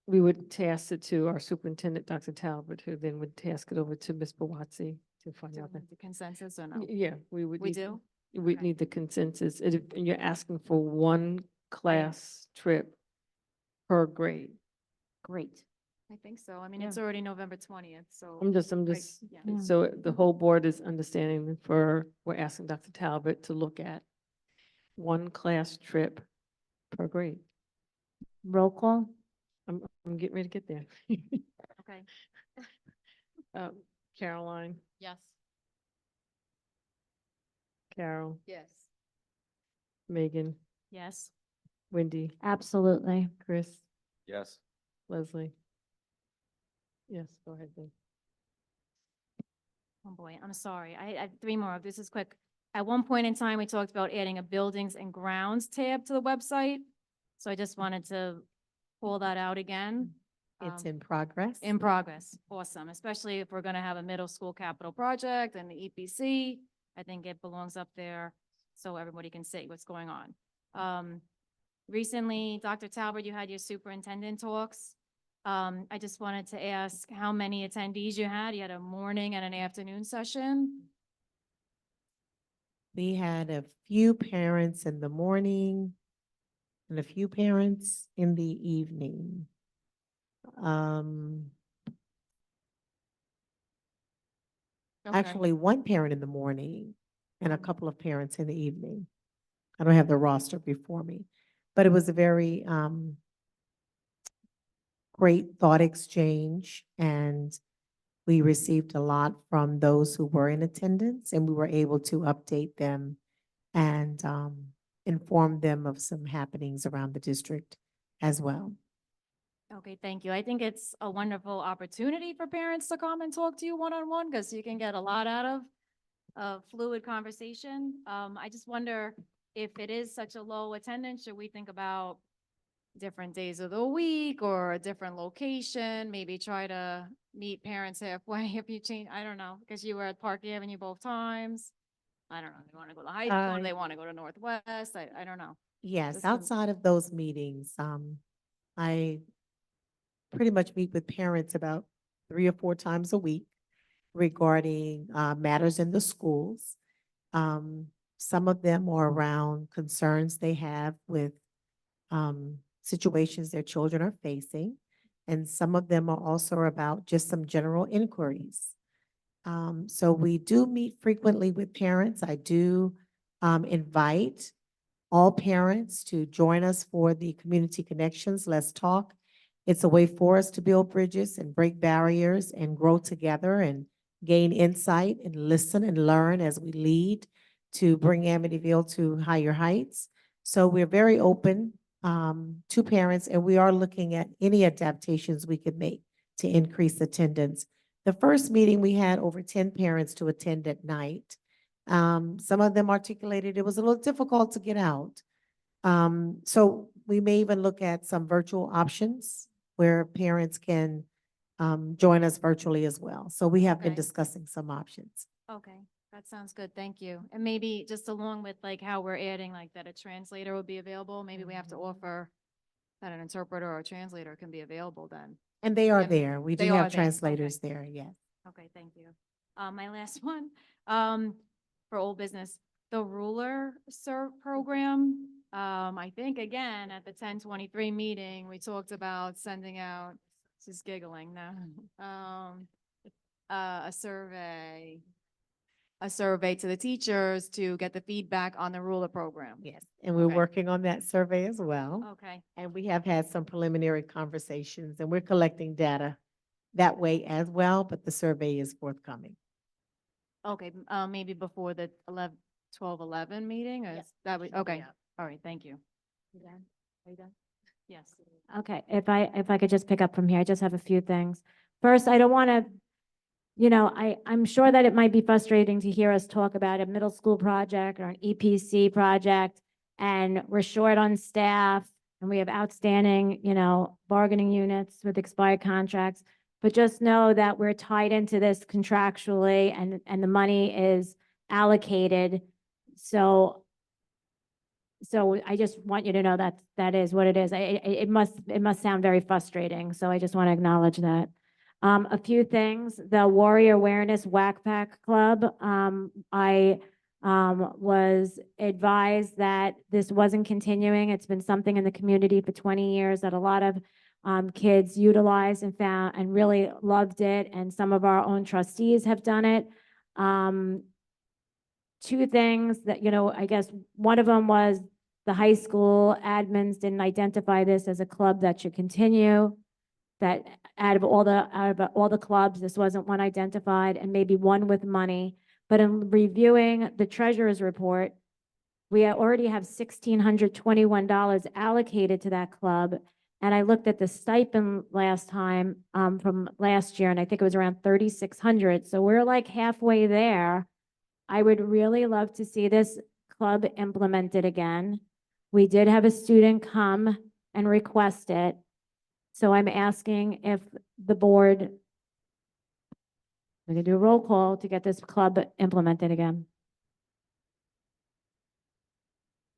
we would task it to our superintendent, Dr. Talbot, who then would task it over to Ms. Bawatsi to find Do out we that. need the consensus or no? Yeah, we would. We need- do? We'd Okay. need the consensus. And you're asking for one class trip per grade. Great. I think so. I mean, Yeah. it's already November 20th, so. I'm right, just, yeah. Yeah. so the whole board is understanding we're asking Dr. Talbot to look at one class trip per grade. Roll call? I'm getting ready to get there. Okay. Caroline, Yes. Carol, Yes. Megan, Yes. Wendy, Absolutely. Chris, Yes. Leslie. Yes, go ahead, Ben. Oh, boy, I'm sorry. I have three more. This is quick. At one point in time, we talked about adding a buildings and grounds tab to the website. So I just wanted to pull that out again. It's Um, in progress. In progress. Awesome. Especially if we're going to have a middle school capital project and the EPC. I think it belongs up there so everybody can see what's going on. Recently, Dr. Talbot, you had your superintendent talks. I just wanted to ask how many attendees you had. You had a morning and an afternoon session. We had a few parents in the morning and a few parents in the evening. Okay. Actually, one parent in the morning and a couple of parents in the evening. I don't have the roster before me, but it was a very great thought exchange, and we received a lot from those who were in attendance, and we were able to update them and inform them of some happenings around the district as well. Okay, thank you. I think it's a wonderful opportunity for parents to come and talk to you one-on-one because you can get a lot out of a fluid conversation. I just wonder if it is such a low attendance, should we think about different days of the week or a different location? Maybe try to meet parents halfway if you change, I don't know, because you were at Park Avenue both times. I don't know, they want to go to high school, or they want to go to Northwest, I don't know. Yes, Just some- outside of those meetings, I pretty much meet with parents about 3 or 4 times a week regarding matters in the schools. Some of them are around concerns they have with situations their children are facing, and some of them are also about just some general inquiries. So we do meet frequently with parents. I do invite all parents to join us for the Community Connections Let's Talk. It's a way for us to build bridges and break barriers and grow together and gain insight and listen and learn as we lead to bring Amityville to higher heights. So we're very open to parents, and we are looking at any adaptations we could make to increase attendance. The first meeting, we had over 10 parents to attend at night. Some of them articulated it was a little difficult to get out. So we may even look at some virtual options where parents can join us virtually as well. So we have been Okay. discussing some options. Okay, that sounds good. Thank you. And maybe just along with like how we're adding like that a translator would be available, maybe we have to offer that an interpreter or a translator can be available then. And they are Yep, there. We they do are have there. translators there, yes. Okay, thank you. My last one, for old business, the ruler program. I think again, at the 1023 meeting, we talked about sending out, she's giggling now, a survey to the teachers to get the feedback on the ruler program. Yes, and we're Okay. working on that survey as well. Okay, And we have had some preliminary conversations, and we're collecting data that way as well, but the survey is forthcoming. okay, maybe before the 12/11 meeting, or Yeah, is that, should be okay, out. all right, thank you. You done? Are you done? Yes. Okay, if I could just pick up from here, I just have a few things. First, I don't want to, I'm sure that it might be frustrating to hear us talk about a middle school project or an EPC project, and we're short on staff, and we have outstanding, bargaining units with expired contracts. But just know that we're tied into this contractually, and the money is allocated. So I just want you to know that that is what it is. It must sound very frustrating. So I just want to acknowledge that. A few things, the Warrior Awareness Whack Pack Club. I was advised that this wasn't continuing. It's been something in the community for 20 years that a lot of kids utilized and found and really loved it. And some of our own trustees have done it. Two things that, I guess one of them was the high school admins didn't identify this as a club that should continue. That out of all the clubs, this wasn't one identified, and maybe one with money. But in reviewing the treasurer's report, we already have $1,621 allocated to that club. And I looked at the stipend last time, from last year, and I think it was around 3,600. So we're like halfway there. I would really love to see this club implemented again. We did have a student come and request it. So I'm asking if the board, we can do a roll call to get this club implemented again.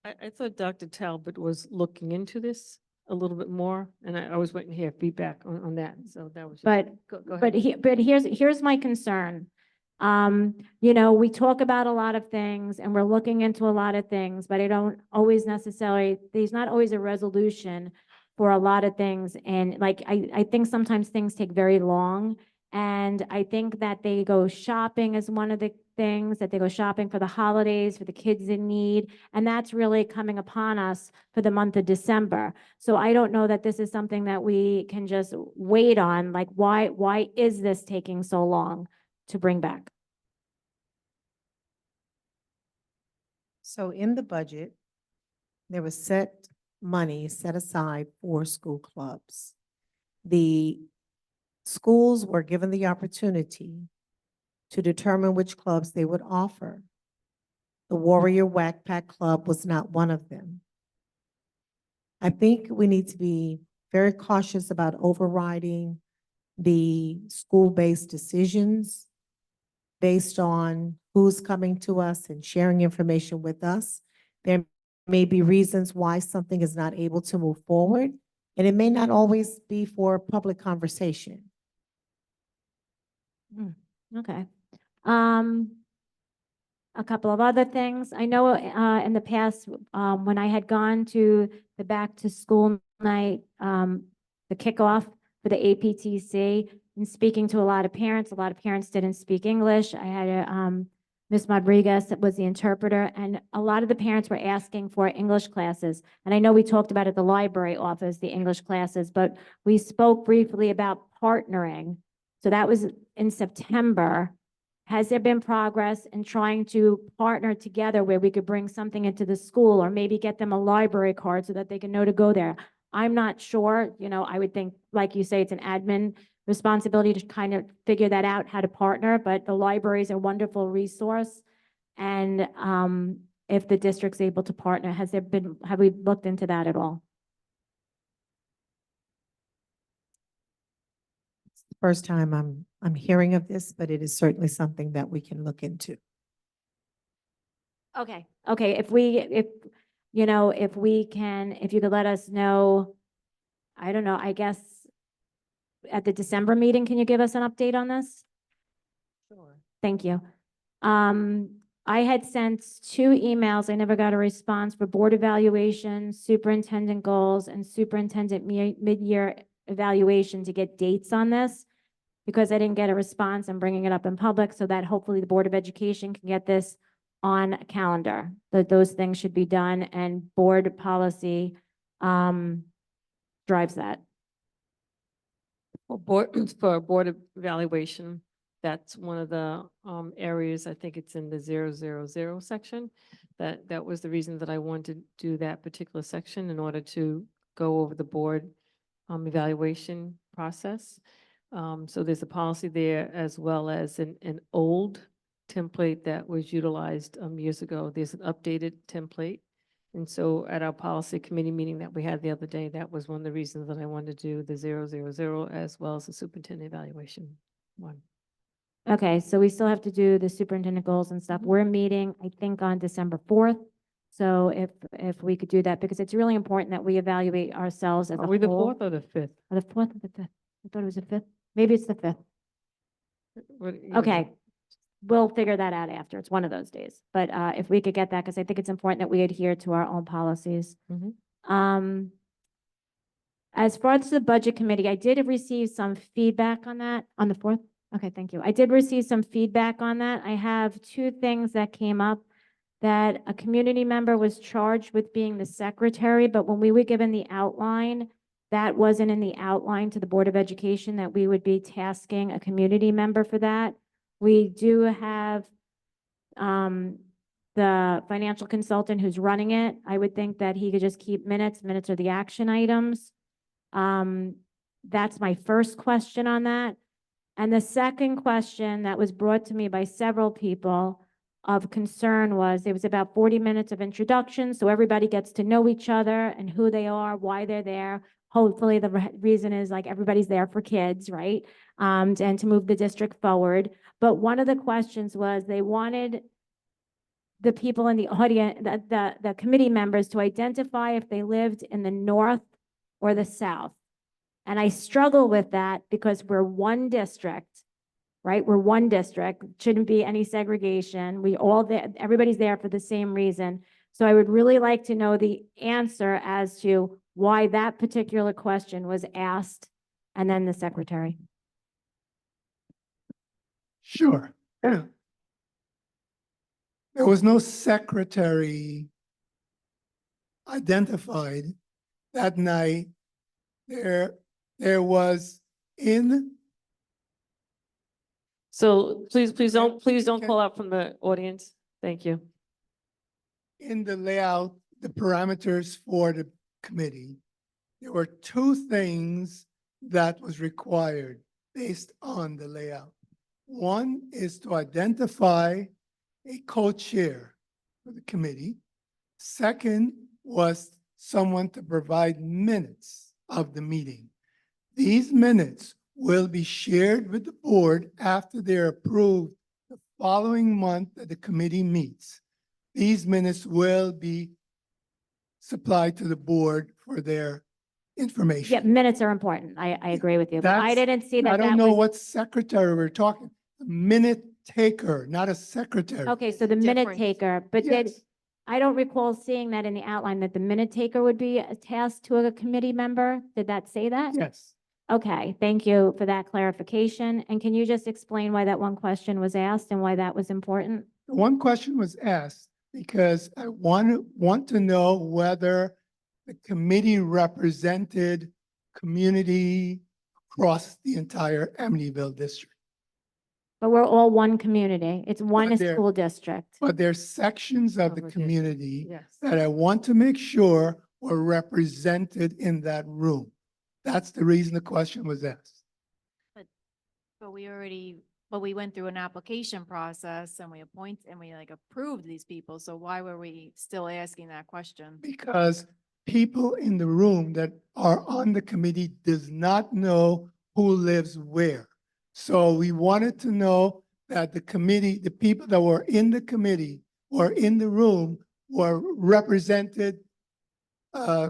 I thought Dr. Talbot was looking into this a little bit more, and I was waiting to hear feedback on that, so that was. just- But, Go ahead. but here's my concern. We talk about a lot of things and we're looking into a lot of things, but I don't always necessarily, there's not always a resolution for a lot of things. And like, I think sometimes things take very long. And I think that they go shopping as one of the things, that they go shopping for the holidays, for the kids in need. And that's really coming upon us for the month of December. So I don't know that this is something that we can just wait on. Like, why is this taking so long to bring back? So in the budget, there was money set aside for school clubs. The schools were given the opportunity to determine which clubs they would offer. The Warrior Whack Pack Club was not one of them. I think we need to be very cautious about overriding the school-based decisions based on who's coming to us and sharing information with us. There may be reasons why something is not able to move forward, and it may not always be for public conversation. Okay. A couple of other things. I know in the past, when I had gone to the back to school night, the kickoff for the APTC, and speaking to a lot of parents didn't speak English. I had Ms. Rodriguez was the interpreter, and a lot of the parents were asking for English classes. And I know we talked about at the library office, the English classes, but we spoke briefly about partnering. So that was in September. Has there been progress in trying to partner together where we could bring something into the school or maybe get them a library card so that they can know to go there? I'm not sure, I would think, like you say, it's an admin responsibility to kind of figure that out, how to partner, but the library is a wonderful resource. And if the district's able to partner, have we looked into that at all? First time I'm hearing of this, but it is certainly something that we can look into. Okay, if you could let us know, I don't know, I guess at the December meeting, can you give us an update on this? Sure. Thank you. I had sent 2 emails. I never got a response for board evaluation, superintendent goals, and superintendent mid-year evaluation to get dates on this. Because I didn't get a response, I'm bringing it up in public so that hopefully the Board of Education can get this on a calendar. That those things should be done, and board policy drives that. For board evaluation, that's one of the areas, I think it's in the 000 section. That was the reason that I wanted to do that particular section in order to go over the board evaluation process. So there's a policy there as well as an old template that was utilized years ago. There's an updated template. And so at our policy committee meeting that we had the other day, that was one of the reasons that I wanted to do the 000 as well as the superintendent evaluation one. Okay, so we still have to do the superintendent goals and stuff. We're meeting, I think, on December 4th. So if we could do that, because it's really important that we evaluate ourselves as a Are we the whole. 4th or the 5th? Or the 4th or the 5th? I thought it was the 5th. Maybe it's the 5th. Okay, we'll figure that out after. It's one of those days. But if we could get that, because I think it's important that we adhere to our own policies. As far as the budget committee, I did receive some feedback on that on the 4th. Okay, thank you. I did receive some feedback on that. I have 2 things that came up. That a community member was charged with being the secretary, but when we were given the outline, that wasn't in the outline to the Board of Education that we would be tasking a community member for that. We do have the financial consultant who's running it. I would think that he could just keep minutes. Minutes are the action items. That's my first question on that. And the second question that was brought to me by several people of concern was there was about 40 minutes of introduction, so everybody gets to know each other and who they are, why they're there. Hopefully the reason is like everybody's there for kids, right? And to move the district forward. But one of the questions was they wanted the people in the audience, the committee members to identify if they lived in the north or the south. And I struggle with that because we're one district. Right? We're one district, shouldn't be any segregation. Everybody's there for the same reason. So I would really like to know the answer as to why that particular question was asked and then the secretary. Sure. There was no secretary identified that night. There was in. So please don't call out from the audience. Thank you. In the layout, the parameters for the committee, there were 2 things that was required based on the layout. One is to identify a co-chair for the committee. Second was someone to provide minutes of the meeting. These minutes will be shared with the board after they're approved the following month that the committee meets. These minutes will be supplied to the board for their information. Yeah, minutes are important. I agree with you. But I didn't see that. I don't know what secretary we're talking. A minute taker, not a secretary. Okay, so the minute Different. taker, but Yes. I don't recall seeing that in the outline that the minute taker would be a task to a committee member. Did that say that? Yes. Okay, thank you for that clarification. And can you just explain why that one question was asked and why that was important? one question was asked because I want to know whether the committee represented community across the entire Amityville district. But we're all one community. It's one But there- school district. But there's sections of the Of our district, community Yes. that I want to make sure were represented in that room. That's the reason the question was asked. But we went through an application process and we approved these people. So why were we still asking that question? Because people in the room that are on the committee does not know who lives where. So we wanted to know that the committee, the people that were in the committee or in the room were represented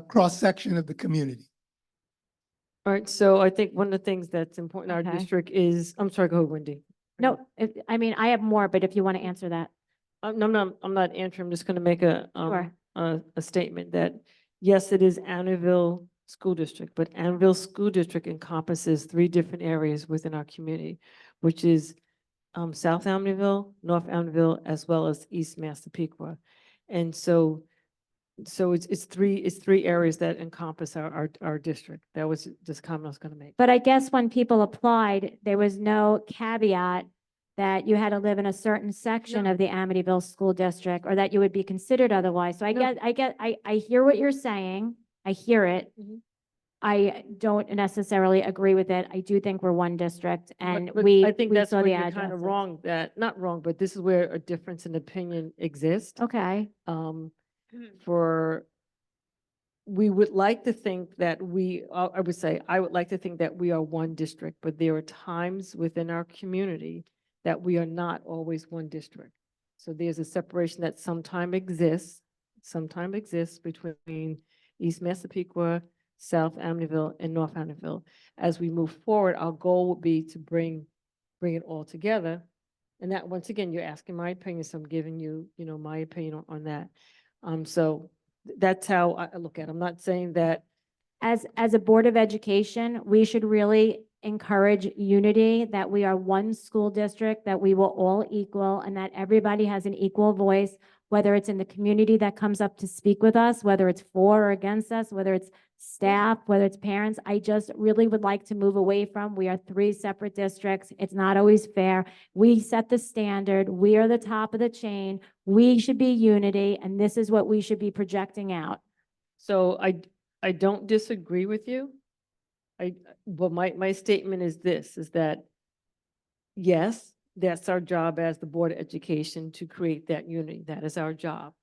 cross-section of the community. All right, so I think one of the things that's important in our Okay. district is, I'm sorry, go ahead, Wendy. No, I have more, but if you want to answer that. No, I'm not answering, I'm just gonna make Sure. a statement that, yes, it is Annandale School District, but Annandale School District encompasses 3 different areas within our community, which is South Amityville, North Amityville, as well as East Massapequa. And so it's three areas that encompass our district. That was just a comment I was gonna make. But I guess when people applied, there was no caveat that you had to live in a certain section No. of the Amityville School District or that you would be considered otherwise. So No. I hear what you're saying. I hear it. Mhm. I don't necessarily agree with it. I do think we're one district and But we I think we that's saw where the you're kind addresses. of wrong, not wrong, but this is where a difference in opinion exists. Okay. We would like to think that I would like to think that we are one district, but there are times within our community that we are not always one district. So there's a separation that sometimes exists between East Massapequa, South Amityville, and North Amityville. As we move forward, our goal would be to bring it all together. And that, once again, you're asking my opinion, so I'm giving you, my opinion on that. So that's how I look at it. I'm not saying that. As a Board of Education, we should really encourage unity, that we are one school district, that we will all equal, and that everybody has an equal voice, whether it's in the community that comes up to speak with us, whether it's for or against us, whether it's staff, whether it's parents. I just really would like to move away from, we are 3 separate districts. It's not always fair. We set the standard. We are the top of the chain. We should be unity, and this is what we should be projecting out. So I don't disagree with you. But my statement is this, is that, yes, that's our job as the Board of Education to create that unity. That is our job.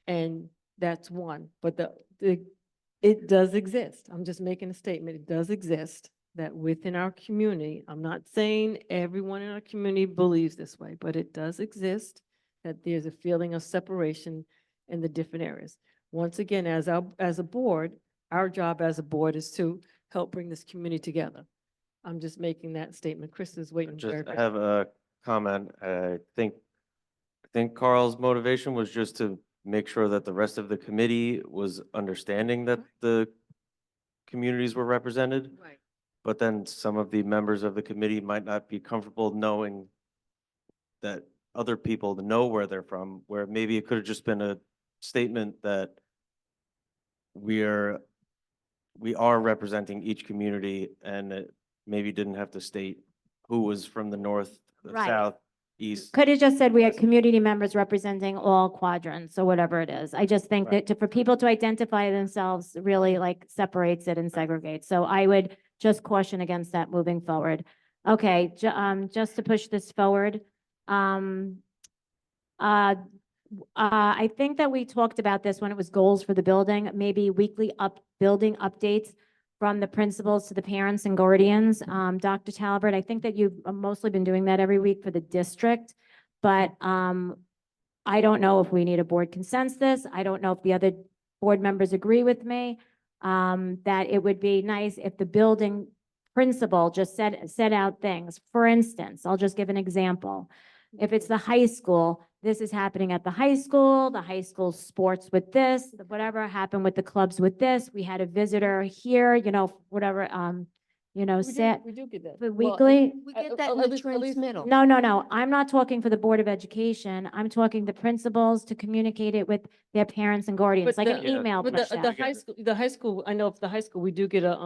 And that's one, but it does exist. I'm just making a statement. It does exist that within our community, I'm not saying everyone in our community believes this way, but it does exist that there's a feeling of separation in the different areas. Once again, as a board, our job as a board is to help bring this community together. I'm just making that statement. Chris is waiting. Just have a comment. I think Carl's motivation was just to make sure that the rest of the committee was understanding that the communities were represented. Right. But then some of the members of the committee might not be comfortable knowing that other people know where they're from, where maybe it could have just been a statement that we are representing each community, and it maybe didn't have to state who was from the north, the Right. south, east. Could have just said we had community members representing all quadrants or whatever it is. I just think Right. that for people to identify themselves really separates it and segregates. So I would just caution against that moving forward. Okay, just to push this forward. I think that we talked about this when it was goals for the building, maybe weekly building updates from the principals to the parents and guardians. Dr. Talbert, I think that you've mostly been doing that every week for the district, but I don't know if we need a board consensus. I don't know if the other board members agree with me, that it would be nice if the building principal just set out things. For instance, I'll just give an example. If it's the high school, this is happening at the high school sports with this, whatever happened with the clubs with this. We had a visitor here, whatever, you know, We do get that. the Well, weekly. We at- get that in at the least- at least- transmittal. No, no, no. I'm not talking for the Board of Education. I'm talking the principals to communicate it with their parents and guardians, But like an the- email. But push the out. high school, I know for the high school, we do get a,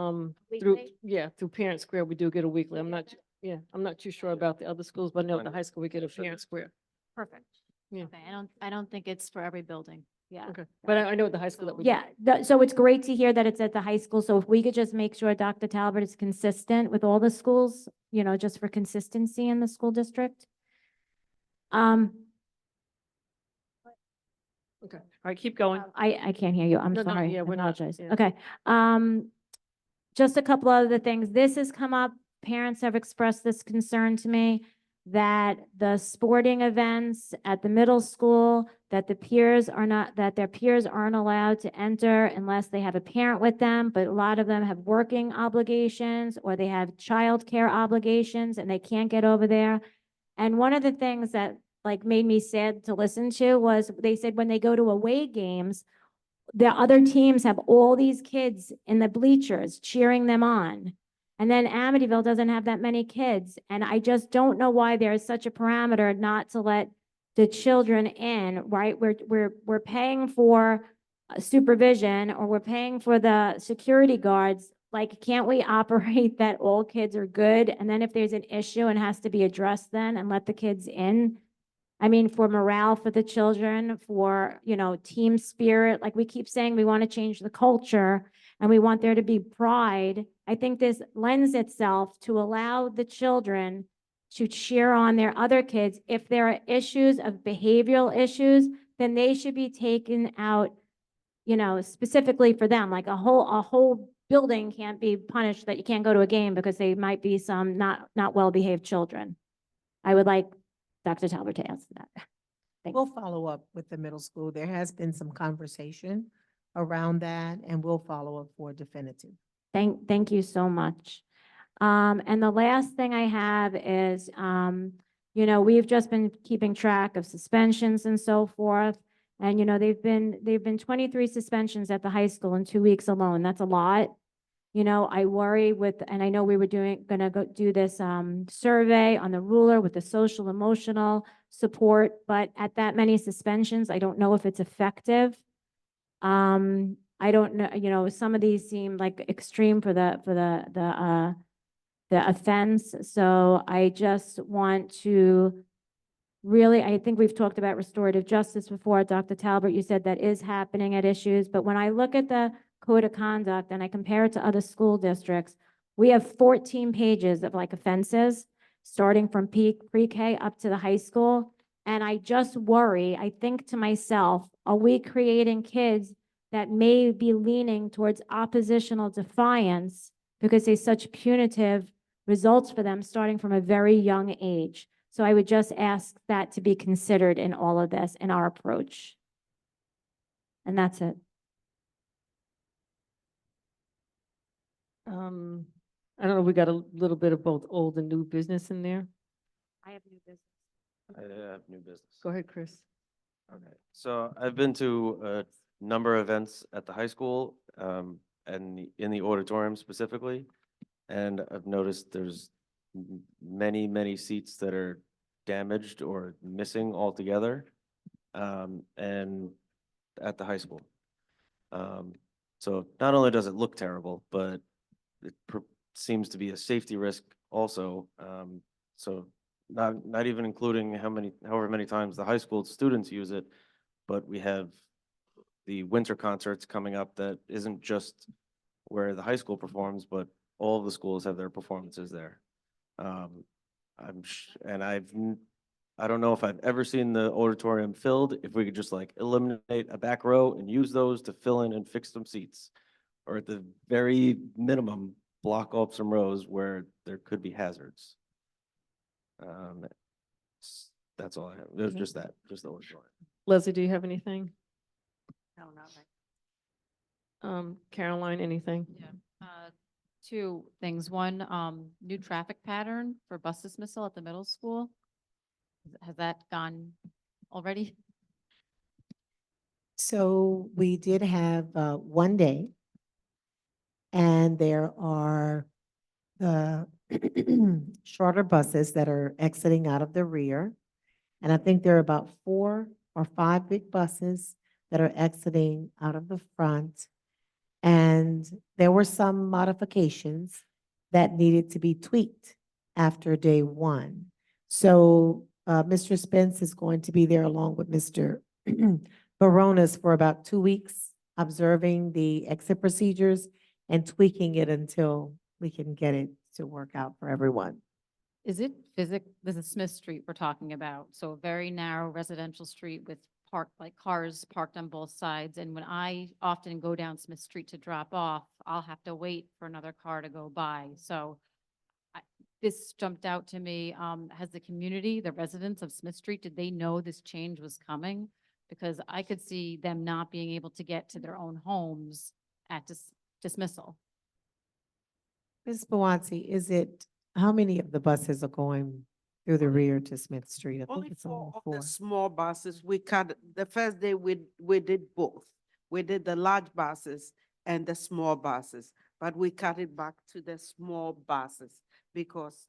through, Weekly? yeah, through Parent Square, we do get a weekly. I'm not, yeah, I'm not too sure about the other schools, but I know at the high school, we get a Parent Square. Perfect. Yeah. Okay, I don't think it's for every building. Yeah. Okay, but I know at the high school that we. do. Yeah, so it's great to hear that it's at the high school. So if we could just make sure Dr. Talbot is consistent with all the schools, you know, just for consistency in the school district. Okay, all right, keep going. I can't hear you. I'm No, no, sorry. yeah, I we're not, apologize. yeah. Okay. Just a couple other things. This has come up. Parents have expressed this concern to me that the sporting events at the middle school, that their peers aren't allowed to enter unless they have a parent with them, but a lot of them have working obligations or they have childcare obligations and they can't get over there. And one of the things that like made me sad to listen to was they said when they go to away games, the other teams have all these kids in the bleachers cheering them on. And then Amityville doesn't have that many kids. And I just don't know why there is such a parameter not to let the children in, right? We're paying for supervision or we're paying for the security guards. Like, can't we operate that all kids are good? And then if there's an issue and has to be addressed then and let the kids in? I mean, for morale for the children, for, you know, team spirit, like we keep saying, we want to change the culture and we want there to be pride. I think this lends itself to allow the children to cheer on their other kids. If there are issues of behavioral issues, then they should be taken out, you know, specifically for them, like a whole building can't be punished that you can't go to a game because they might be some not well-behaved children. I would like Dr. Talbot to answer that. Thanks. We'll follow up with the middle school. There has been some conversation around that, and we'll follow up for definitive. Thank you so much. And the last thing I have is, you know, we've just been keeping track of suspensions and so forth. And, you know, they've been 23 suspensions at the high school in 2 weeks alone. That's a lot. You know, I worry with, and I know we were gonna go do this, survey on the ruler with the social emotional support, but at that many suspensions, I don't know if it's effective. I don't know, you know, some of these seem like extreme for the offense. So I just want to really, I think we've talked about restorative justice before. Dr. Talbot, you said that is happening at issues, but when I look at the code of conduct and I compare it to other school districts, we have 14 pages of like offenses, starting from pre-K up to the high school. And I just worry, I think to myself, are we creating kids that may be leaning towards oppositional defiance because there's such punitive results for them starting from a very young age? So I would just ask that to be considered in all of this, in our approach. And that's it. I don't know, we got a little bit of both old and new business in there. I have new business. I have new business. Go ahead, Chris. Okay, so I've been to a number of events at the high school, and in the auditorium specifically. And I've noticed there's many, many seats that are damaged or missing altogether, and at the high school. So not only does it look terrible, but it seems to be a safety risk also. So not even including however many times the high school students use it, but we have the winter concerts coming up that isn't just where the high school performs, but all of the schools have their performances there. I don't know if I've ever seen the auditorium filled. If we could just like eliminate a back row and use those to fill in and fix some seats, or at the very minimum, block off some rows where there could be hazards. That's all I have. It was just that, just the auditorium. Leslie, do you have anything? No, not right. Caroline, anything? Yeah. Two things. One, new traffic pattern for bus dismissal at the middle school. Has that gone already? So we did have one day, and there are the shorter buses that are exiting out of the rear. And I think there are about 4 or 5 big buses that are exiting out of the front. And there were some modifications that needed to be tweaked after day 1. So Mr. Spence is going to be there along with Mr. Baronas for about 2 weeks, observing the exit procedures and tweaking it until we can get it to work out for everyone. Is it this is Smith Street we're talking about, so a very narrow residential street with cars parked on both sides. And when I often go down Smith Street to drop off, I'll have to wait for another car to go by. So this jumped out to me. Has the community, the residents of Smith Street, did they know this change was coming? Because I could see them not being able to get to their own homes at dismissal. Ms. Bawansi, how many of the buses are going through the rear to Smith Street? I think Only it's 4 only of 4. the small buses, we cut, the first day we did both. We did the large buses and the small buses, but we cut it back to the small buses because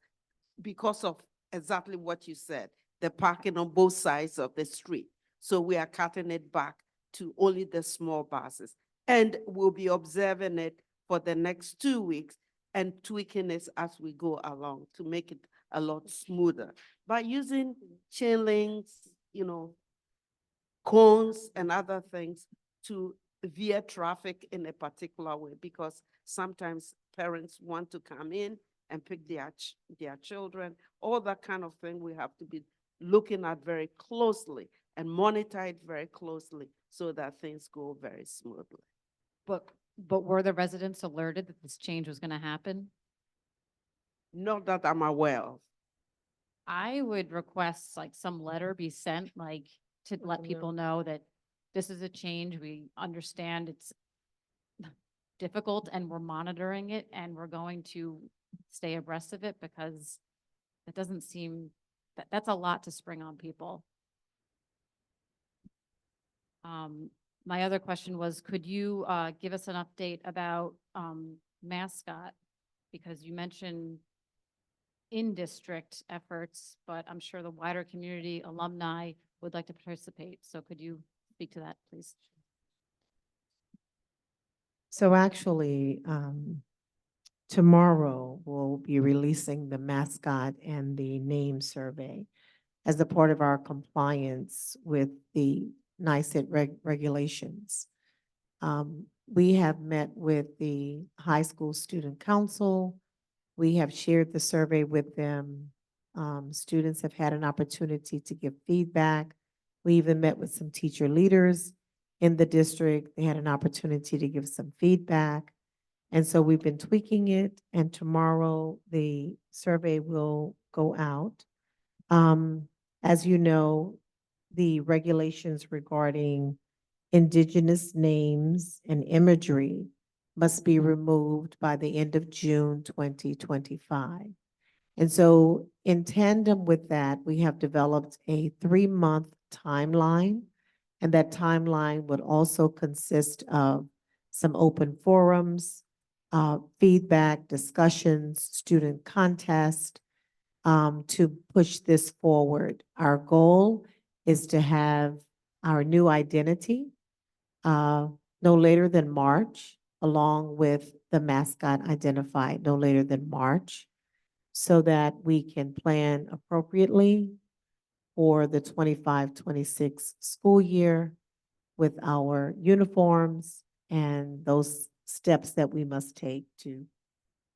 of exactly what you said, the parking on both sides of the street. So we are cutting it back to only the small buses. And we'll be observing it for the next 2 weeks and tweaking it as we go along to make it a lot smoother. By using chain links, cones and other things to veer traffic in a particular way, because sometimes parents want to come in and pick their children, all that kind of thing we have to be looking at very closely and monitor it very closely so that things go very smoothly. But were the residents alerted that this change was going to happen? Not that I'm aware of. I would request like some letter be sent, like to let people know that this is a change. We understand it's difficult and we're monitoring it and we're going to stay abreast of it, because it doesn't seem that's a lot to spring on people. My other question was, could you give us an update about mascot? Because you mentioned in-district efforts, but I'm sure the wider community alumni would like to participate. So could you speak to that, please? So actually, tomorrow we'll be releasing the mascot and the name survey as a part of our compliance with the NYSET regulations. We have met with the high school student council. We have shared the survey with them. Students have had an opportunity to give feedback. We even met with some teacher leaders in the district. They had an opportunity to give some feedback. And so we've been tweaking it, and tomorrow the survey will go out. As you know, the regulations regarding indigenous names and imagery must be removed by the end of June 2025. And so in tandem with that, we have developed a 3-month timeline, and that timeline would also consist of some open forums, feedback, discussions, student contest, to push this forward. Our goal is to have our new identity no later than March, along with the mascot identified no later than March, so that we can plan appropriately for the 25-26 school year with our uniforms and those steps that we must take to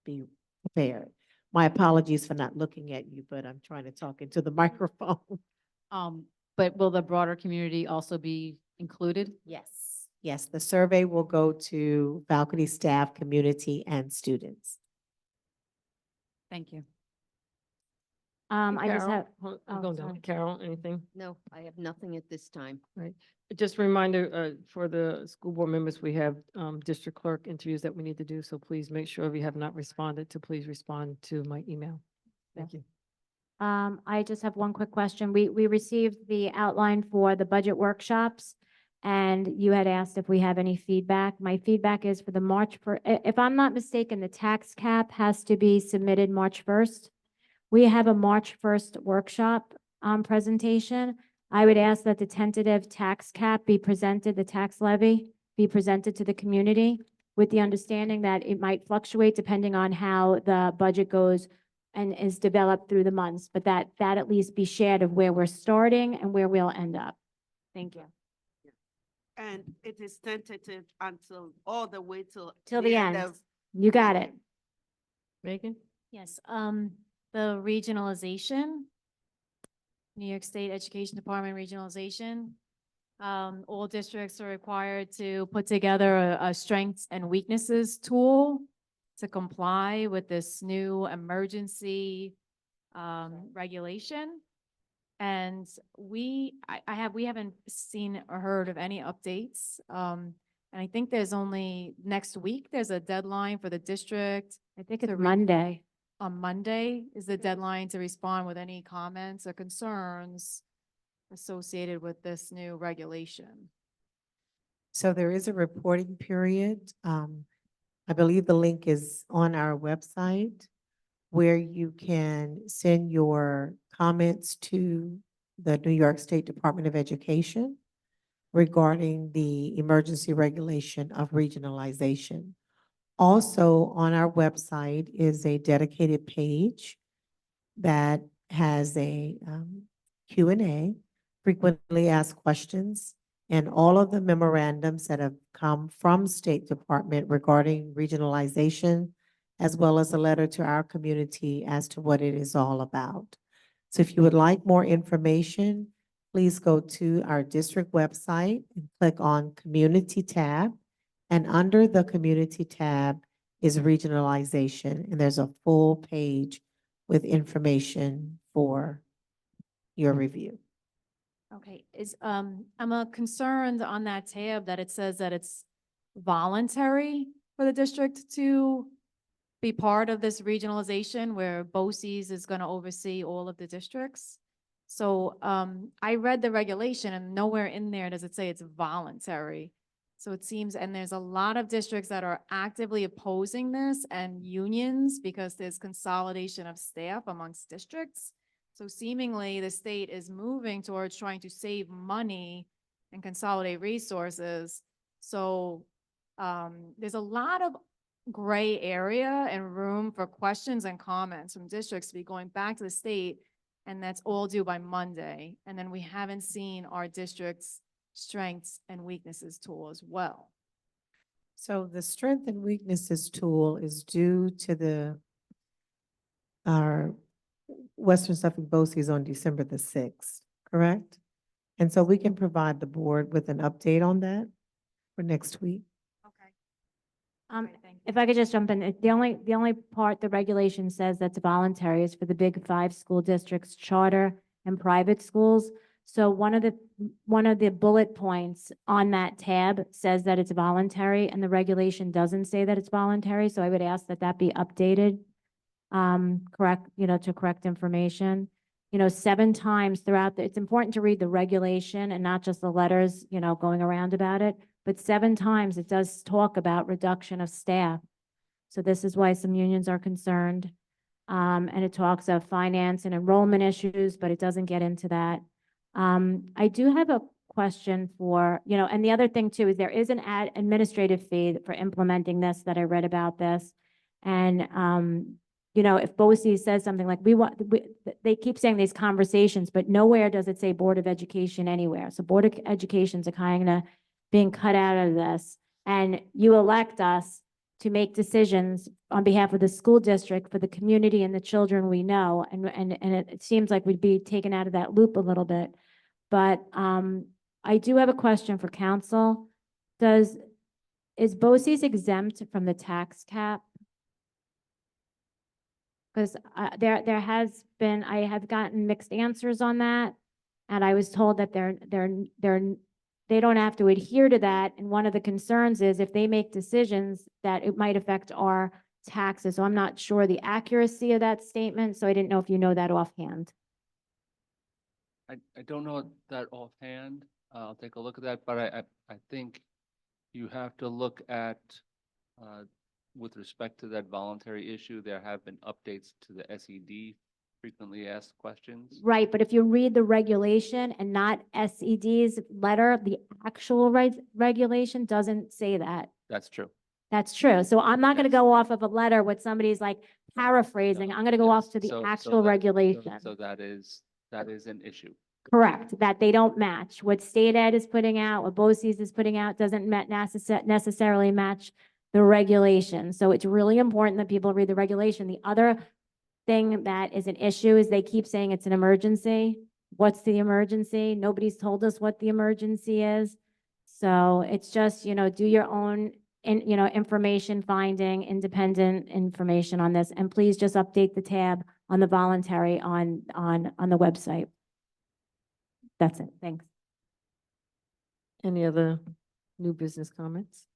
be prepared. My apologies for not looking at you, but I'm trying to talk into the microphone. But will the broader community also be included? Yes. Yes, the survey will go to faculty, staff, community, and students. Thank you. I just have, Carol, oh, go down. sorry. Carol, anything? No, I have nothing at this time. Just a reminder, for the school board members, we have, district clerk interviews that we need to do. So please make sure if you have not responded to, please respond to my email. Thank you. I just have one quick question. We received the outline for the budget workshops. And you had asked if we have any feedback. My feedback is for the if I'm not mistaken, the tax cap has to be submitted March 1st. We have a March 1st workshop presentation. I would ask that the tentative tax cap be presented, the tax levy be presented to the community with the understanding that it might fluctuate depending on how the budget goes and is developed through the months, but that at least be shared of where we're starting and where we'll end up. Thank you. And it is tentative until, all the way Till the end. of. You got it. Megan? Yes, the regionalization, New York State Education Department regionalization. All districts are required to put together a strengths and weaknesses tool to comply with this new emergency regulation. And we haven't seen or heard of any updates. And I think there's only next week, there's a deadline for the district. I think it's to Monday. On Monday is the deadline to respond with any comments or concerns associated with this new regulation. So there is a reporting period. I believe the link is on our website where you can send your comments to the New York State Department of Education regarding the emergency regulation of regionalization. Also on our website is a dedicated page that has a Q&A, frequently asked questions, and all of the memorandums that have come from State Department regarding regionalization, as well as a letter to our community as to what it is all about. So if you would like more information, please go to our district website and click on Community tab. And under the Community tab is regionalization, and there's a full page with information for your review. Okay, I'm concerned on that tab that it says that it's voluntary for the district to be part of this regionalization where BOCES is going to oversee all of the districts. So I read the regulation and nowhere in there does it say it's voluntary. So it seems, and there's a lot of districts that are actively opposing this and unions because there's consolidation of staff amongst districts. So seemingly the state is moving towards trying to save money and consolidate resources. So there's a lot of gray area and room for questions and comments from districts to be going back to the state, and that's all due by Monday. And then we haven't seen our district's strengths and weaknesses tool as well. So the strength and weaknesses tool is due to our Western Suffolk BOCES on December the 6th, correct? And so we can provide the board with an update on that for next week. If I could just jump in, the only part the regulation says that's voluntary is for the big 5 school districts, charter and private schools. So one of the bullet points on that tab says that it's voluntary, and the regulation doesn't say that it's voluntary. So I would ask that that be updated, correct, to correct information. 7 times throughout it's important to read the regulation and not just the letters, going around about it. But 7 times it does talk about reduction of staff. So this is why some unions are concerned. And it talks of finance and enrollment issues, but it doesn't get into that. I do have a question for, and the other thing too is there is an administrative fee for implementing this that I read about this. And, if BOCES says something like they keep saying these conversations, but nowhere does it say Board of Education anywhere. So Board of Education's are kind of being cut out of this. And you elect us to make decisions on behalf of the school district for the community and the children we know. And it seems like we'd be taken out of that loop a little bit. But I do have a question for council. Is BOCES exempt from the tax cap? Because there has been, I have gotten mixed answers on that. And I was told that they don't have to adhere to that. And one of the concerns is if they make decisions that it might affect our taxes. So I'm not sure the accuracy of that statement. So I didn't know if you know that offhand. I don't know that offhand. I'll take a look at that, but I think you have to look at, with respect to that voluntary issue, there have been updates to the SED, frequently asked questions. Right, but if you read the regulation and not SED's letter, the actual regulation doesn't say that. That's true. That's true. So I'm not gonna Yes. go off of a letter with somebody's like paraphrasing. No, I'm gonna go off yes. to the So actual that- regulation. So that is an issue. Correct, that they don't match. What state ed is putting out, what BOCES is putting out doesn't necessarily match the regulation. So it's really important that people read the regulation. The other thing that is an issue is they keep saying it's an emergency. What's the emergency? Nobody's told us what the emergency is. So it's just, do your own, information finding, independent information on this. And please just update the tab on the voluntary on the website. That's it. Thanks. Any other new business comments?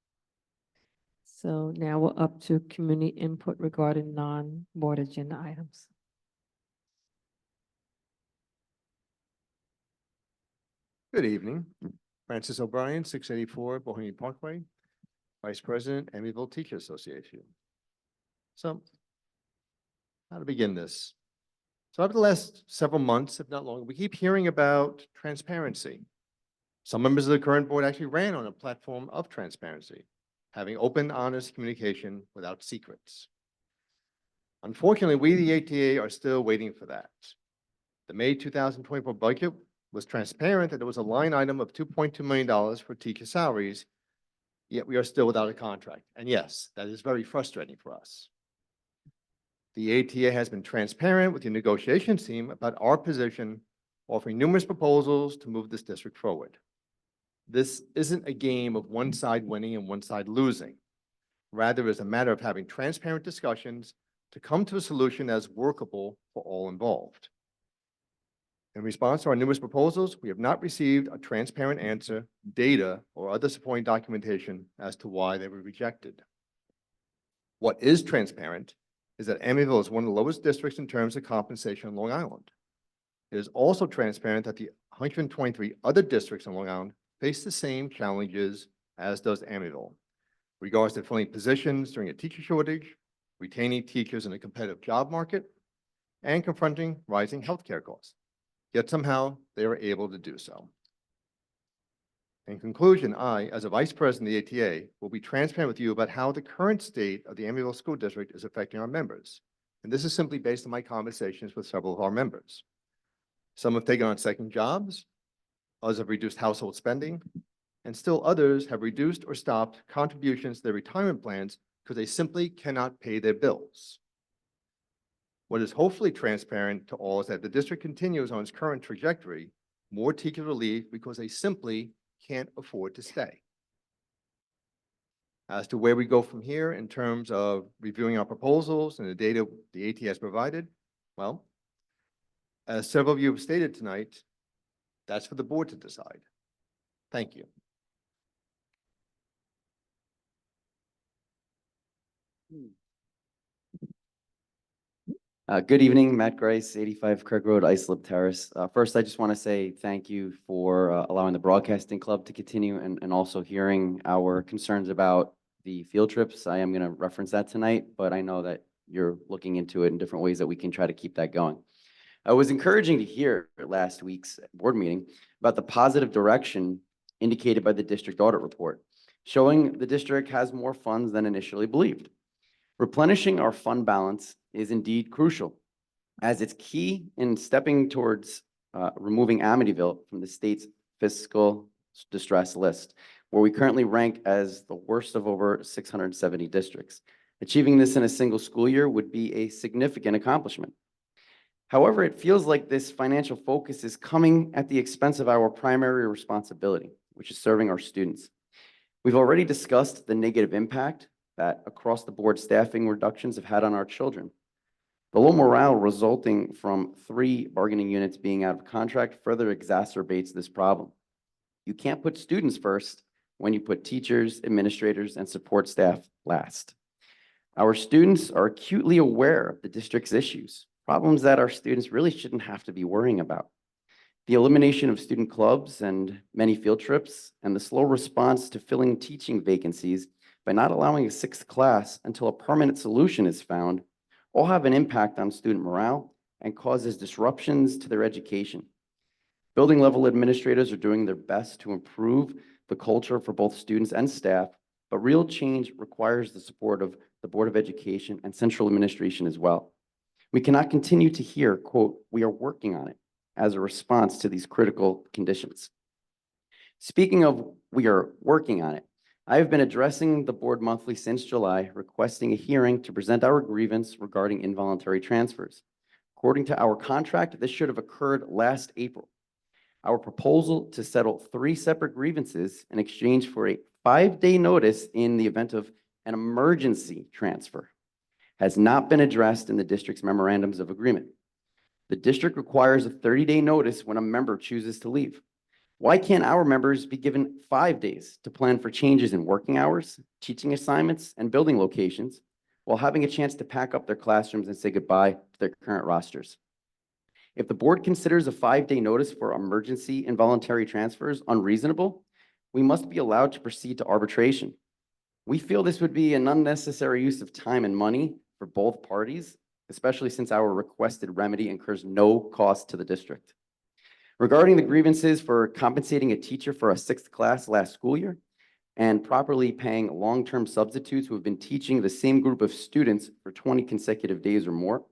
So now we're up to community input regarding non-board agenda items. Good evening. Francis O'Brien, 684 Bohemian Parkway, Vice President, Amityville Teacher Association. So, how to begin this? So over the last several months, if not longer, we keep hearing about transparency. Some members of the current board actually ran on a platform of transparency, having open, honest communication without secrets. Unfortunately, we, the ATA, are still waiting for that. The May 2024 budget was transparent that there was a line item of $2.2 million for teacher salaries, yet we are still without a contract. And yes, that is very frustrating for us. The ATA has been transparent with the negotiations team about our position, offering numerous proposals to move this district forward. This isn't a game of one side winning and one side losing. Rather, it's a matter of having transparent discussions to come to a solution that is workable for all involved. In response to our numerous proposals, we have not received a transparent answer, data, or other supporting documentation as to why they were rejected. What is transparent is that Amityville is one of the lowest districts in terms of compensation on Long Island. It is also transparent that the 123 other districts on Long Island face the same challenges as does Amityville, regards to filling positions during a teacher shortage, retaining teachers in a competitive job market, and confronting rising healthcare costs. Yet somehow they are able to do so. In conclusion, I, as a vice president of the ATA, will be transparent with you about how the current state of the Amityville School District is affecting our members. And this is simply based on my conversations with several of our members. Some have taken on second jobs, others have reduced household spending, and still others have reduced or stopped contributions to their retirement plans because they simply cannot pay their bills. What is hopefully transparent to all is that the district continues on its current trajectory. More teachers will leave because they simply can't afford to stay. As to where we go from here in terms of reviewing our proposals and the data the AT has provided, well, as several of you have stated tonight, that's for the board to decide. Thank you. Good evening, Matt Grice, 85 Craig Road, Islip Terrace. First, I just want to say thank you for allowing the Broadcasting Club to continue and also hearing our concerns about the field trips. I am going to reference that tonight, but I know that you're looking into it in different ways that we can try to keep that going. It was encouraging to hear at last week's board meeting about the positive direction indicated by the district audit report, showing the district has more funds than initially believed. Replenishing our fund balance is indeed crucial, as it's key in stepping towards removing Amityville from the state's fiscal distress list, where we currently rank as the worst of over 670 districts. Achieving this in a single school year would be a significant accomplishment. However, it feels like this financial focus is coming at the expense of our primary responsibility, which is serving our students. We've already discussed the negative impact that across the board staffing reductions have had on our children. The low morale resulting from 3 bargaining units being out of contract further exacerbates this problem. You can't put students first when you put teachers, administrators, and support staff last. Our students are acutely aware of the district's issues, problems that our students really shouldn't have to be worrying about. The elimination of student clubs and many field trips, and the slow response to filling teaching vacancies by not allowing a sixth class until a permanent solution is found, all have an impact on student morale and causes disruptions to their education. Building level administrators are doing their best to improve the culture for both students and staff, but real change requires the support of the Board of Education and central administration as well. We cannot continue to hear, quote, "We are working on it," as a response to these critical conditions. Speaking of we are working on it, I have been addressing the board monthly since July, requesting a hearing to present our grievance regarding involuntary transfers. According to our contract, this should have occurred last April. Our proposal to settle 3 separate grievances in exchange for a 5-day notice in the event of an emergency transfer has not been addressed in the district's memorandums of agreement. The district requires a 30-day notice when a member chooses to leave. Why can't our members be given 5 days to plan for changes in working hours, teaching assignments, and building locations while having a chance to pack up their classrooms and say goodbye to their current rosters? If the board considers a 5-day notice for emergency involuntary transfers unreasonable, we must be allowed to proceed to arbitration. We feel this would be an unnecessary use of time and money for both parties, especially since our requested remedy incurs no cost to the district. Regarding the grievances for compensating a teacher for a 6th class last school year and properly paying long-term substitutes who have been teaching the same group of students for 20 consecutive days or more,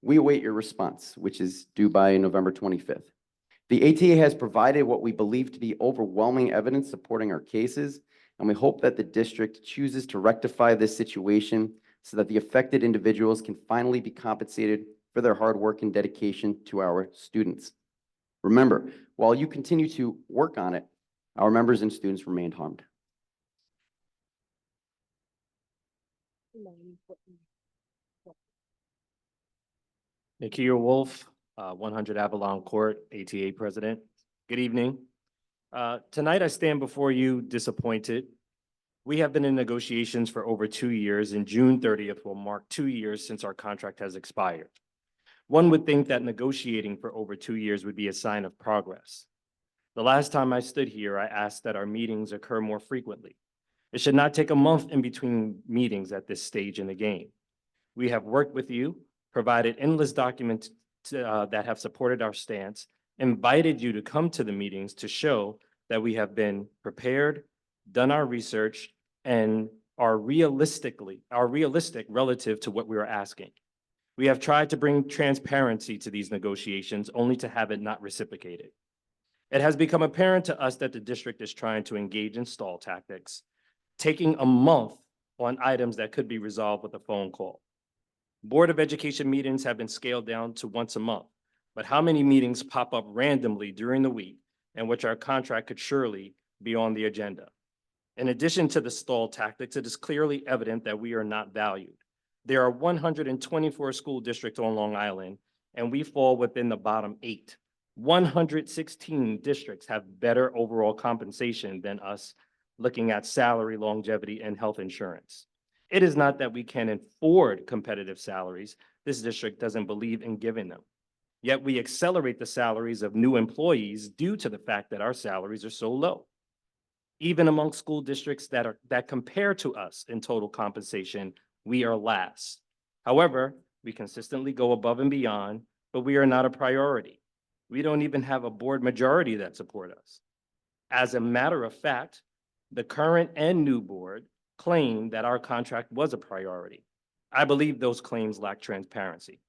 we await your response, which is due by November 25th. The ATA has provided what we believe to be overwhelming evidence supporting our cases, and we hope that the district chooses to rectify this situation so that the affected individuals can finally be compensated for their hard work and dedication to our students. Remember, while you continue to work on it, our members and students remained harmed. Nakia Wolf, 100 Avalon Court, ATA President. Good evening. Tonight I stand before you disappointed. We have been in negotiations for over 2 years, and June 30th will mark 2 years since our contract has expired. One would think that negotiating for over 2 years would be a sign of progress. The last time I stood here, I asked that our meetings occur more frequently. It should not take a month in between meetings at this stage in the game. We have worked with you, provided endless documents that have supported our stance, invited you to come to the meetings to show that we have been prepared, done our research, and are realistic relative to what we are asking. We have tried to bring transparency to these negotiations only to have it not reciprocated. It has become apparent to us that the district is trying to engage in stall tactics, taking a month on items that could be resolved with a phone call. Board of Education meetings have been scaled down to once a month, but how many meetings pop up randomly during the week in which our contract could surely be on the agenda? In addition to the stall tactics, it is clearly evident that we are not valued. There are 124 school districts on Long Island, and we fall within the bottom 8. 116 districts have better overall compensation than us, looking at salary, longevity, and health insurance. It is not that we can afford competitive salaries. This district doesn't believe in giving them. Yet we accelerate the salaries of new employees due to the fact that our salaries are so low. Even among school districts that compare to us in total compensation, we are last. However, we consistently go above and beyond, but we are not a priority. We don't even have a board majority that support us. As a matter of fact, the current and new board claim that our contract was a priority. I believe those claims lack transparency.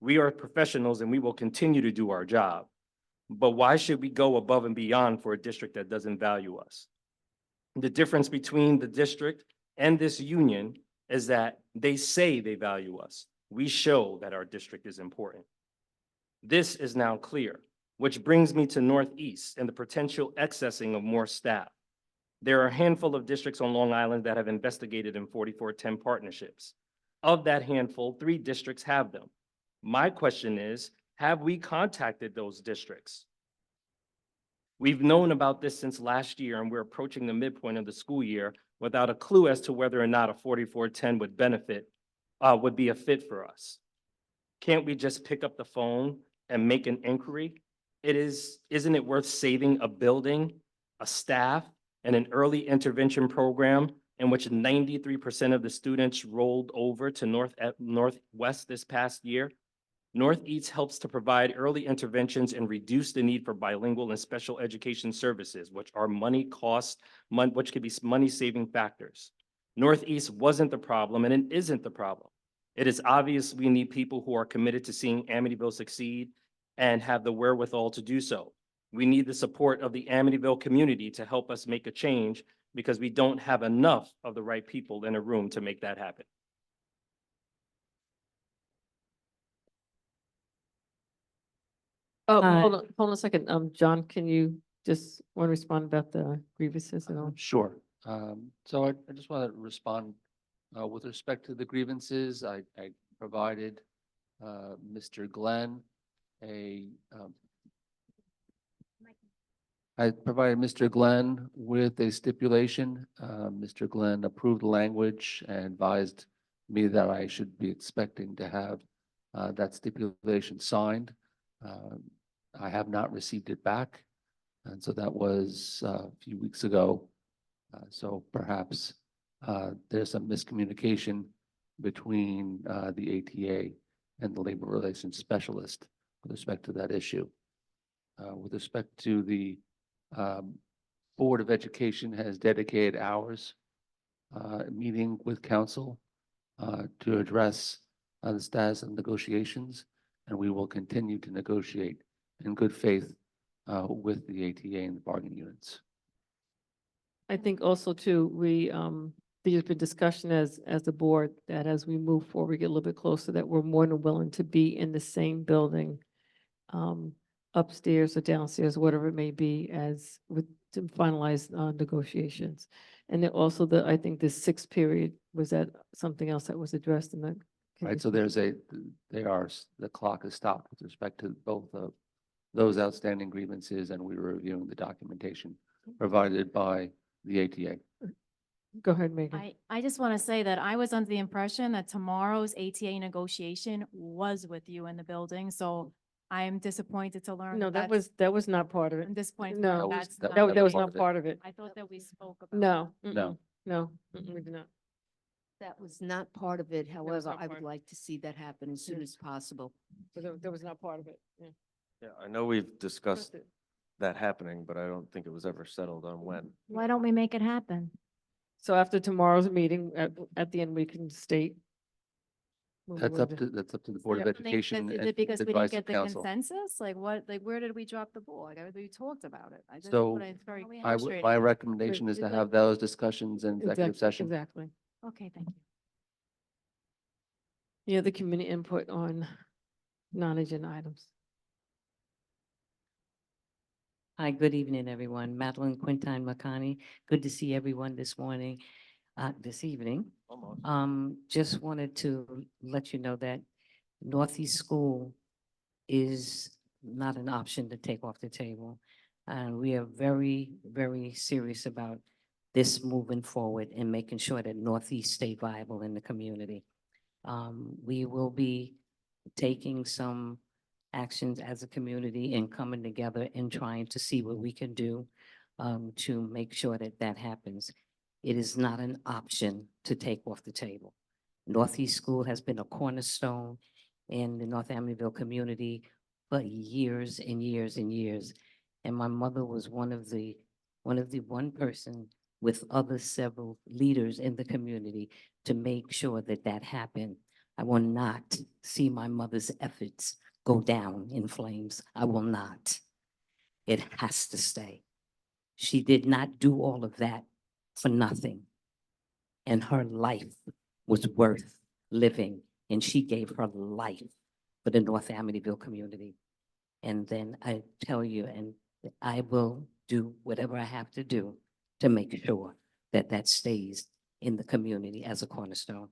We are professionals and we will continue to do our job, but why should we go above and beyond for a district that doesn't value us? The difference between the district and this union is that they say they value us. We show that our district is important. This is now clear, which brings me to Northeast and the potential accessing of more staff. There are a handful of districts on Long Island that have investigated in 4410 partnerships. Of that handful, 3 districts have them. My question is, have we contacted those districts? We've known about this since last year, and we're approaching the midpoint of the school year without a clue as to whether or not a 4410 would be a fit for us. Can't we just pick up the phone and make an inquiry? isn't it worth saving a building, a staff, and an early intervention program in which 93% of the students rolled over to Northwest this past year? Northeast helps to provide early interventions and reduce the need for bilingual and special education services, which are which could be money-saving factors. Northeast wasn't the problem, and it isn't the problem. It is obvious we need people who are committed to seeing Amityville succeed and have the wherewithal to do so. We need the support of the Amityville community to help us make a change because we don't have enough of the right people in a room to make that happen. Oh, Uh, hold on a second. John, can you just want to respond about the grievances and all? Sure. So I just want to respond with respect to the grievances. I provided Mr. Glenn I provided Mr. Glenn with a stipulation. Mr. Glenn approved the language and advised me that I should be expecting to have that stipulation signed. I have not received it back. And so that was a few weeks ago. So perhaps there's some miscommunication between the ATA and the labor relations specialist with respect to that issue. With respect to the Board of Education has dedicated hours meeting with council to address the status of negotiations, and we will continue to negotiate in good faith with the ATA and the bargaining units. I think also too, there's been discussion as a board that as we move forward, we get a little bit closer, that we're more than willing to be in the same building, upstairs or downstairs, whatever it may be, to finalize negotiations. And then also I think the 6th period, was that something else that was addressed in that? Right, so the clock is stopped with respect to both of those outstanding grievances, and we were reviewing the documentation provided by the ATA. Go ahead, Megan. I just want to say that I was under the impression that tomorrow's ATA negotiation was with you in the building, so I am disappointed to learn. No, that was not part of it. I'm disappointed. to No, learn That was- that's that- not- That was part not of it. part of it. I thought that we spoke about. No. No. No, we did not. That was not part of it. However, not I part would of it. like to see that happen as soon Yeah. as possible. So that was not part of it, yeah. Yeah, I know we've discussed that happening, but I don't think it was ever settled on when. Why don't we make it happen? So after tomorrow's meeting, at the end, we can state. what we That's wanna up do. to the Board of I think Education Is and it because we didn't advice get of the council. consensus? Like what, where did we drop the ball? Like, we talked about it. I just, So, but it's very My frustrating. recommendation is to Exactly. have those discussions in executive session. Exactly. Okay, thank you. Any other community input on non-agenda items? Hi, good evening, everyone. Madeline Quintine Makani. Good to see everyone this morning, this evening. Just wanted to let you know that Northeast School is not an option to take off the table. And we are very, very serious about this moving forward and making sure that Northeast stay viable in the community. We will be taking some actions as a community and coming together and trying to see what we can do to make sure that that happens. It is not an option to take off the table. Northeast School has been a cornerstone in the North Amityville community for years and years and years. And my mother was one person with other several leaders in the community to make sure that that happened. I will not see my mother's efforts go down in flames. I will not. It has to stay. She did not do all of that for nothing. And her life was worth living. And she gave her life for the North Amityville community. And then I tell you, and I will do whatever I have to do to make sure that that stays in the community as a cornerstone.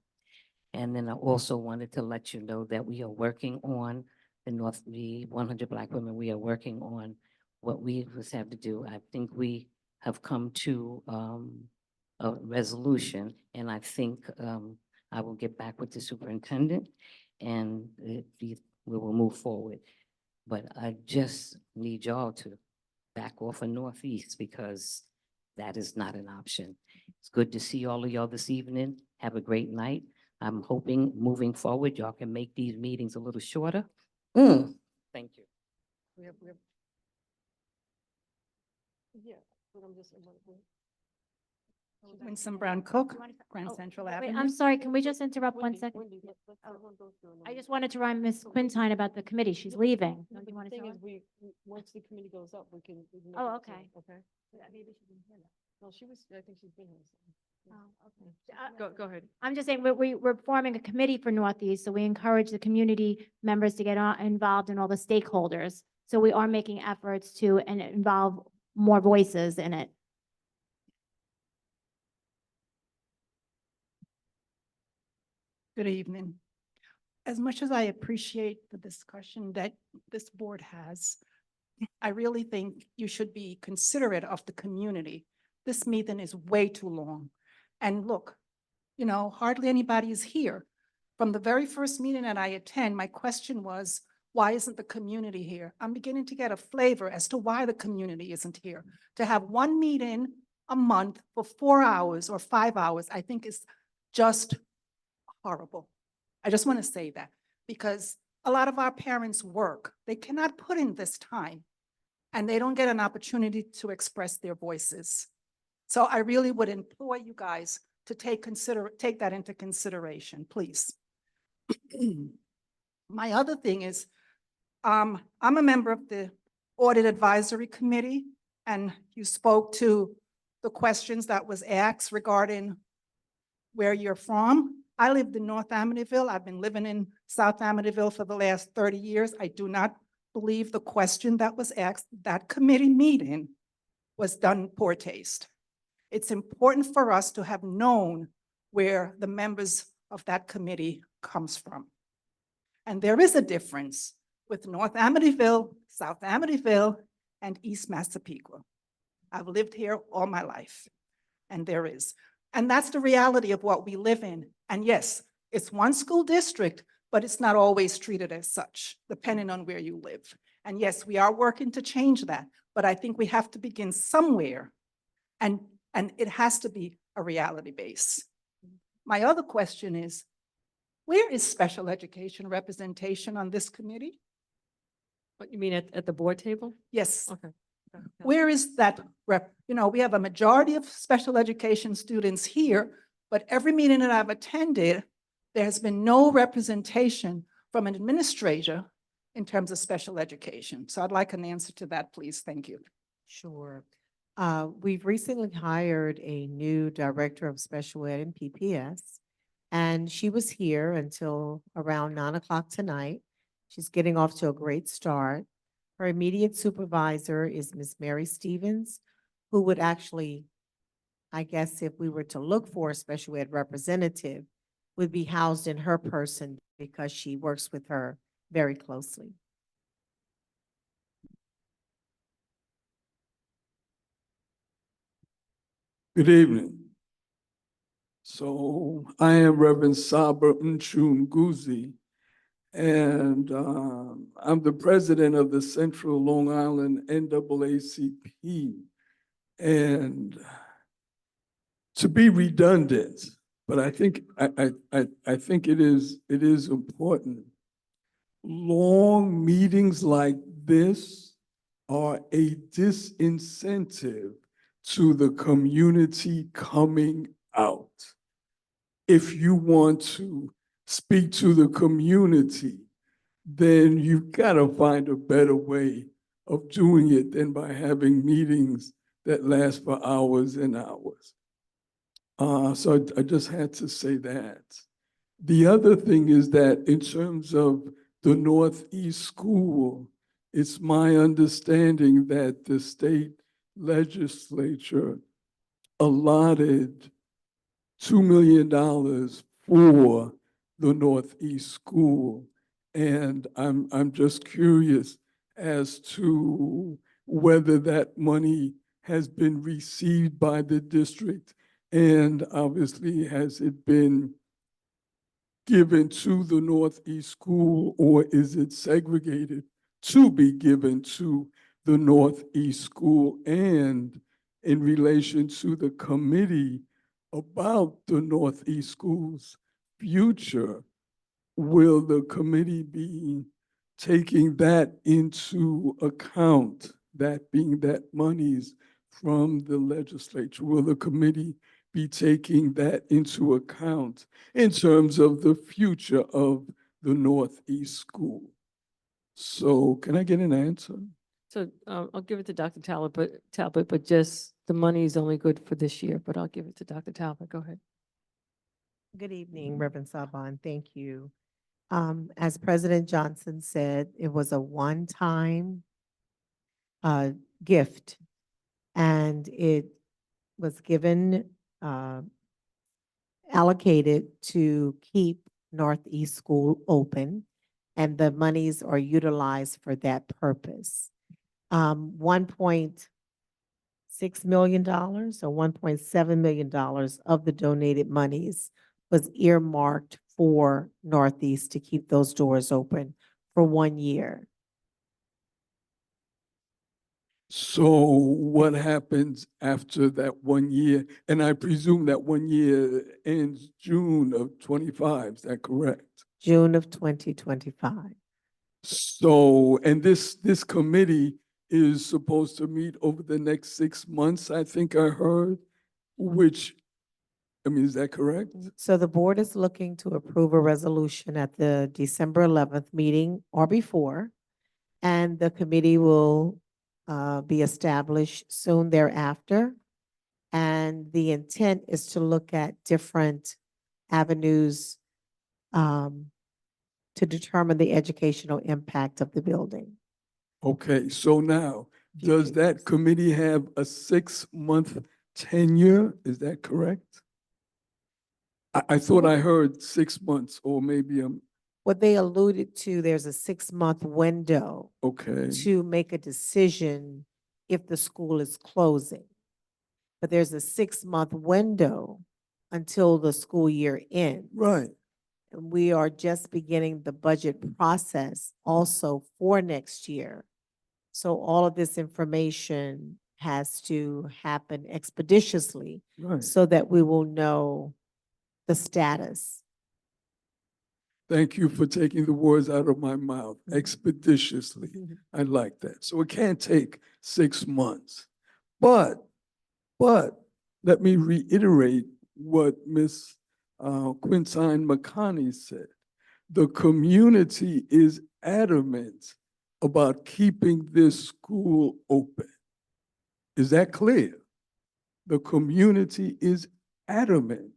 And then I also wanted to let you know that we are working on the 100 Black women. We are working on what we just have to do. I think we have come to a resolution, and I think I will get back with the superintendent, and we will move forward. But I just need y'all to back off of Northeast because that is not an option. It's good to see all of y'all this evening. Have a great night. I'm hoping moving forward, y'all can make these meetings a little shorter. Thank you. Winston Brown Cook, Grand Oh, Central Wait, Avenue. I'm sorry, can we just interrupt 1 second? I just wanted to remind Ms. Quintine about the committee. She's leaving. Don't you want to tell her? once the committee goes up, we can. Oh, okay. Okay. Maybe she didn't hear that. No, I think she's been here. Oh, okay. Go ahead. I'm just saying, we're forming a committee for Northeast, so we encourage the community members to get involved in all the stakeholders. So we are making efforts to involve more voices in it. Good evening. As much as I appreciate the discussion that this board has, I really think you should be considerate of the community. This meeting is way too long. And look, hardly anybody is here. From the very first meeting that I attend, my question was, why isn't the community here? I'm beginning to get a flavor as to why the community isn't here. To have one meeting a month for 4 hours or 5 hours, I think is just horrible. I just want to say that because a lot of our parents work. They cannot put in this time and they don't get an opportunity to express their voices. So I really would implore you guys to take that into consideration, please. My other thing is, I'm a member of the Audit Advisory Committee, and you spoke to the questions that was asked regarding where you're from. I lived in North Amityville. I've been living in South Amityville for the last 30 years. I do not believe the question that was asked, that committee meeting was done in poor taste. It's important for us to have known where the members of that committee comes from. And there is a difference with North Amityville, South Amityville, and East Massapequa. I've lived here all my life, and there is. And that's the reality of what we live in. And yes, it's one school district, but it's not always treated as such, depending on where you live. And yes, we are working to change that, but I think we have to begin somewhere, and it has to be a reality base. My other question is, where is special education representation on this committee? What you mean at the board table? Yes. Okay. Where is that rep? We have a majority of special education students here, but every meeting that I've attended, there has been no representation from an administrator in terms of special education. So I'd like an answer to that, please. Thank you. Sure. We've recently hired a new director of special ed and PPS, and she was here until around 9 o'clock tonight. She's getting off to a great start. Her immediate supervisor is Ms. Mary Stevens, who would actually, I guess if we were to look for a special ed representative, would be housed in her person because she works with her very closely. Good evening. So I am Reverend Saba Nchunguzi, and I'm the president of the Central Long Island NAACP. And to be redundant, but I think I think it is important. Long meetings like this are a disincentive to the community coming out. If you want to speak to the community, then you've got to find a better way of doing it than by having meetings that last for hours and hours. So I just had to say that. The other thing is that in terms of the Northeast School, it's my understanding that the state legislature allotted $2 million for the Northeast School. And I'm just curious as to whether that money has been received by the district, and obviously has it been given to the Northeast School, or is it segregated to be given to the Northeast School? And in relation to the committee about the Northeast School's future, will the committee be taking that into account, that being that monies from the legislature? Will the committee be taking that into account in terms of the future of the Northeast School? So can I get an answer? So I'll give it to Dr. Talbot, but just the money is only good for this year, but I'll give it to Dr. Talbot. Go ahead. Good evening, Reverend Saban. Thank you. As President Johnson said, it was a one-time gift, and it was given, allocated to keep Northeast School open, and the monies are utilized for that purpose. $1.6 million or $1.7 million of the donated monies was earmarked for Northeast to keep those doors open for 1 year. So what happens after that 1 year? And I presume that 1 year ends June of 25, is that correct? June of 2025. So, and this committee is supposed to meet over the next 6 months, I think I heard, which, I mean, is that correct? So the board is looking to approve a resolution at the December 11th meeting or before, and the committee will be established soon thereafter. And the intent is to look at different avenues to determine the educational impact of the building. Okay, so now, does that committee have a 6-month tenure? Is that correct? I thought I heard 6 months, or maybe I'm, What they alluded to, there's a 6-month window okay. to make a decision if the school is closing. But there's a 6-month window until the school year ends. Right. And we are just beginning the budget process also for next year. So all of this information has to happen expeditiously Right. so that we will know the status. Thank you for taking the words out of my mouth, expeditiously. I like that. So it can't take 6 months. But let me reiterate what Ms. Quintine McConney said. The community is adamant about keeping this school open. Is that clear? The community is adamant.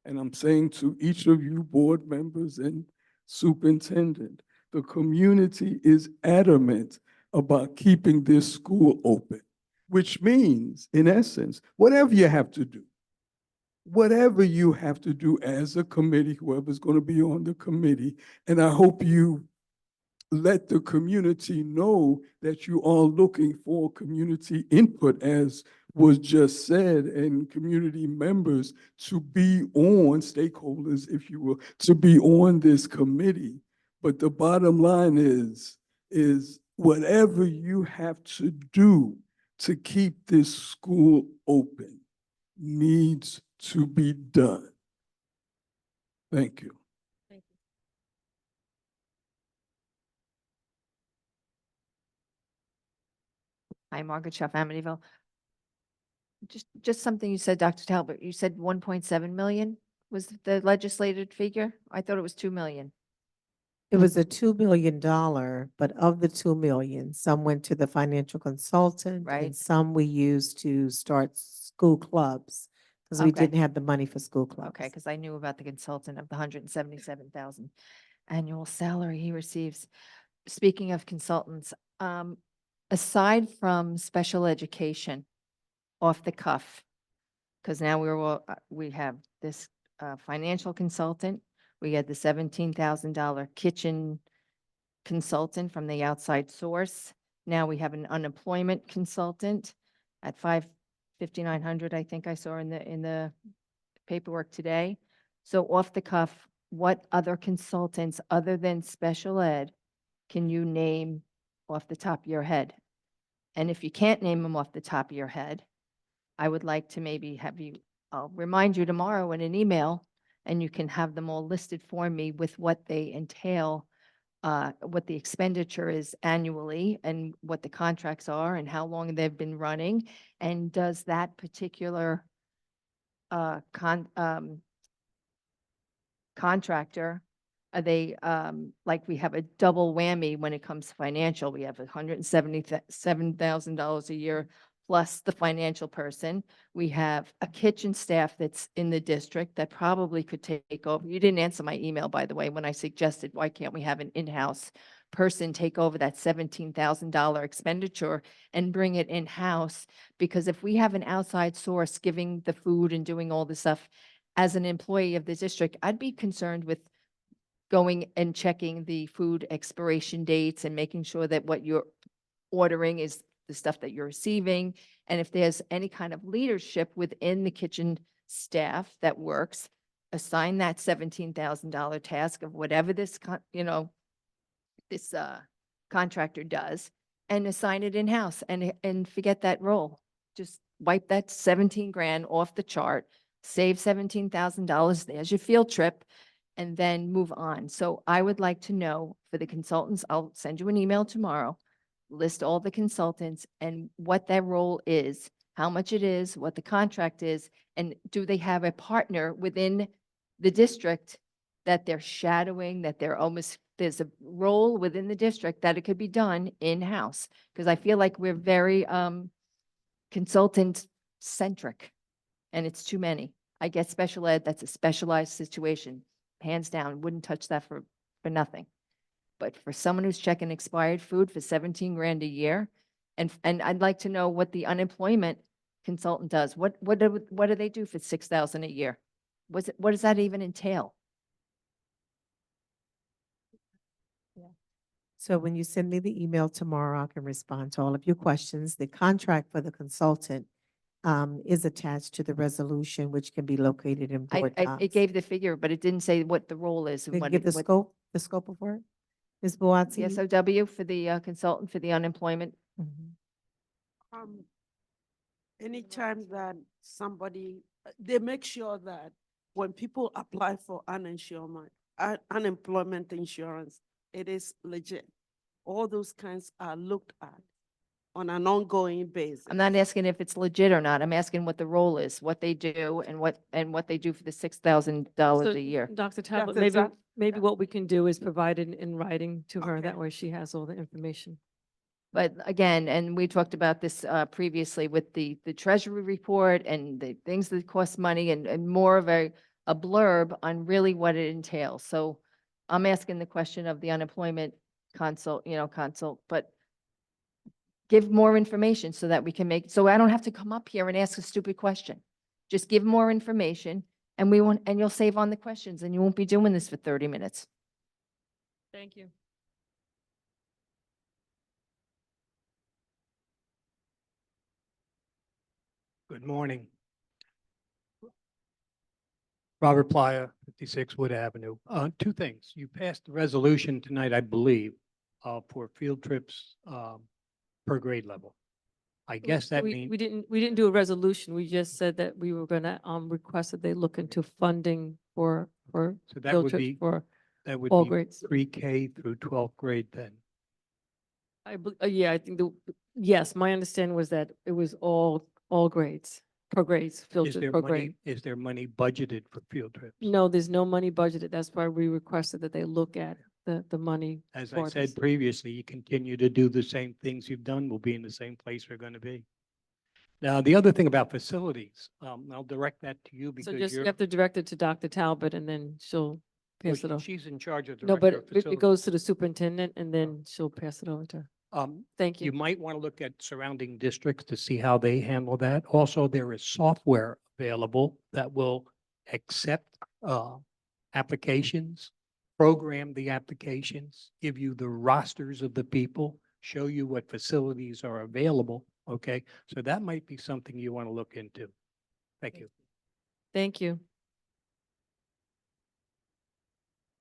And I'm saying to each of you board members and superintendent, the community is adamant about keeping this school open, which means, in essence, whatever you have to do as a committee, whoever's going to be on the committee, and I hope you let the community know that you are looking for community input, as was just said, and community members to be on, stakeholders, if you will, to be on this committee. But the bottom line is whatever you have to do to keep this school open needs to be done. Thank you. Hi, Margaret Schaff, Amityville. Just something you said, Dr. Talbot, you said 1.7 million was the legislated figure? I thought it was 2 million. It was a $2 million, but of the 2 million, some went to the financial consultant Right. and some we used to start school clubs because we Okay. didn't have the money for school clubs. Okay, because I knew about the consultant of the 177,000 annual salary he receives. Speaking of consultants, aside from special education, off the cuff, because now we have this financial consultant, we had the $17,000 kitchen consultant from the outside source. Now we have an unemployment consultant at $5,900, I think I saw in the paperwork today. So off the cuff, what other consultants other than special ed can you name off the top of your head. And if you can't name them off the top of your head, I would like to maybe have you, I'll remind you tomorrow in an email, and you can have them all listed for me with what they entail, what the expenditure is annually and what the contracts are and how long they've been running. And does that particular contractor, are they, like we have a double whammy when it comes to financial? We have $177,000 a year plus the financial person. We have a kitchen staff that's in the district that probably could take over. You didn't answer my email, by the way, when I suggested, why can't we have an in-house person take over that $17,000 expenditure and bring it in-house? Because if we have an outside source giving the food and doing all this stuff, as an employee of the district, I'd be concerned with going and checking the food expiration dates and making sure that what you're ordering is the stuff that you're receiving. And if there's any kind of leadership within the kitchen staff that works, assign that $17,000 task of whatever this, this contractor does, and assign it in-house and forget that role. Just wipe that 17 grand off the chart, save $17,000, there's your field trip, and then move on. So I would like to know for the consultants, I'll send you an email tomorrow, list all the consultants and what their role is, how much it is, what the contract is, and do they have a partner within the district that they're shadowing, that they're almost, there's a role within the district that it could be done in-house? Because I feel like we're very consultant centric, and it's too many. I get special ed, that's a specialized situation, hands down, wouldn't touch that for nothing. But for someone who's checking expired food for 17 grand a year, and I'd like to know what the unemployment consultant does. What do they do for 6,000 a year? What does that even entail? So when you send me the email tomorrow, I can respond to all of your questions. The contract for the consultant is attached to the resolution, which can be located in board It docs. gave the figure, but it didn't say what the role is. They And what give the scope of work. Ms. Boazzi? the SOW for the consultant for the unemployment. Anytime that somebody, they make sure that when people apply for unemployment insurance, it is legit. All those kinds are looked at on an ongoing basis. I'm not asking if it's legit or not. I'm asking what the role is, what they do, and what they do for the $6,000 a year. Dr. Talbot, That's maybe what we can do is provide it in writing to her. That way she has all the information. But again, and we talked about this previously with the treasury report and the things that cost money and more of a blurb on really what it entails. So I'm asking the question of the unemployment consult, but give more information so that we can so I don't have to come up here and ask a stupid question. Just give more information and you'll save on the questions and you won't be doing this for 30 minutes. Thank you. Good morning. Robert Playa, 56 Wood Avenue. Two things. You passed the resolution tonight, I believe, for field trips per grade level. I guess that means. We didn't do a resolution. We just said that we were gonna request that they look into funding for So that field would trips be, for that would all be grades. pre-K through 12th grade then. Yeah, I think yes, my understanding was that it was all grades, per grades, field Is trips there per money, grade. is there money budgeted for field trips? No, there's no money budgeted. That's why we requested that they look at the money. As I for said this. previously, you continue to do the same things you've done, we'll be in the same place we're going to be. Now, the other thing about facilities, I'll direct that to you So because just, you you're, have to direct it to Dr. Talbot and then she'll well, pass it on. she's in charge of No, director but of it facilities. goes to the superintendent and then she'll pass it over to her. Thank You you. might want to look at surrounding districts to see how they handle that. Also, there is software available that will accept applications, program the applications, give you the rosters of the people, show you what facilities are available. Okay, so that might be something you want to look into. Thank you. Thank you.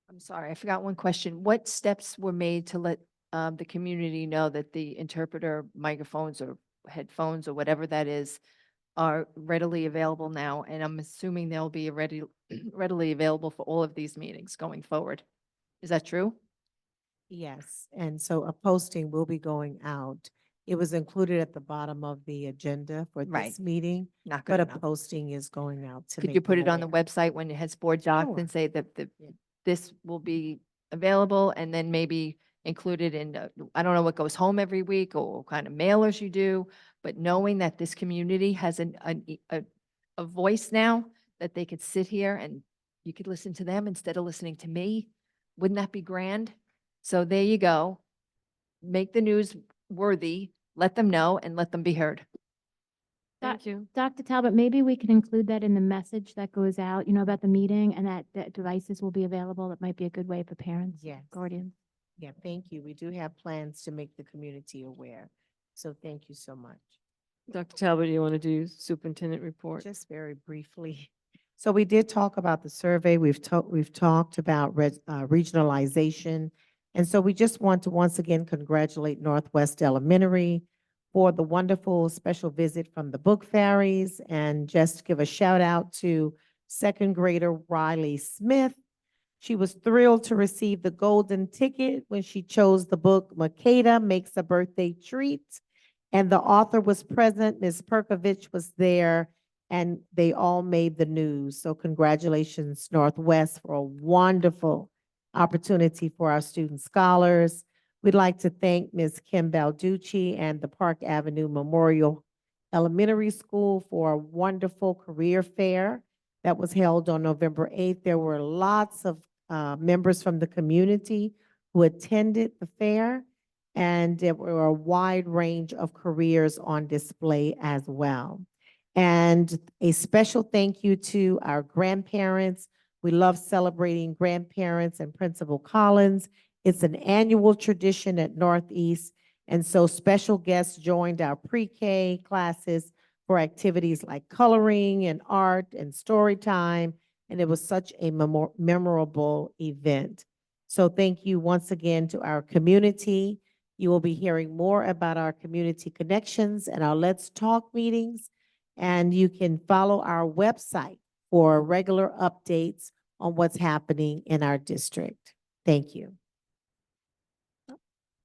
I'm sorry, I forgot one question. What steps were made to let the community know that the interpreter microphones or headphones or whatever that is are readily available now, and I'm assuming they'll be readily available for all of these meetings going forward. Is that true? Yes, and so a posting will be going out. It was included at the bottom of the agenda for Right. this meeting, Not but good a enough. posting is going out to Could make you put them it on the aware. website when it has board docs Sure. and say that this will be available, and then maybe include it in, I don't know what goes home every week or what kind of mailers you do, but knowing that this community has a voice now, that they could sit here and you could listen to them instead of listening to me, wouldn't that be grand? So there you go. Make the news worthy, let them know, and let them be heard. Thank you. Dr. Talbot, maybe we can include that in the message that goes out, about the meeting and that devices will be available. It might be a good way for parents, Yes. guardians. Yeah, thank you. We do have plans to make the community aware. So thank you so much. Dr. Talbot, you want to do superintendent report? Just very briefly. So we did talk about the survey. We've talked about regionalization. And so we just want to once again congratulate Northwest Elementary for the wonderful special visit from the book fairies, and just give a shout out to second grader Riley Smith. She was thrilled to receive the golden ticket when she chose the book Makeda Makes a Birthday Treat. And the author was present, Ms. Perkovich was there, and they all made the news. So congratulations, Northwest, for a wonderful opportunity for our student scholars. We'd like to thank Ms. Kim Balducci and the Park Avenue Memorial Elementary School for a wonderful career fair that was held on November 8th. There were lots of members from the community who attended the fair, and there were a wide range of careers on display as well. And a special thank you to our grandparents. We love celebrating grandparents and Principal Collins. It's an annual tradition at Northeast, and so special guests joined our pre-K classes for activities like coloring and art and story time, and it was such a memorable event. So thank you once again to our community. You will be hearing more about our community connections and our Let's Talk meetings, and you can follow our website for regular updates on what's happening in our district. Thank you.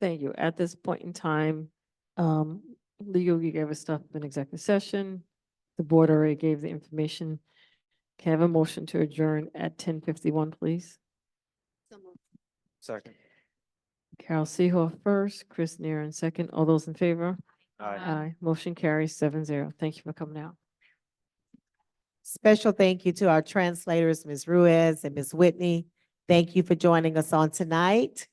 Thank you. At this point in time, legal, you gave us stuff in executive session. The board already gave the information. Can I have a motion to adjourn at 10:51, please? Second. Carol Seehoff first, Chris Neeren second. All those in favor? Aye. Aye. Motion carries 7-0. Thank you for coming out. Special thank you to our translators, Ms. Ruiz and Ms. Whitney. Thank you for joining us on tonight.